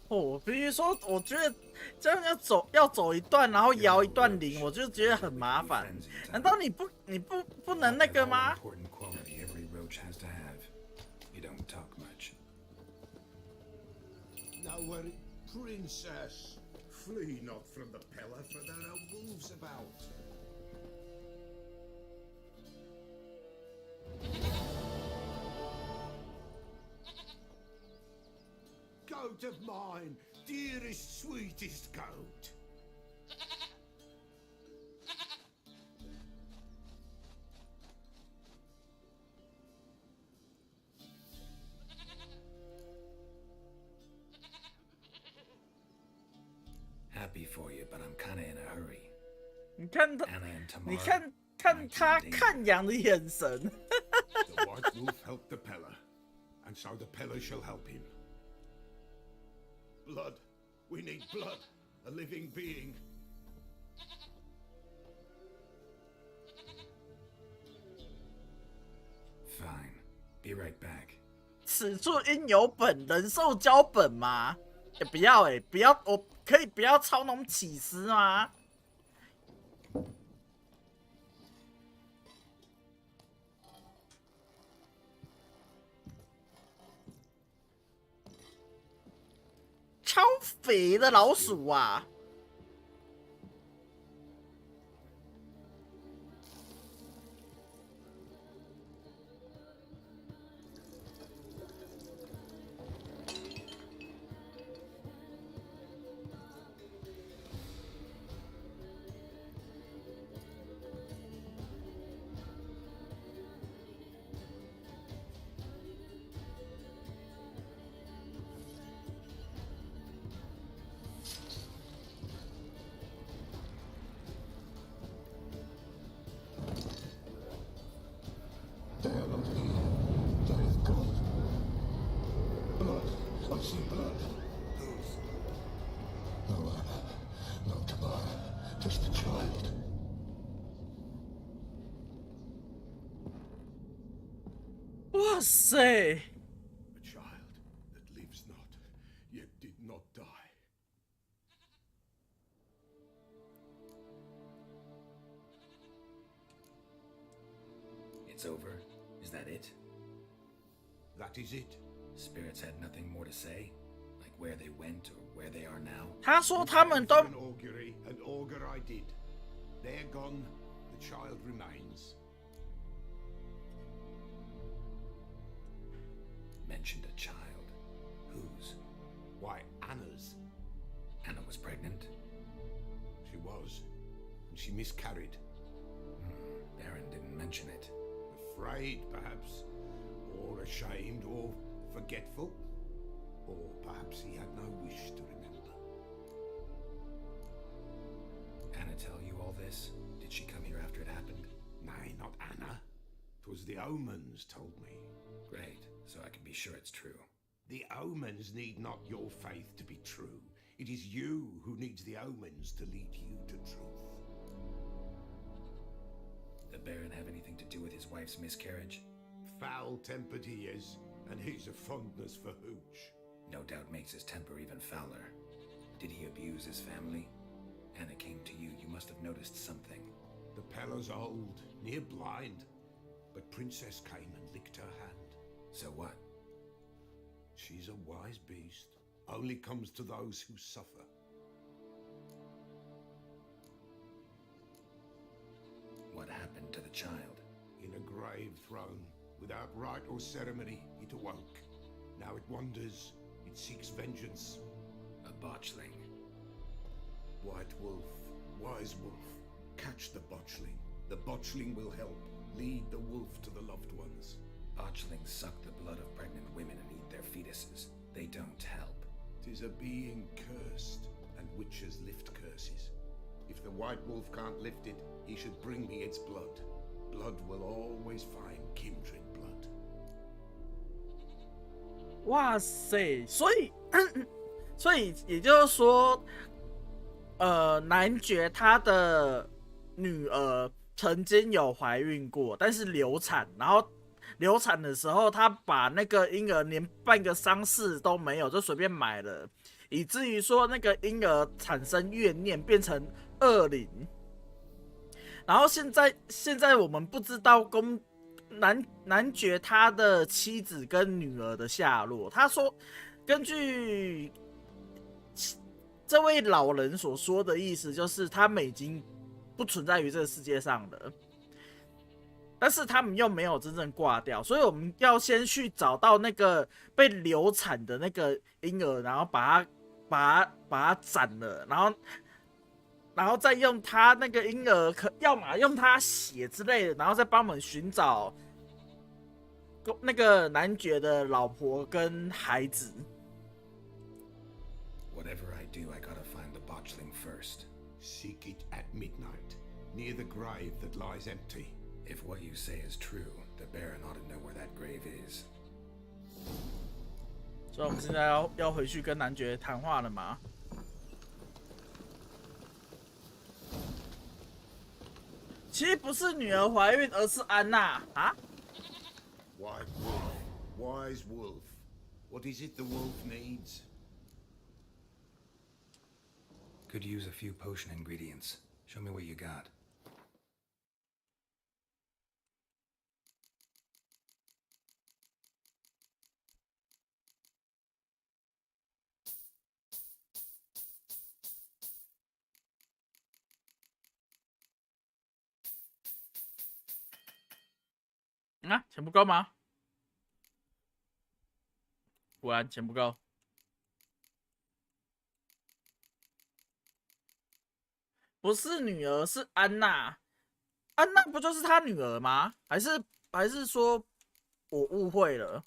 我必须说，我觉得这样要走一段，然后摇一段铃，我就觉得很麻烦。难道你不能那个吗？ Now, princess, flee not from the pillar, for there are wolves about. Goat of mine, dearest, sweetest goat. Happy for you, but I'm kinda in a hurry. 你看他看羊的眼神。The white wolf helped the pillar, and so the pillar shall help him. Blood. We need blood. A living being. Fine. Be right back. 此处应有本，人兽交本吗？不要不要，我可以不要操弄起司吗？超肥的老鼠啊！哇塞 A child that lives not, yet did not die. It's over? Is that it? That is it. Spirits had nothing more to say? Like where they went or where they are now? 他说他们都 An augury I did. They're gone, the child remains. Mentioned a child. Whose? Why, Anna's. Anna was pregnant? She was, and she miscarried. Baron didn't mention it. Afraid, perhaps, or ashamed, or forgetful, or perhaps he had no wish to remember. Anna tell you all this? Did she come here after it happened? Nay, not Anna. 'Twas the omens told me. Great, so I can be sure it's true. The omens need not your faith to be true. It is you who needs the omens to lead you to truth. The Baron have anything to do with his wife's miscarriage? Foul-tempered he is, and he's a fondness for hooch. No doubt makes his temper even fouler. Did he abuse his family? Anna came to you, you must have noticed something. The Pella's old, near blind, but Princess came and licked her hand. So what? She's a wise beast, only comes to those who suffer. What happened to the child? In a grave thrown, without rite or ceremony, it awoke. Now it wanders, it seeks vengeance. A botchling. White wolf, wise wolf, catch the botchling. The botchling will help, lead the wolf to the loved ones. Botchlings suck the blood of pregnant women and eat their fetuses. They don't help. 'Tis a being cursed, and witches lift curses. If the white wolf can't lift it, he should bring me its blood. Blood will always find kindred blood. 哇塞，所以也就是说，男爵他的女儿曾经有怀孕过，但是流产，流产的时候，他把那个婴儿连办个丧事都没有，就随便买了，以至于说那个婴儿产生怨念，变成恶灵。然后现在我们不知道男爵他的妻子跟女儿的下落。他说，根据这位老人所说的意思，就是他们已经不存在于这个世界上了。但是他们又没有真正挂掉，所以我们要先去找到那个被流产的那个婴儿，然后把它斩了，然后再用他那个婴儿，要么用他血之类的，然后再帮我们寻找那个男爵的老婆跟孩子。Whatever I do, I gotta find the botchling first. Seek it at midnight, near the grave that lies empty. If what you say is true, the Baron ought to know where that grave is. 所以我们现在要回去跟男爵谈话了吗？其实不是女儿怀孕，而是安娜啊。Why, wolf, wise wolf. What is it the wolf needs? Could use a few potion ingredients. Show me what you got.啊，钱不够吗？果然钱不够。不是女儿，是安娜。安娜不就是他女儿吗？还是说我误会了？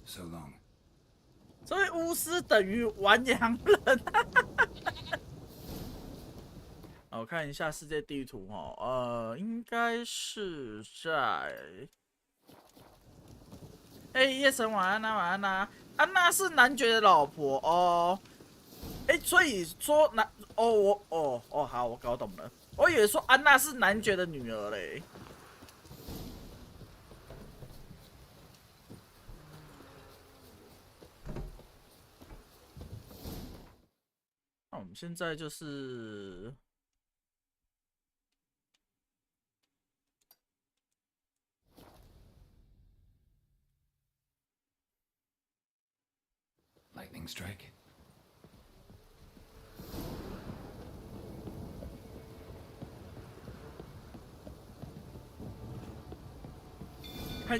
So long. 所以巫师等于完羊人。我看一下世界地图哦，应该是在。夜神晚安啦，晚安啦。安娜是男爵的老婆哦。所以说好，我搞懂了。我以为说安娜是男爵的女儿嘞。 那我们现在就是Lightning strike. 嗨。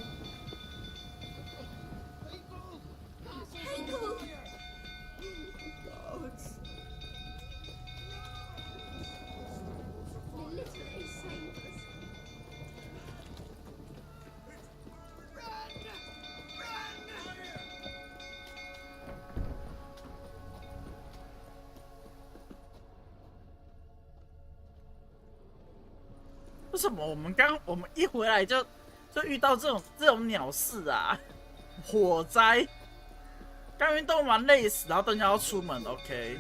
为什么我们一回来就遇到这种鸟事啊？火灾，刚运动完累死，然后等下要出门 ，OK。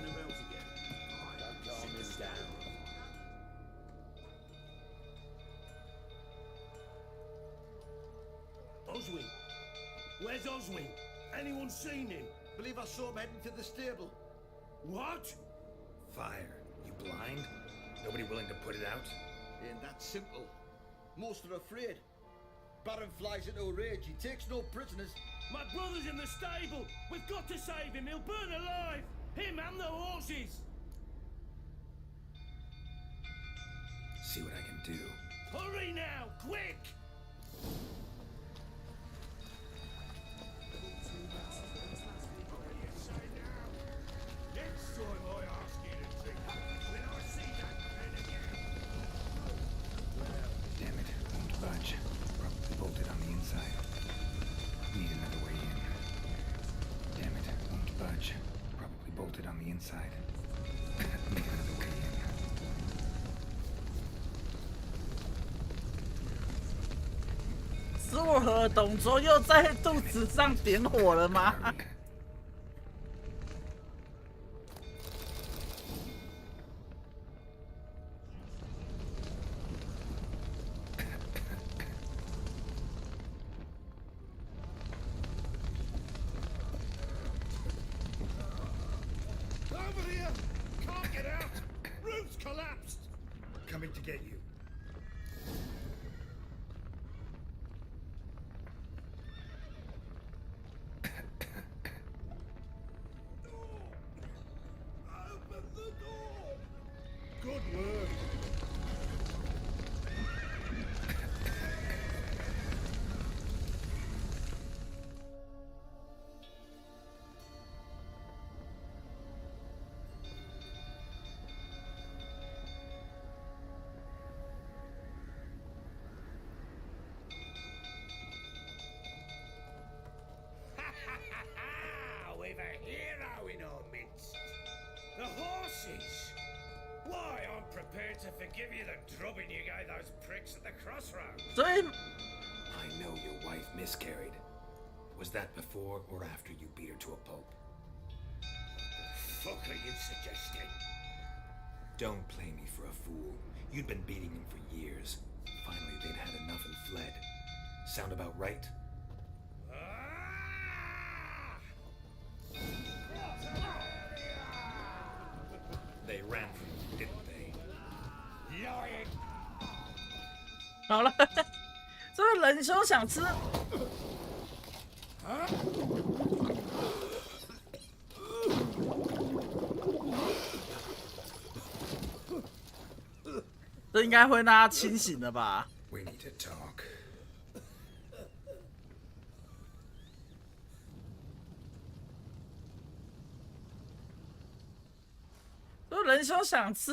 Oswin! Where's Oswin? Anyone seen him? Believe I saw him heading to the stable. What? Fire. You blind? Nobody willing to put it out? Ain't that simple. Most are afraid. Baron flies into a rage. He takes no prisoners. My brother's in the stable. We've got to save him. He'll burn alive. Him and the horses. See what I can do. Hurry now, quick! Next time I ask you to drink, when I see that pen again. Damn it, won't budge. Probably bolted on the inside. Need another way in. Damn it, won't budge. Probably bolted on the inside. Need another way in. 十五盒董卓又在肚子上点火了吗？ coming to get you. Open the door! Good work. We've a hero in our midst. The horses. Why, I'm prepared to forgive you the drubbing you gave those pricks at the crossroads. I know your wife miscarried. Was that before or after you beat her to a pulp? What the fuck are you suggesting? Don't play me for a fool. You'd been beating him for years. Finally, they'd had enough and fled. Sound about right? They ran from you, didn't they? Lying! 好了，这位仁兄想吃。这应该会让他清醒的吧 We need to talk. 这仁兄想吃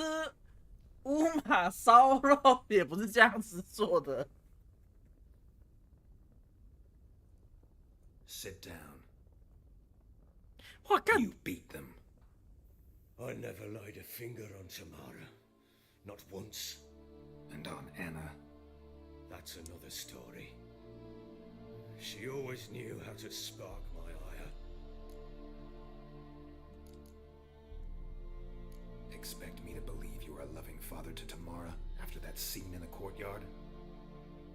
乌马烧肉，也不是这样子做的。Sit down. What kind? You beat them. I never laid a finger on Tamara. Not once. And on Anna. That's another story. She always knew how to spark my ire. Expect me to believe you are a loving father to Tamara after that scene in the courtyard?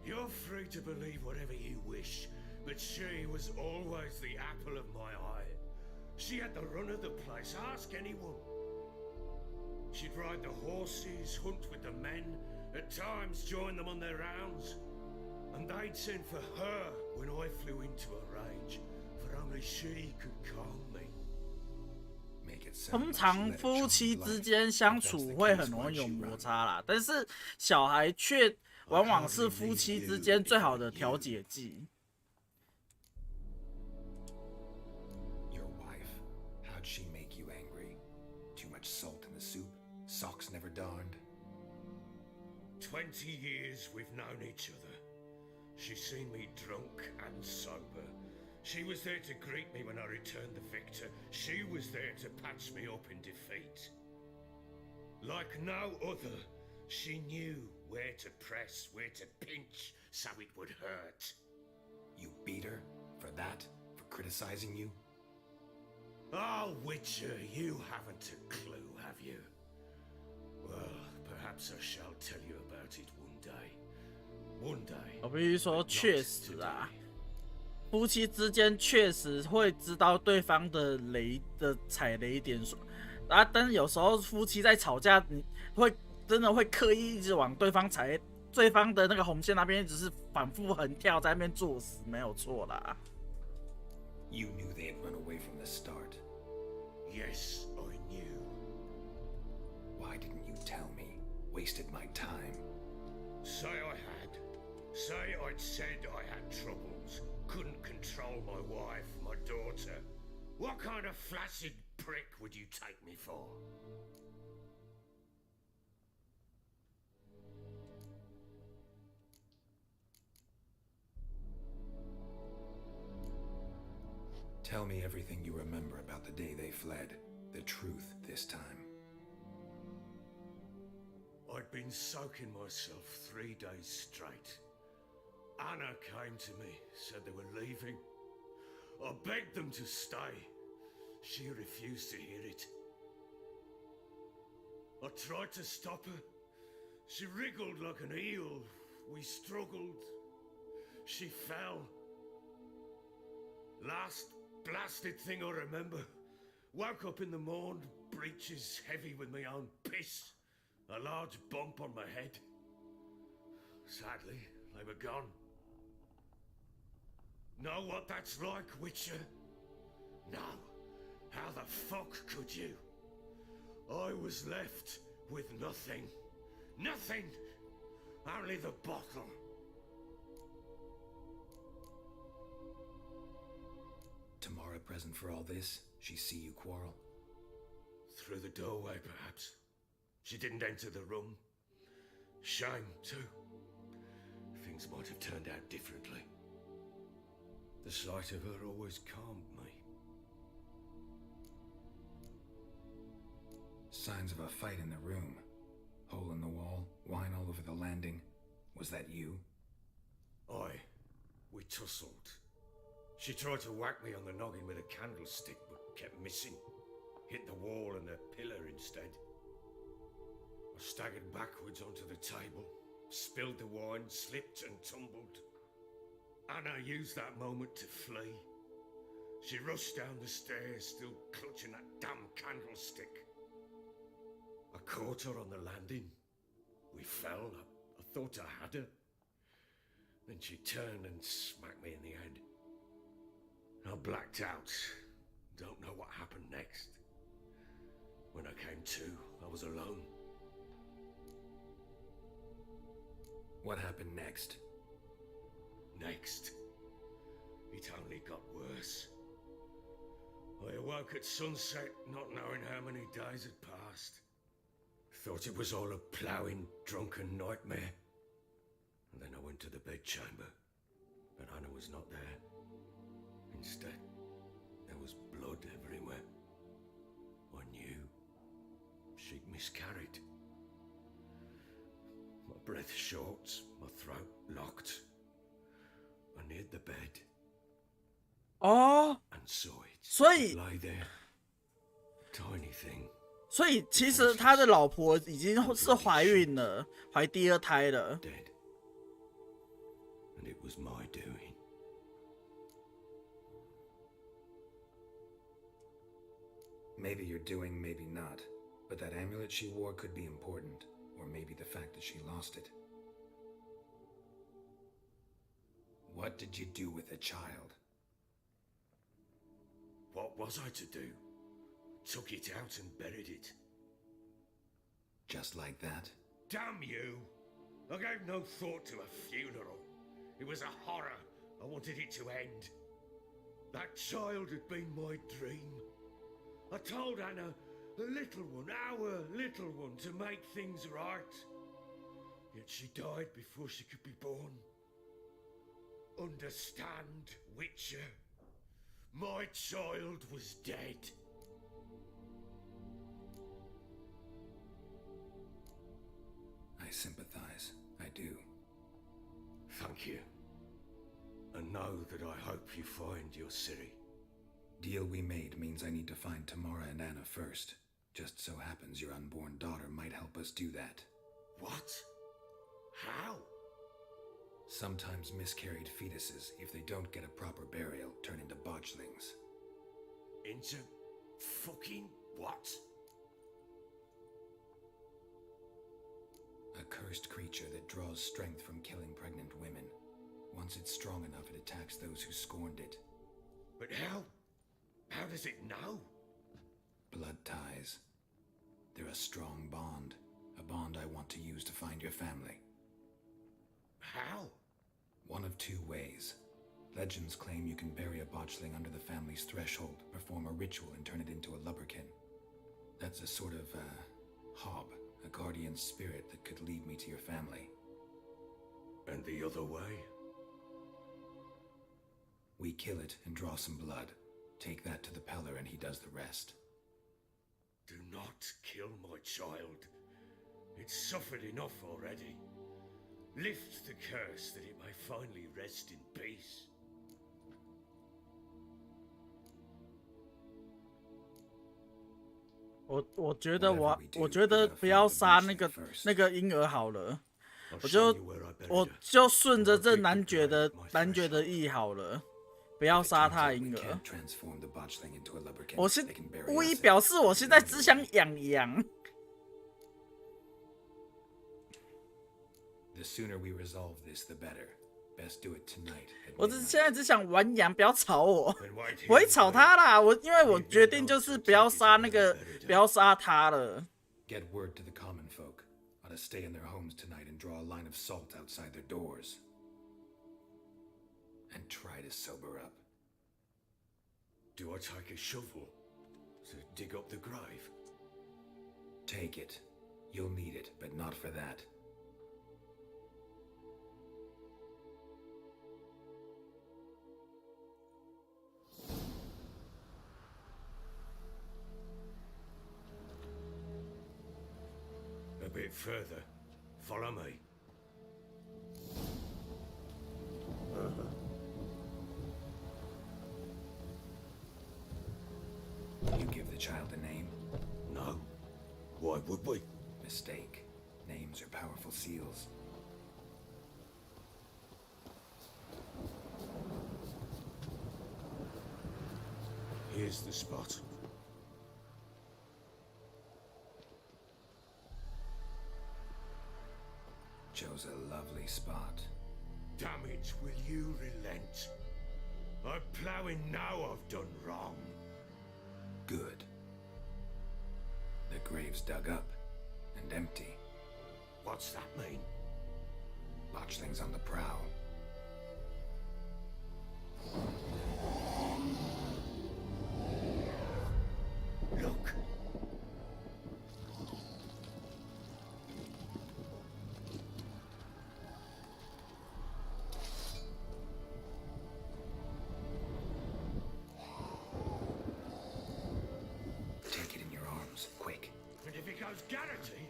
You're free to believe whatever you wish, but she was always the apple of my eye. She had the run of the place, ask anyone. She'd ride the horses, hunt with the men, at times join them on their rounds. And they'd send for her when I flew into a rage, for only she could calm me. 通常夫妻之间相处会很容易有摩擦啦，但是小孩却往往是夫妻之间最好的调解剂。Your wife, how'd she make you angry? Too much salt in the soup? Socks never darned? 20 years we've known each other. She's seen me drunk and sober. She was there to greet me when I returned the victor. She was there to patch me up in defeat. Like no other, she knew where to press, where to pinch, so it would hurt. You beat her? For that? For criticizing you? Oh, Witcher, you haven't a clue, have you? Well, perhaps I shall tell you about it one day. One day. 我必须说，确实啊。夫妻之间确实会知道对方的踩雷点，但是有时候夫妻在吵架，你会真的会刻意一直往对方的那个红线那边，一直是反复横跳在那边作死，没有错啦。You knew they had run away from the start. Yes, I knew. Why didn't you tell me? Wasted my time. Say I had. Say I'd said I had troubles. Couldn't control my wife, my daughter. What kind of flaccid prick would you take me for? Tell me everything you remember about the day they fled. The truth this time. I'd been soaking myself 3 days straight. Anna came to me, said they were leaving. I begged them to stay. She refused to hear it. I tried to stop her. She wriggled like an eel. We struggled. She fell. Last blasted thing I remember. Woke up in the morn, breeches heavy with my own piss. a large bump on my head. Sadly, they were gone. Know what that's like, Witcher? No. How the fuck could you? I was left with nothing. Nothing! Only the bottle. Tamara present for all this? She see you quarrel? Through the doorway, perhaps. She didn't enter the room. Shame, too. Things might have turned out differently. The sight of her always calmed me. Signs of a fight in the room. Hole in the wall, wine all over the landing. Was that you? Aye. We tussled. She tried to whack me on the noggin with a candlestick, but kept missing. Hit the wall and the pillar instead. I staggered backwards onto the table, spilled the wine, slipped and tumbled. Anna used that moment to flee. She rushed down the stairs, still clutching that damn candlestick. I caught her on the landing. We fell. I thought I had her. Then she turned and smacked me in the head. I blacked out. Don't know what happened next. When I came to, I was alone. What happened next? Next, it only got worse. I awoke at sunset, not knowing how many days had passed. Thought it was all a ploughing, drunken nightmare. And then I went to the bedchamber, but Anna was not there. Instead, there was blood everywhere. I knew she'd miscarried. My breath short, my throat locked. I neared the bed.哦， and saw it. 所以 lay there, tiny thing. 所以其实他的老婆已经是怀孕了，怀第二胎了。 Dead. And it was my doing. Maybe you're doing, maybe not. But that amulet she wore could be important. Or maybe the fact that she lost it. What did you do with the child? What was I to do? Took it out and buried it. Just like that? Damn you! I gave no thought to a funeral. It was a horror. I wanted it to end. That child had been my dream. I told Anna, the little one, our little one, to make things right. Yet she died before she could be born. Understand, Witcher? My child was dead. I sympathize. I do. Thank you. And know that I hope you find your Ciri. Deal we made means I need to find Tamara and Anna first. Just so happens your unborn daughter might help us do that. What? How? Sometimes miscarried fetuses, if they don't get a proper burial, turn into botchlings. Into fucking what? A cursed creature that draws strength from killing pregnant women. Once it's strong enough, it attacks those who scorned it. But how? How does it know? Blood ties. They're a strong bond. A bond I want to use to find your family. How? One of two ways. Legends claim you can bury a botchling under the family's threshold, perform a ritual, and turn it into a lubberkin. That's a sort of, hob, a guardian spirit that could lead me to your family. And the other way? We kill it and draw some blood. Take that to the Peller and he does the rest. Do not kill my child. It's suffered enough already. Lift the curse that it may finally rest in peace.我觉得不要杀那个婴儿好了，我就顺着这男爵的意好了，不要杀他婴儿。我故意表示我现在只想养羊。The sooner we resolve this, the better. Best do it tonight. 我现在只想玩羊，不要吵我。不会吵他啦，因为我决定就是不要杀他了。Get word to the common folk. Ought to stay in their homes tonight and draw a line of salt outside their doors. And try to sober up. Do I take a shovel to dig up the grave? Take it. You'll need it, but not for that. A bit further. Follow me. You give the child a name? No. Why would we? Mistake. Names are powerful seals. Here's the spot. Chose a lovely spot. Damn it, will you relent? I'm ploughing now I've done wrong. Good. The grave's dug up and empty. What's that mean? Botchling's on the prowl. Look. Take it in your arms, quick. And if it goes Garrity,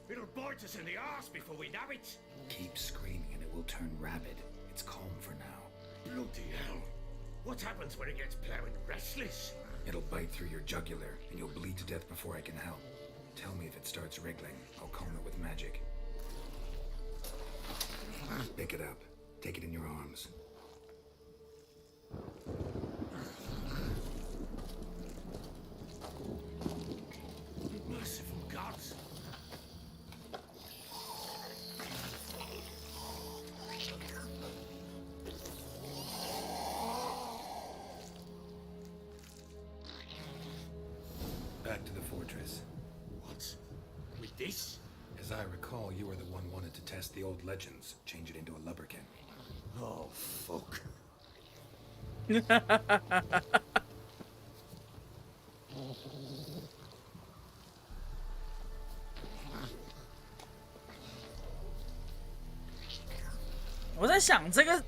it'll bite us in the arse before we know it. Keep screaming and it will turn rabid. It's calm for now. Bloody hell. What happens when it gets plowing restless? It'll bite through your jugular and you'll bleed to death before I can help. Tell me if it starts wriggling. I'll calm it with magic. Pick it up. Take it in your arms. Merciful gods. Back to the fortress. What? With this? As I recall, you were the one wanted to test the old legends, change it into a lubberkin. Oh, fuck. 我在想这个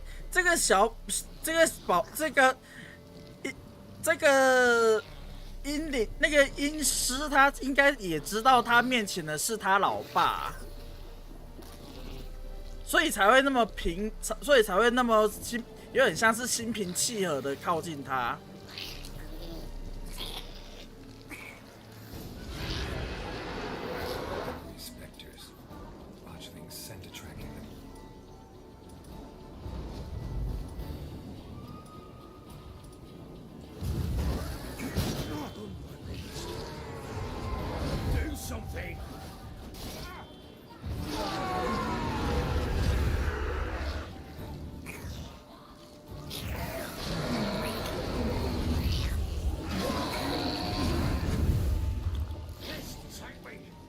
阴灵那个阴师，他应该也知道他面前的是他老爸，所以才会那么所以才会那么有点像是心平气和的靠近他。Spectres. Botchling's scent attracting them. Do something!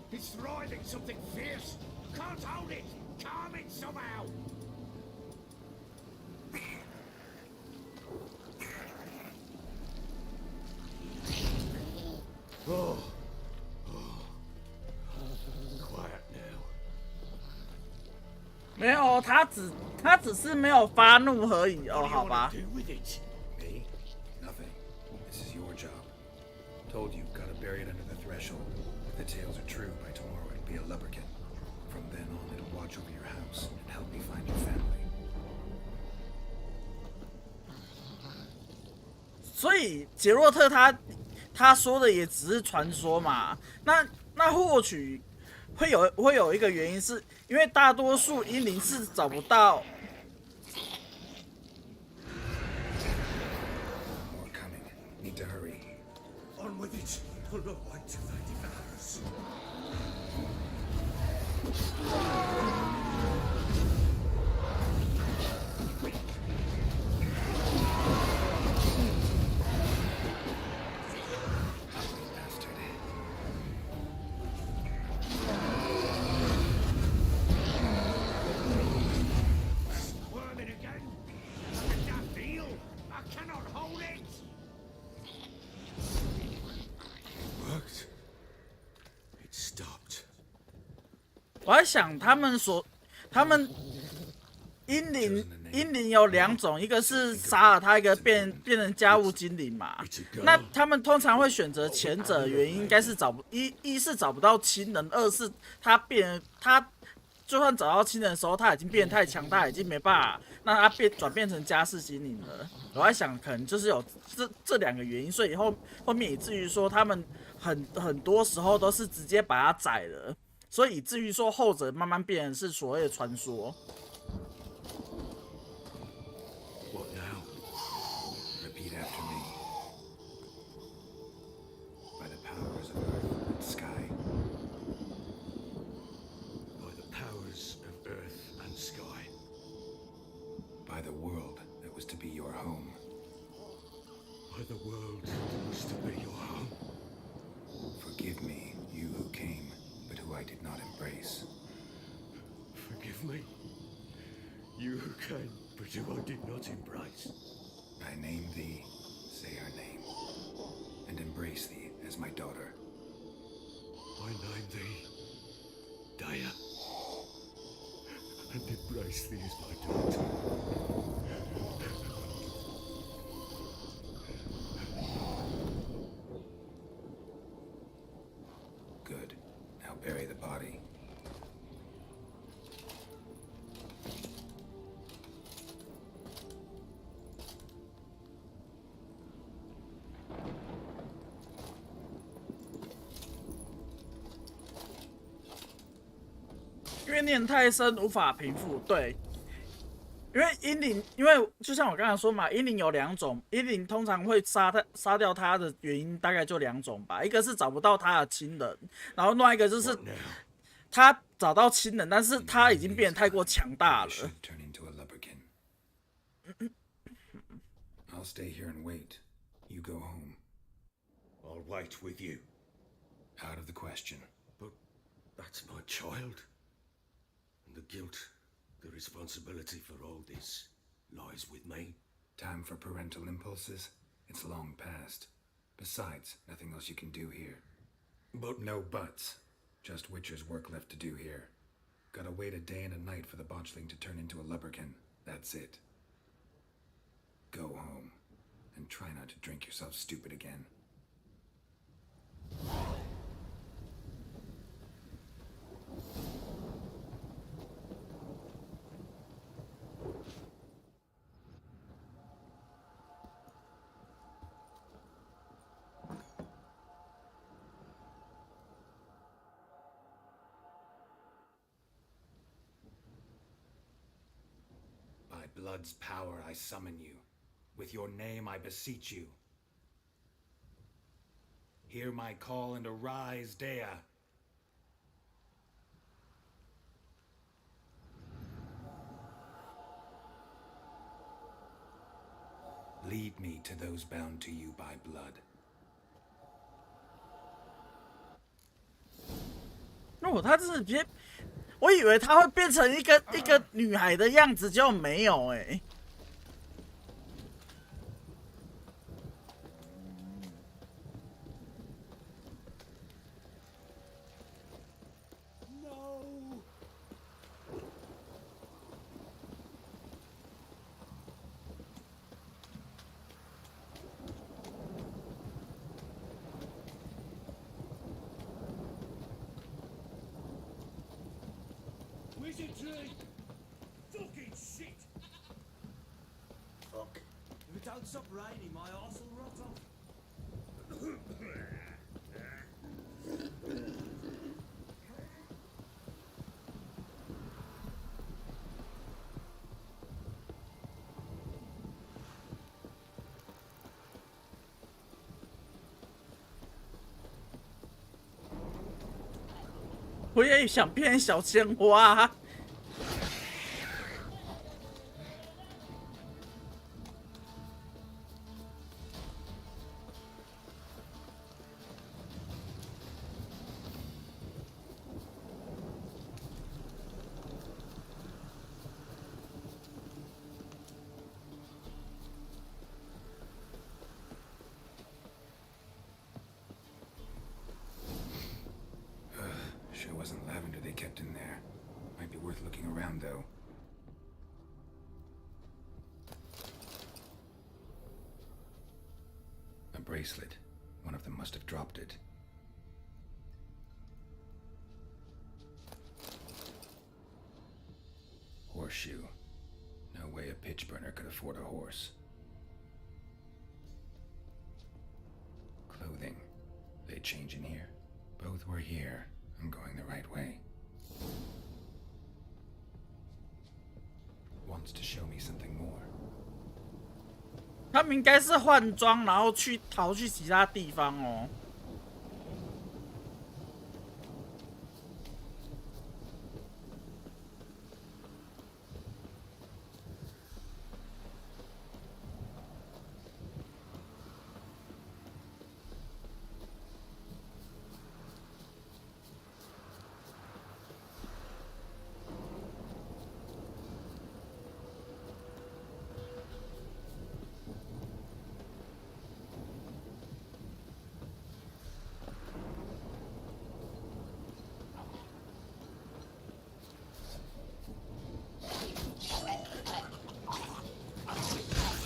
It's writhing something fierce. Can't hold it. Calm it somehow. Oh. Quiet now. 没有，他只是没有发怒而已哦，好吧。 Do with it? Me? Nothing. This is your job. Told you, gotta bury it under the threshold. If the tales are true, by tomorrow it'll be a lubberkin. From then on, it'll watch over your house and help me find your family. 所以杰洛特他说的也只是传说嘛，那或许会有一个原因是因为大多数阴灵是找不到。 More coming. Need to hurry. On with it. Or no one to find devours. 我在想他们英灵有2种，一个是杀了他，一个变成家务精灵嘛。那他们通常会选择前者，原因应该是一是找不到亲人，二是他就算找到亲人的时候，他已经变得太强大，已经没办法让他转变成家世精灵了。我在想，可能就是有这2个原因，所以后面以至于说他们很多时候都是直接把他宰了，所以以至于说后者慢慢变成是所谓的传说。What now? Repeat after me. By the powers of earth and sky. By the powers of earth and sky. By the world that was to be your home. By the world that was to be your home. Forgive me, you who came, but who I did not embrace. Forgive me, you who came, but who I did not embrace. I name thee, say her name, and embrace thee as my daughter. I name thee, Daya, and embrace thee as my daughter. Good. Now bury the body. 怨念太深，无法平复。对，因为阴灵，因为就像我刚才说嘛，阴灵有2种，阴灵通常会杀掉他的原因大概就2种吧，一个是找不到他的亲人，然后另外一个就是他找到亲人，但是他已经变得太过强大了。I'll stay here and wait. You go home. I'll wait with you. Out of the question. But that's my child. And the guilt, the responsibility for all this lies with me. Time for parental impulses? It's long past. Besides, nothing else you can do here. But no buts. Just Witcher's work left to do here. Gotta wait a day and a night for the botchling to turn into a lubberkin. That's it. Go home. And try not to drink yourself stupid again. By blood's power I summon you. With your name I beseech you. Hear my call and arise, Dea. Lead me to those bound to you by blood. 哦，他真是直接，我以为他会变成一个女孩的样子，结果没有哎。Wizardry! Fucking shit! Fuck! If it don't stop raining, my arse will rot off. 我也想变小鲜花。Sure wasn't lavender they kept in there. found, though. A bracelet. One of them must have dropped it. Horseshoe. No way a pitch burner could afford a horse. Clothing. They change in here? Both were here. I'm going the right way. Wants to show me something more. 他们应该是换装，然后逃去其他地方哦。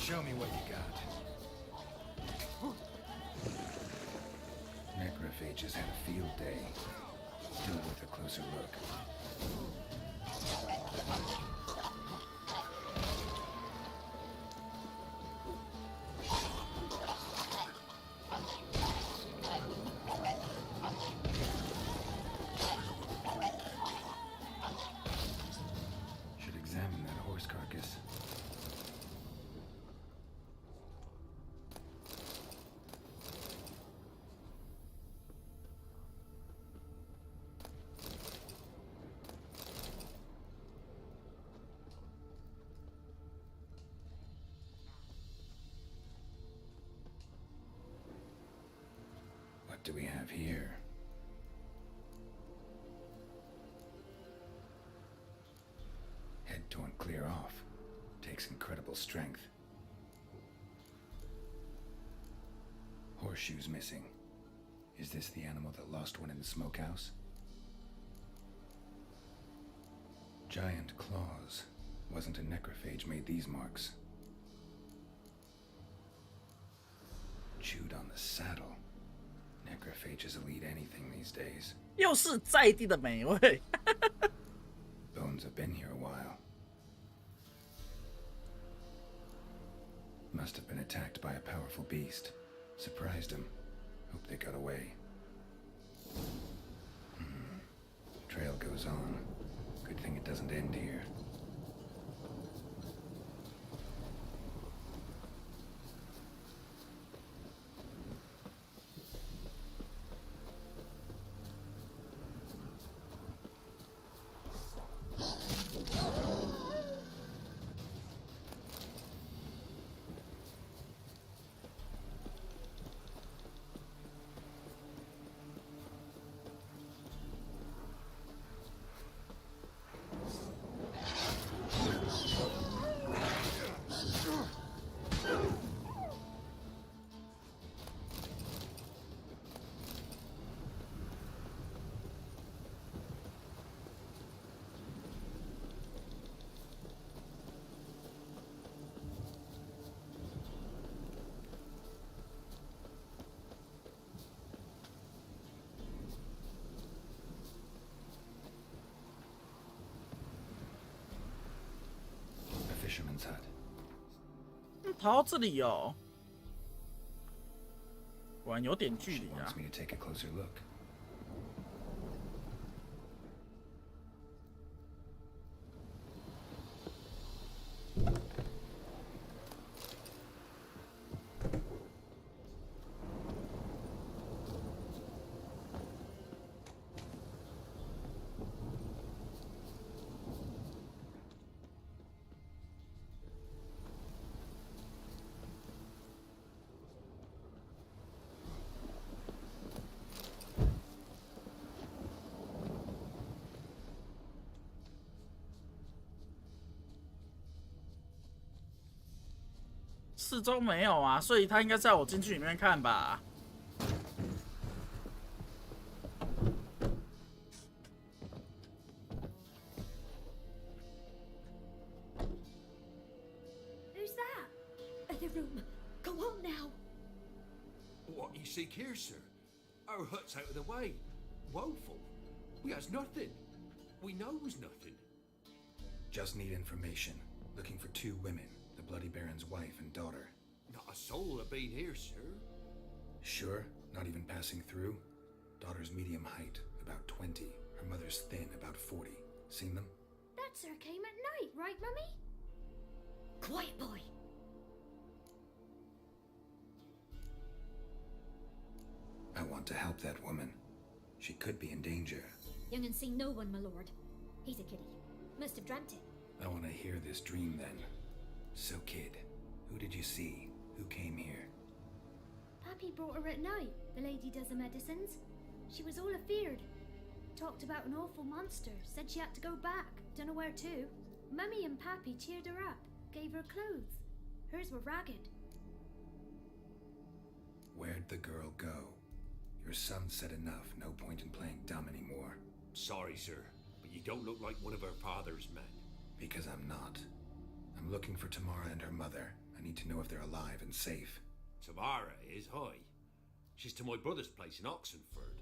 Show me what you got. Necrophages had a field day. Do it with a closer look. Should examine that horse carcass. What do we have here? Head torn clear off. Takes incredible strength. Horseshoes missing. Is this the animal that lost one in the smokehouse? Giant claws. Wasn't a necrophage made these marks. Chewed on the saddle. Necrophages will eat anything these days. 又是在地的美味。Bones have been here a while. Must have been attacked by a powerful beast. Surprised them. Hope they got away. Trail goes on. Good thing it doesn't end here. Fisherman's hut. 逃到这里哦，果然有点距离啊。 Wants me to take a closer look.四周没有啊，所以他应该在我进去里面看吧。the room. Go on now. What you seek here, sir? Our hut's out of the way. Woeful. We has nothing. We knows nothing. Just need information. Looking for 2 women, the Bloody Baron's wife and daughter. Not a soul have been here, sir. Sure? Not even passing through? Daughter's medium height, about 20. Her mother's thin, about 40. Seen them? That sir came at night, right, Mummy? Quiet, boy. I want to help that woman. She could be in danger. Young and seen no one, my lord. He's a kiddie. Must have dreamt it. I want to hear this dream then. So, kid, who did you see? Who came here? Pappy brought her at night, the lady does the medicines. She was all afeared. Talked about an awful monster, said she had to go back, dunno where to. Mummy and Pappy cheered her up, gave her clothes. Hers were ragged. Where'd the girl go? Your son said enough, no point in playing dumb anymore. Sorry, sir, but you don't look like one of her father's men. Because I'm not. I'm looking for Tamara and her mother. I need to know if they're alive and safe. Tamara is, hi. She's to my brother's place in Oxenford.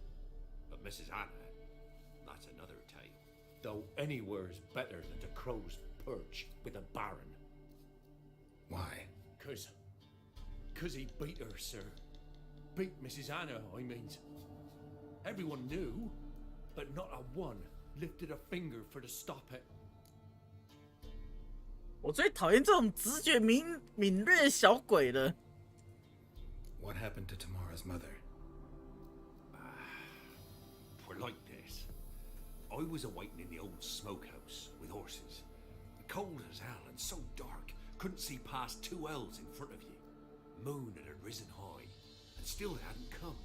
But Mrs. Anna, that's another tale. Though anywhere's better than the Crow's Perch with a baron. Why? Cause he beat her, sir. Beat Mrs. Anna, I means. Everyone knew, but not a one lifted a finger for to stop it. 我最讨厌这种直觉敏锐的小鬼了。What happened to Tamara's mother? We're like this. I was awaiting in the old smokehouse with horses. Cold as hell and so dark, couldn't see past 2 ells in front of you. Moon had risen high, and still they hadn't come.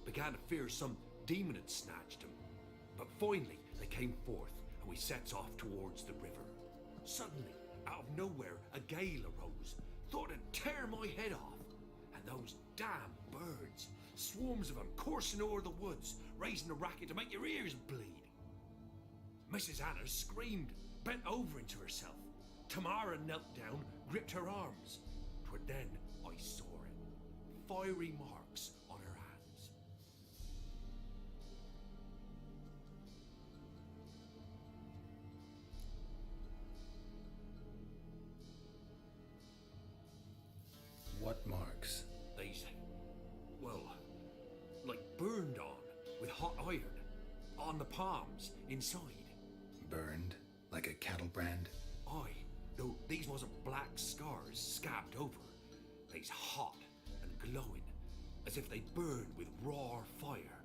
Began to fear some demon had snatched them. But finally they came forth, and we sets off towards the river. Suddenly, out of nowhere, a gale arose. Thought it'd tear my head off. And those damn birds, swarms of them coursing over the woods, raising a racket to make your ears bleed. Mrs. Anna screamed, bent over into herself. Tamara knelt down, gripped her arms. 'Twere then I saw it. Fiery marks on her hands. What marks? These, well, like burned on with hot iron. On the palms, inside. Burned? Like a cattle brand? Aye, though these wasn't black scars scabbed over. They's hot and glowing, as if they burned with raw fire.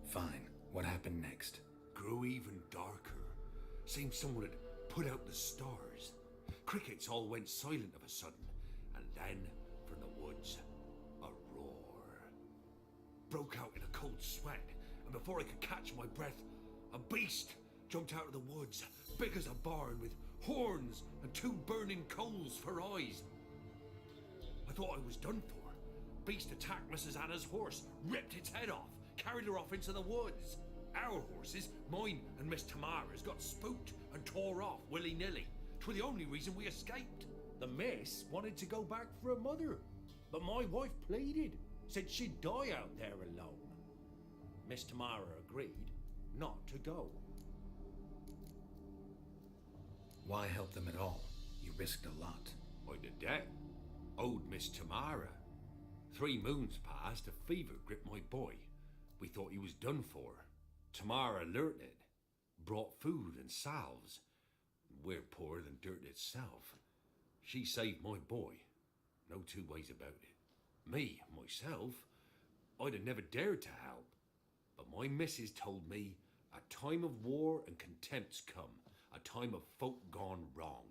Fine. What happened next? Grew even darker. Seemed someone had put out the stars. Crickets all went silent of a sudden, and then, from the woods, a roar. Broke out in a cold sweat, and before I could catch my breath, a beast jumped out of the woods, big as a barn, with horns and 2 burning coals for eyes. I thought I was done for. Beast attacked Mrs. Anna's horse, ripped its head off, carried her off into the woods. Our horses, mine and Miss Tamara's, got spooked and tore off willy-nilly. 'Twere the only reason we escaped. The miss wanted to go back for her mother, but my wife pleaded, said she'd die out there alone. Miss Tamara agreed not to go. Why help them at all? You risked a lot. I'd a debt. Owed Miss Tamara. 3 moons passed, a fever gripped my boy. We thought he was done for. Tamara learnt it. Brought food and salves. We're poorer than dirt itself. She saved my boy. No 2 ways about it. Me, myself, I'd have never dared to help. But my missus told me a time of war and contempt's come. A time of folk gone wrong.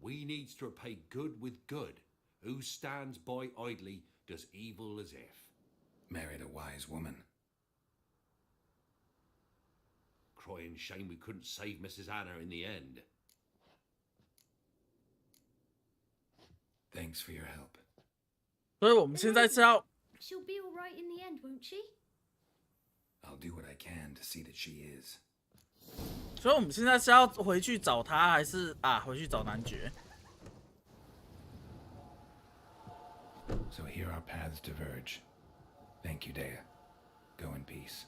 We needs to repay good with good. Who stands by idly does evil as if. Married a wise woman. Crying shame we couldn't save Mrs. Anna in the end. Thanks for your help. 所以我们现在是要 She'll be all right in the end, won't she? I'll do what I can to see that she is. 所以我们现在是要回去找他，还是回去找男爵？ So here our paths diverge. Thank you, Dea. Go in peace.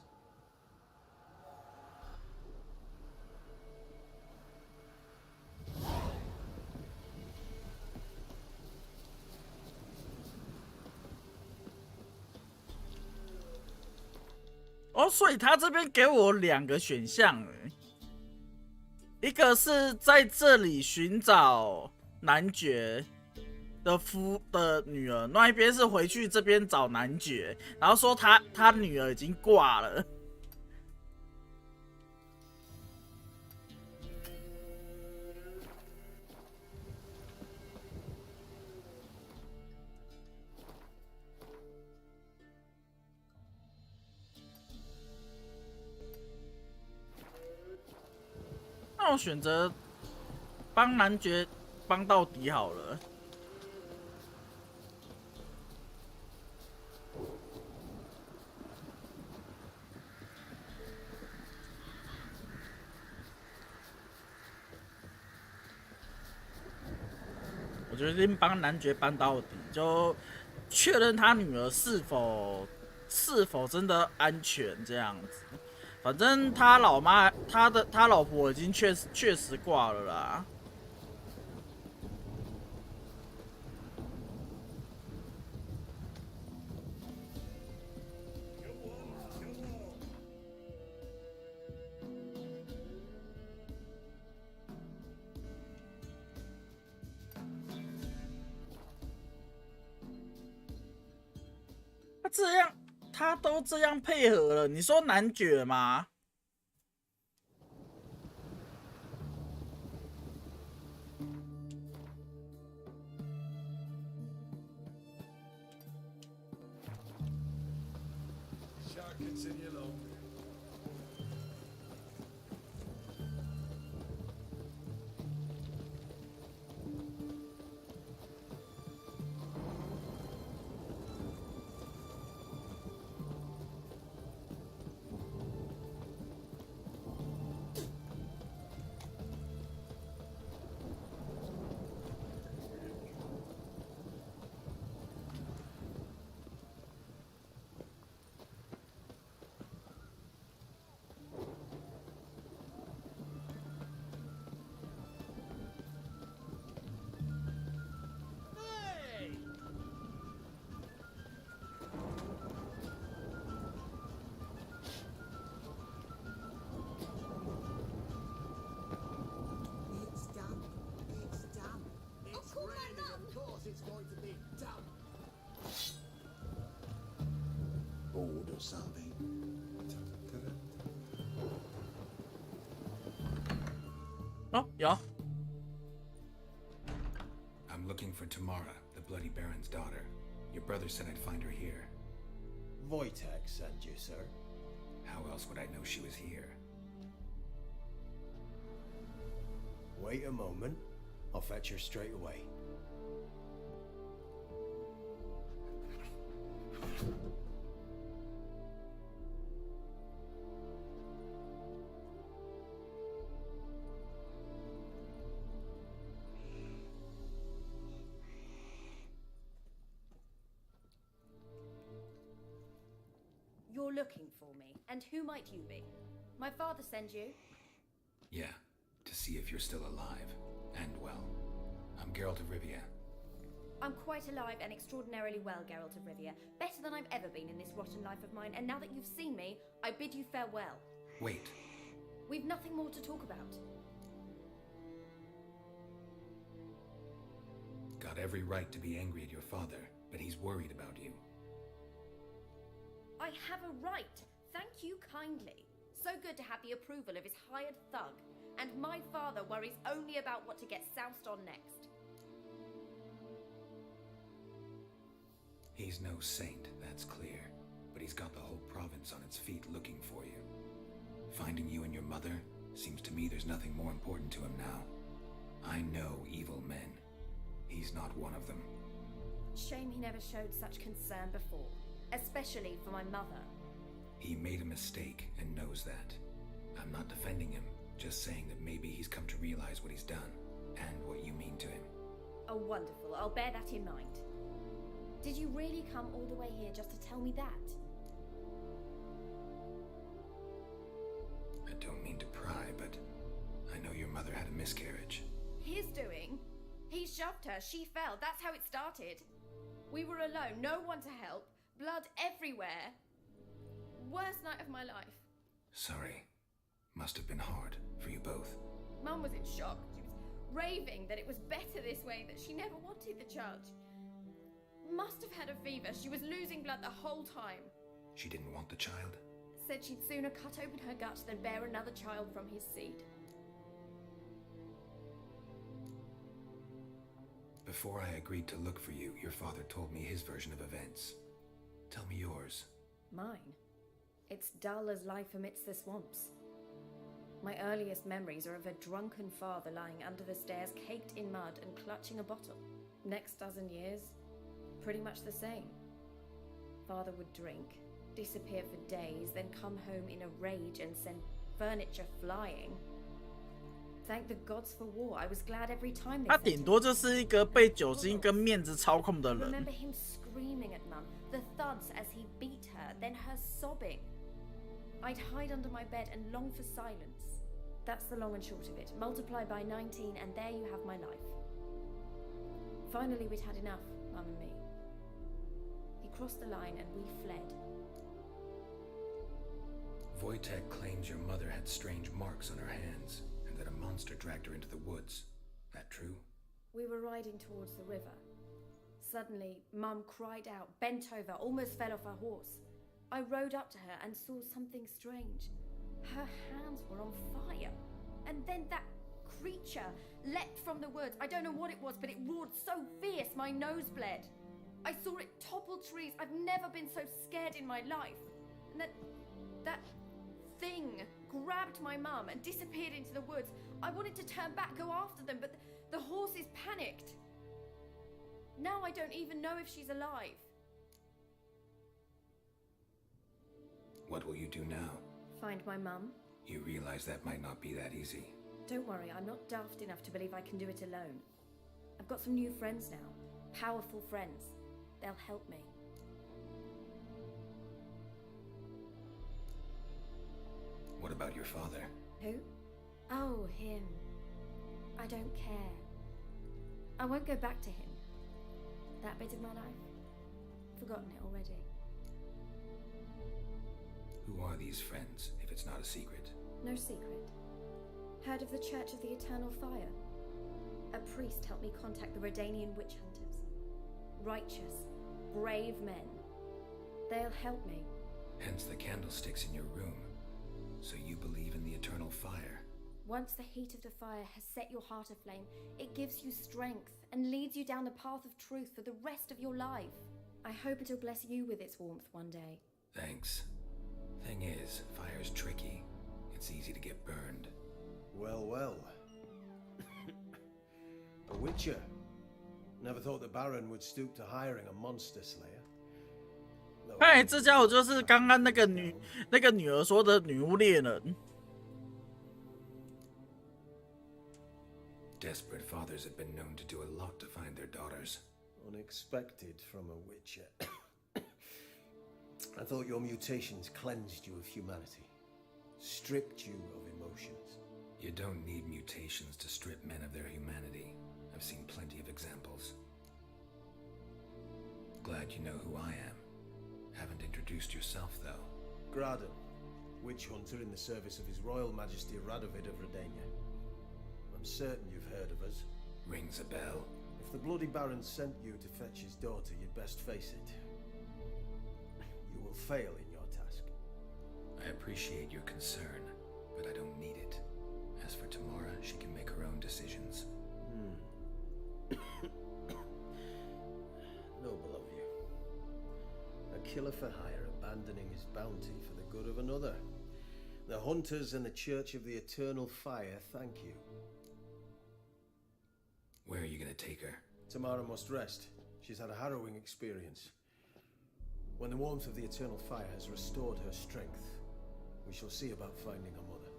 Oh, 所以他这边给我2个选项，一个是在这里寻找男爵的女儿，那一边是回去这边找男爵，然后说他女儿已经挂了。那我选择帮男爵帮到底好了。我决定帮男爵帮到底，就确认他女儿是否真的安全这样子。反正他老妈，他老婆已经确实挂了啦。他都这样配合了，你说男爵吗？Or something. Oh, yeah. I'm looking for Tamara, the Bloody Baron's daughter. Your brother said I'd find her here. Wojtek sent you, sir. How else would I know she was here? Wait a moment. I'll fetch her straight away. You're looking for me, and who might you be? My father sent you? Yeah, to see if you're still alive and well. I'm Geralt of Rivia. I'm quite alive and extraordinarily well, Geralt of Rivia. Better than I've ever been in this rotten life of mine, and now that you've seen me, I bid you farewell. Wait. We've nothing more to talk about. Got every right to be angry at your father, but he's worried about you. I have a right. Thank you kindly. So good to have the approval of his hired thug. And my father worries only about what to get soused on next. He's no saint, that's clear. But he's got the whole province on its feet looking for you. Finding you and your mother, seems to me there's nothing more important to him now. I know evil men. He's not one of them. Shame he never showed such concern before. Especially for my mother. He made a mistake and knows that. I'm not defending him, just saying that maybe he's come to realize what he's done, and what you mean to him. Oh, wonderful. I'll bear that in mind. Did you really come all the way here just to tell me that? I don't mean to pry, but I know your mother had a miscarriage. His doing? He shoved her, she fell, that's how it started. We were alone, no one to help, blood everywhere. Worst night of my life. Sorry. Must have been hard for you both. Mum was in shock. She was raving that it was better this way, that she never wanted the child. Must have had a fever. She was losing blood the whole time. She didn't want the child? Said she'd sooner cut open her gut than bear another child from his seed. Before I agreed to look for you, your father told me his version of events. Tell me yours. Mine? It's dull as life amidst the swamps. My earliest memories are of a drunken father lying under the stairs, caked in mud and clutching a bottle. Next dozen years, pretty much the same. Father would drink, disappear for days, then come home in a rage and send furniture flying. Thank the gods for war. I was glad every time they 他顶多就是一个被酒精跟面子操控的 I 人。 remember him screaming at Mum, the thuds as he beat her, then her sobbing. I'd hide under my bed and long for silence. That's the long and short of it. Multiply by 19 and there you have my life. Finally we'd had enough, Mum and me. He crossed the line and we fled. Wojtek claims your mother had strange marks on her hands, and that a monster dragged her into the woods. That true? We were riding towards the river. Suddenly, Mum cried out, bent over, almost fell off her horse. I rode up to her and saw something strange. Her hands were on fire. And then that creature leapt from the woods. I don't know what it was, but it roared so fierce my nose bled. I saw it topple trees. I've never been so scared in my life. And that thing grabbed my mum and disappeared into the woods. I wanted to turn back, go after them, but the horses panicked. Now I don't even know if she's alive. What will you do now? Find my mum? You realize that might not be that easy. Don't worry, I'm not daft enough to believe I can do it alone. I've got some new friends now. Powerful friends. They'll help me. What about your father? Who? Oh, him. I don't care. I won't go back to him. That bit of my life? Forgotten it already. Who are these friends, if it's not a secret? No secret. Heard of the Church of the Eternal Fire? A priest helped me contact the Redanian witch hunters. Righteous, brave men. They'll help me. Hence the candlesticks in your room. So you believe in the eternal fire? Once the heat of the fire has set your heart aflame, it gives you strength and leads you down the path of truth for the rest of your life. I hope it'll bless you with its warmth one day. Thanks. Thing is, fire's tricky. It's easy to get burned. Well, well. A witcher. Never thought the Baron would stoop to hiring a monster slayer. 哎，这家伙就是刚刚那个女儿说的女巫猎人。Desperate fathers have been known to do a lot to find their daughters. Unexpected from a witcher. I thought your mutations cleansed you of humanity, stripped you of emotions. You don't need mutations to strip men of their humanity. I've seen plenty of examples. Glad you know who I am. Haven't introduced yourself, though. Graden, witch hunter in the service of His Royal Majesty Radovid of Redania. I'm certain you've heard of us. Rings a bell. If the Bloody Baron sent you to fetch his daughter, you'd best face it. You will fail in your task. I appreciate your concern, but I don't need it. As for Tamara, she can make her own decisions. Noble of you. A killer for hire abandoning his bounty for the good of another. The hunters and the Church of the Eternal Fire thank you. Where are you gonna take her? Tamara must rest. She's had a harrowing experience. When the warmth of the Eternal Fire has restored her strength, we shall see about finding her mother.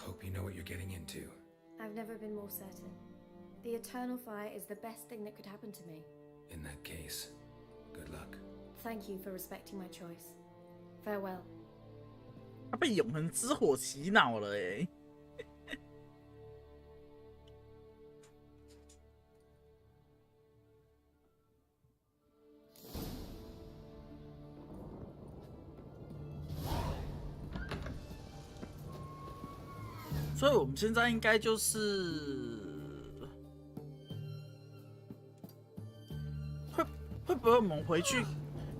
Hope you know what you're getting into. I've never been more certain. The eternal fire is the best thing that could happen to me. In that case, good luck. Thank you for respecting my choice. Farewell. 他被永恒之火洗脑了哎。所以我们现在应该就是会不会我们回去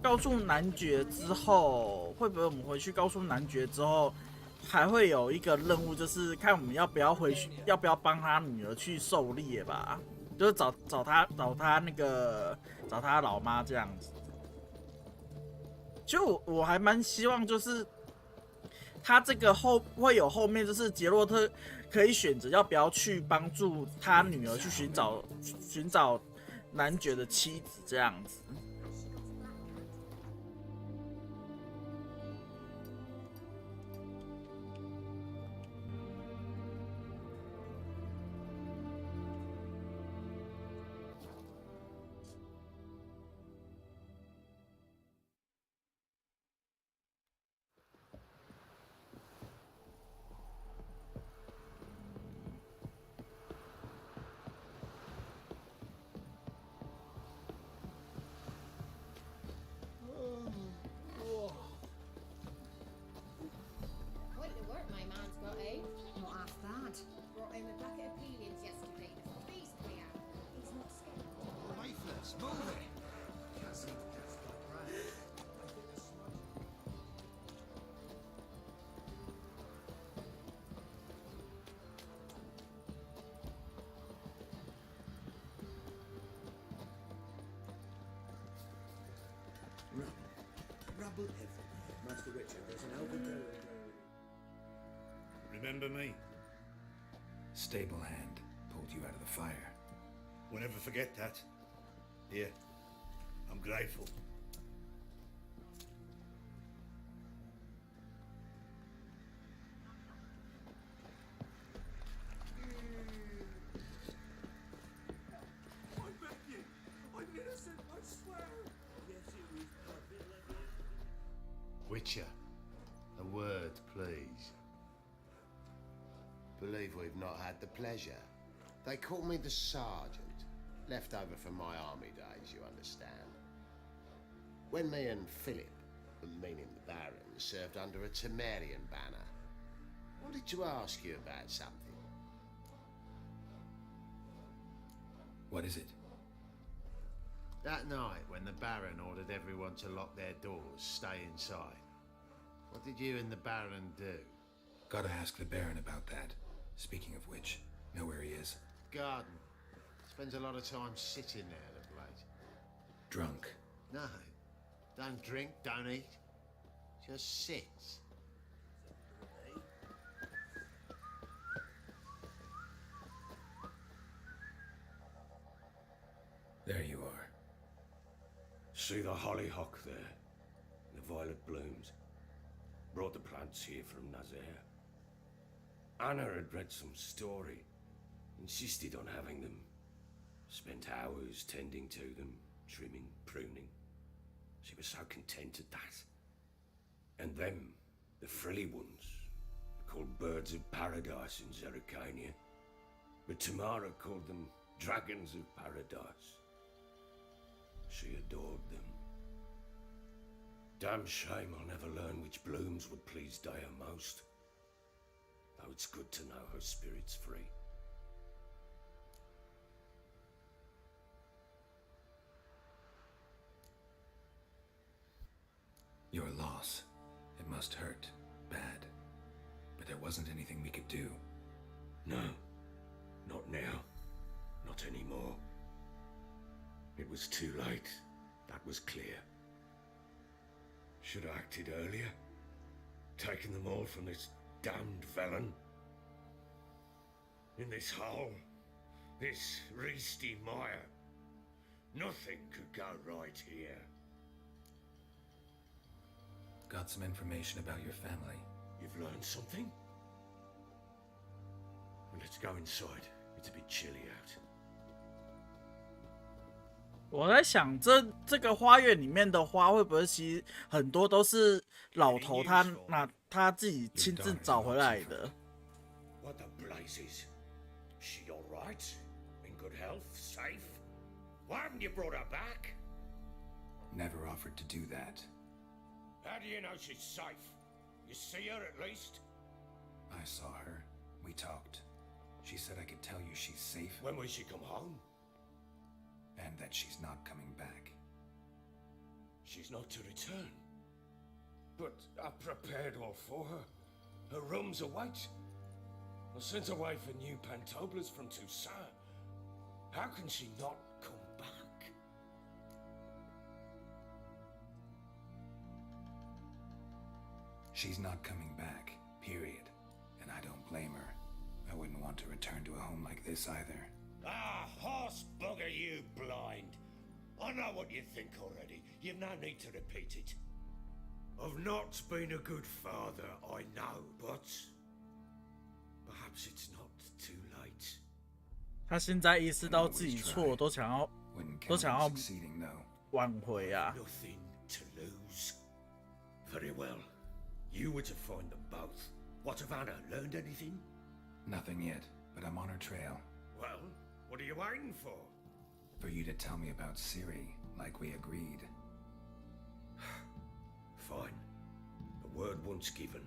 告诉男爵之后，还会有一个任务，就是看我们要不要回去，要不要帮他女儿去狩猎吧？就是找他老妈这样子。就我还蛮希望就是。他这个会有后面，就是杰洛特可以选择要不要去帮助他女儿去寻找男爵的妻子这样子。Rubble everywhere. Master Witcher, there's an elder Remember me? Stable hand pulled you out of the fire. We'll never forget that. Here, I'm grateful. I beg you! I'm innocent, I swear! Yes, it was perfect. Witcher, a word, please. Believe we've not had the pleasure. They call me the Sergeant. Left over from my army days, you understand. When me and Philip, meaning the Baron, served under a Temerian banner, wanted to ask you about something. What is it? That night, when the Baron ordered everyone to lock their doors, stay inside, what did you and the Baron do? Gotta ask the Baron about that. Speaking of which, know where he is? Garden. Spends a lot of time sitting there of late. Drunk. No. Don't drink, don't eat. Just sits. There you are. See the hollyhock there? The violet blooms. Brought the plants here from Nazaire. Anna had read some story. Insisted on having them. Spent hours tending to them, trimming, pruning. She was so content at that. And them, the frilly ones, called birds of paradise in Zerrikania. But Tamara called them dragons of paradise. She adored them. Damn shame I'll never learn which blooms would please Dea most. Though it's good to know her spirit's free. Your loss. It must hurt. Bad. But there wasn't anything we could do. No. Not now. Not anymore. It was too late. That was clear. Should have acted earlier. Taken them all from this damned felon. In this hole. This reesty mire. Nothing could go right here. Got some information about your family. You've learned something? Let's go inside. It's a bit chilly out. 我在想这个花园里面的花会不会其实很多都是老头他自己亲自找回来的？ What the blazes? She all right? In good health? Safe? Why haven't you brought her back? Never offered to do that. How do you know she's safe? You see her at least? I saw her. We talked. She said I could tell you she's safe. When will she come home? And that she's not coming back. She's not to return. But I prepared all for her. Her rooms await. I sent away for new pantoblas from Toussaint. How can she not come back? She's not coming back, period. And I don't blame her. I wouldn't want to return to a home like this either. Ah, horse bugger you, blind. I know what you think already. You've no need to repeat it. I've not been a good father, I know, but perhaps it's not too late. 他现在意识到自己错，都想要挽回啊。 Nothing to lose. Very well. You were to find them both. What of Anna? Learned anything? Nothing yet, but I'm on her trail. Well, what are you waiting for? For you to tell me about Siri, like we agreed. Fine. A word once given.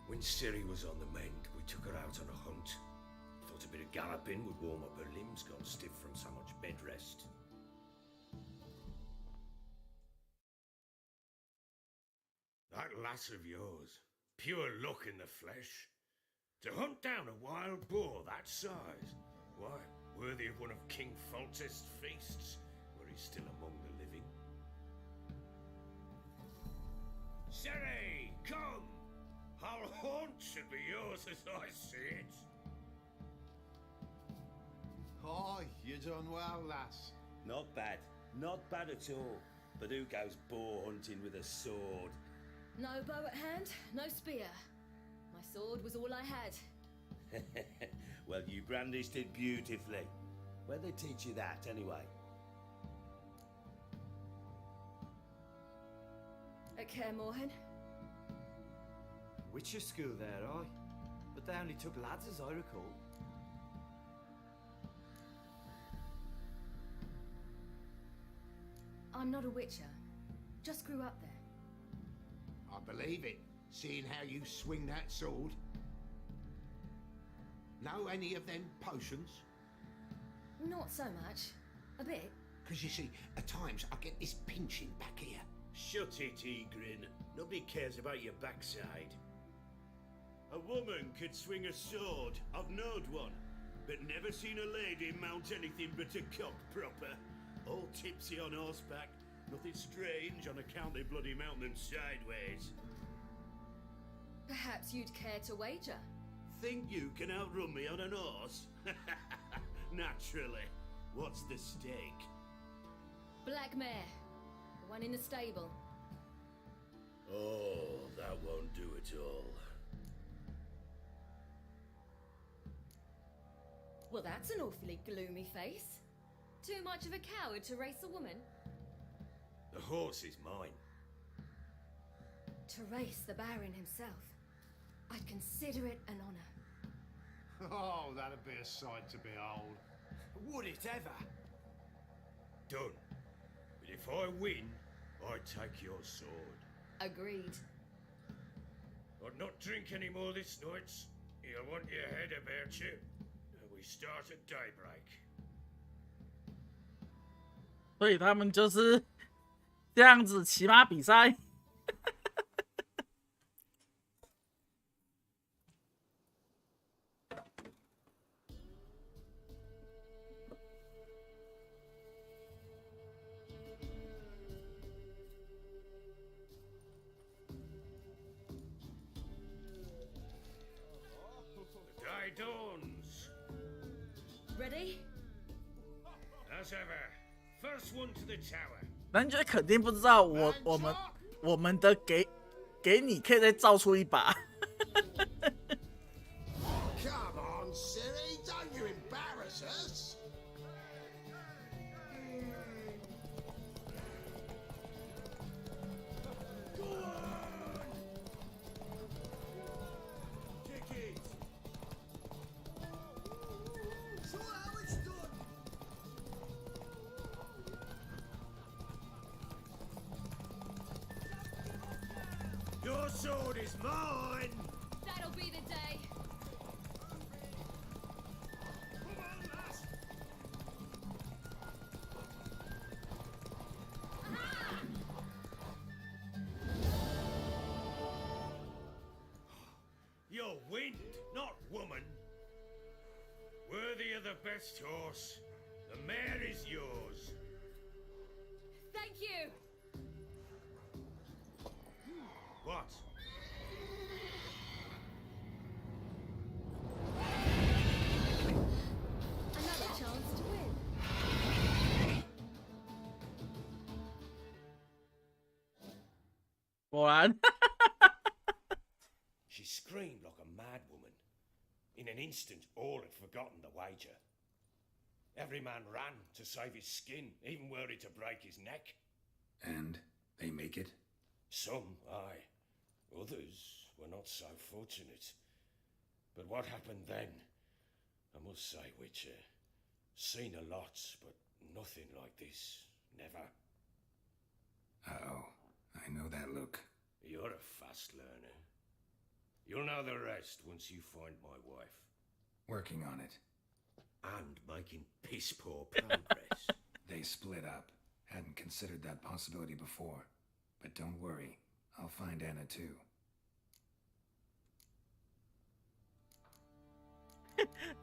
When Siri was on the mend, we took her out on a hunt. Thought a bit of galloping would warm up her limbs gone stiff from so much bed rest. That lass of yours, pure luck in the flesh. To hunt down a wild boar that size, why, worthy of one of King Foltest's feasts, where he's still among the living. Siri, come! Our haunt should be yours as I see it. Hi, you done well, lass. Not bad. Not bad at all. But who goes boar hunting with a sword? No bow at hand, no spear. My sword was all I had. Well, you brandished it beautifully. Where'd they teach you that, anyway? At Kaer Morhen. Witcher school there, aye. But they only took lads, as I recall. I'm not a witcher. Just grew up there. I believe it, seeing how you swing that sword. Know any of them potions? Not so much. A bit. Because you see, at times I get this pinching back here. Shut it, Egrin. Nobody cares about your backside. A woman could swing a sword. I've knowed one. But never seen a lady mount anything but a cock proper. All tipsy on horseback. Nothing strange on account they bloody mount them sideways. Perhaps you'd care to wager? Think you can outrun me on an horse? Naturally. What's the stake? Black mare. The one in the stable. Oh, that won't do at all. Well, that's an awfully gloomy face. Too much of a coward to race a woman? The horse is mine. To race the Baron himself. I'd consider it an honor. Oh, that'd be a sight to behold. Would it ever? Done. But if I win, I take your sword. Agreed. I'd not drink any more this night. You'll want your head about you. We start at daybreak. 所以他们就是这样子骑马比赛。The day dawns. Ready? As ever, first one to the tower. 男爵肯定不知道我们的给你可以再造出一把。Come Your sword is mine! That'll be the day. You're wind, not woman. Worthy of the best horse. The mare is yours. Thank you. What? Another chance to win. 果然， She screamed like a mad woman. In an instant, all had forgotten the wager. Every man ran to save his skin, even worried to break his neck. And they make it? Some, aye. Others were not so fortunate. But what happened then? I must say, Witcher, seen a lot, but nothing like this. Never. Uh-oh. I know that look. You're a fast learner. You'll know the rest once you find my wife. Working on it. And making piss-poor progress. They split up. Hadn't considered that possibility before. But don't worry. I'll find Anna too.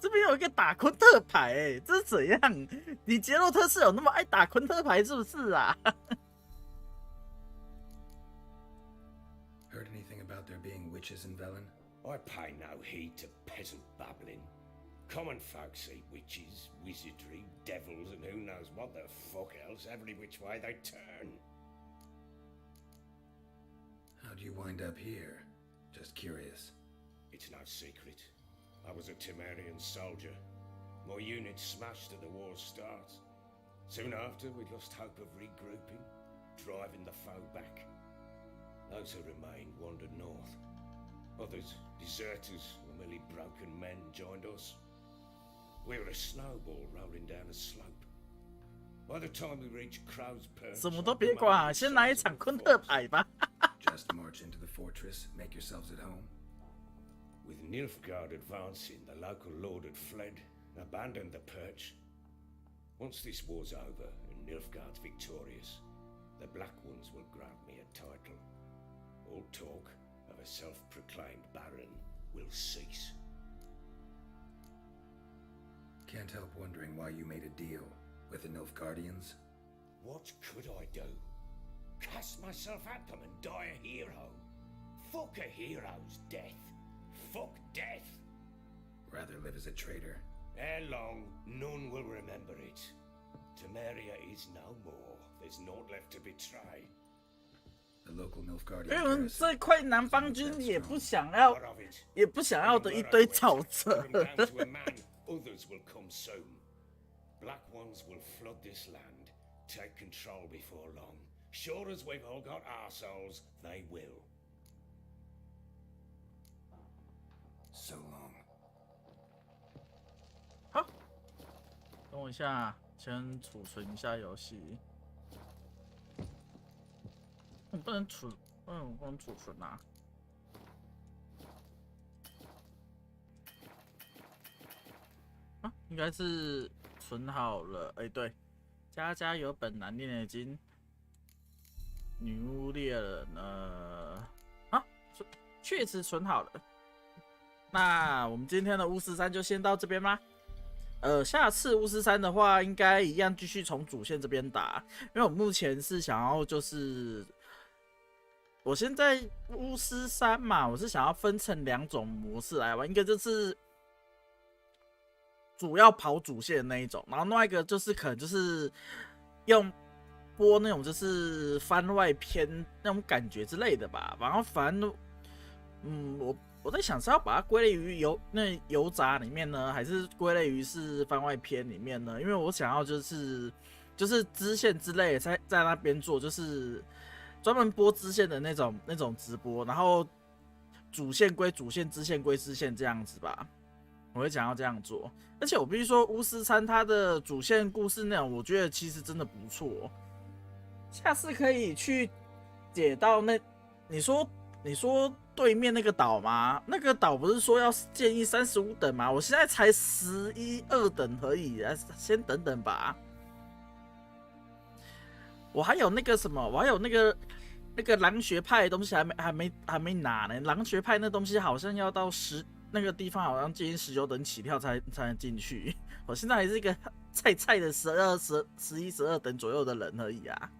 这边有一个打昆特牌，哎，这是怎样？你杰洛特是有那么爱打昆特牌是不是啊？ Heard anything about there being witches in Velen? I pay no heed to peasant babbling. Common folk see witches, wizardry, devils, and who knows what the fuck else every which way they turn. How'd you wind up here? Just curious. It's no secret. I was a Temerian soldier. My unit smashed at the war's start. Soon after, we lost hope of regrouping, driving the foe back. Those who remained wandered north. Others, deserters or merely broken men, joined us. We were a snowball rolling down a slope. By the time we reached Crow's Perch, 什么都别管，先来一场昆特牌吧。 Just march into the fortress, make yourselves at home. With Nilfgaard advancing, the local lord had fled, abandoned the perch. Once this war's over and Nilfgaard's victorious, the Black Ones will grant me a title. All talk of a self-proclaimed baron will cease. Can't help wondering why you made a deal with the Nilfgaardians. What could I do? Cast myself at them and die a hero? Fuck a hero's death. Fuck death. Rather live as a traitor. Ere long, none will remember it. Temeria is no more. There's naught left to betray. The local Nilfgaardian 因为我们 garrison 这块南方军也不想要的一堆沼泽。 Others will come soon. Black ones will flood this land, take control before long. Sure as we've all got arseholes, they will. So long. 好，等我一下，先储存一下游戏。我不能储存啊。 应该是存好了，哎，对，家家有本难念的经。女巫猎人呢？啊，确实存好了。那我们今天的巫师3就先到这边吧。下次巫师3的话，应该一样继续从主线这边打，因为我目前是想要就是我现在巫师3嘛，我是想要分成2种模式来玩，一个就是主要跑主线的那一种，然后另外一个就是可能就是用播那种就是番外篇那种感觉之类的吧。然后反正，我在想是要把它归类于油杂里面呢，还是归类于是番外篇里面呢？因为我想要就是支线之类的在那边做，就是专门播支线的那种直播，然后主线归主线，支线归支线这样子吧。我会想要这样做，而且我必须说，巫师3它的主线故事内容，我觉得其实真的不错。下次可以去解到你说你说对面那个岛吗？那个岛不是说要建议35等吗？我现在才11、2等而已，先等等吧。我还有那个什么，我还有那个狼学派的东西还没拿呢。狼学派那东西好像要到那个地方，好像建议19等起跳才能进去。我现在还是一个菜的11、12等左右的人而已啊。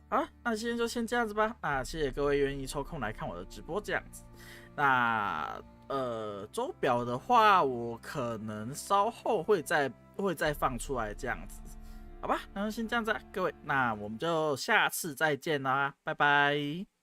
好，那今天就先这样子吧。谢谢各位愿意抽空来看我的直播这样子。那周表的话，我可能稍后会再放出来这样子，好吧？那就先这样子啊，各位，那我们就下次再见啦，拜拜。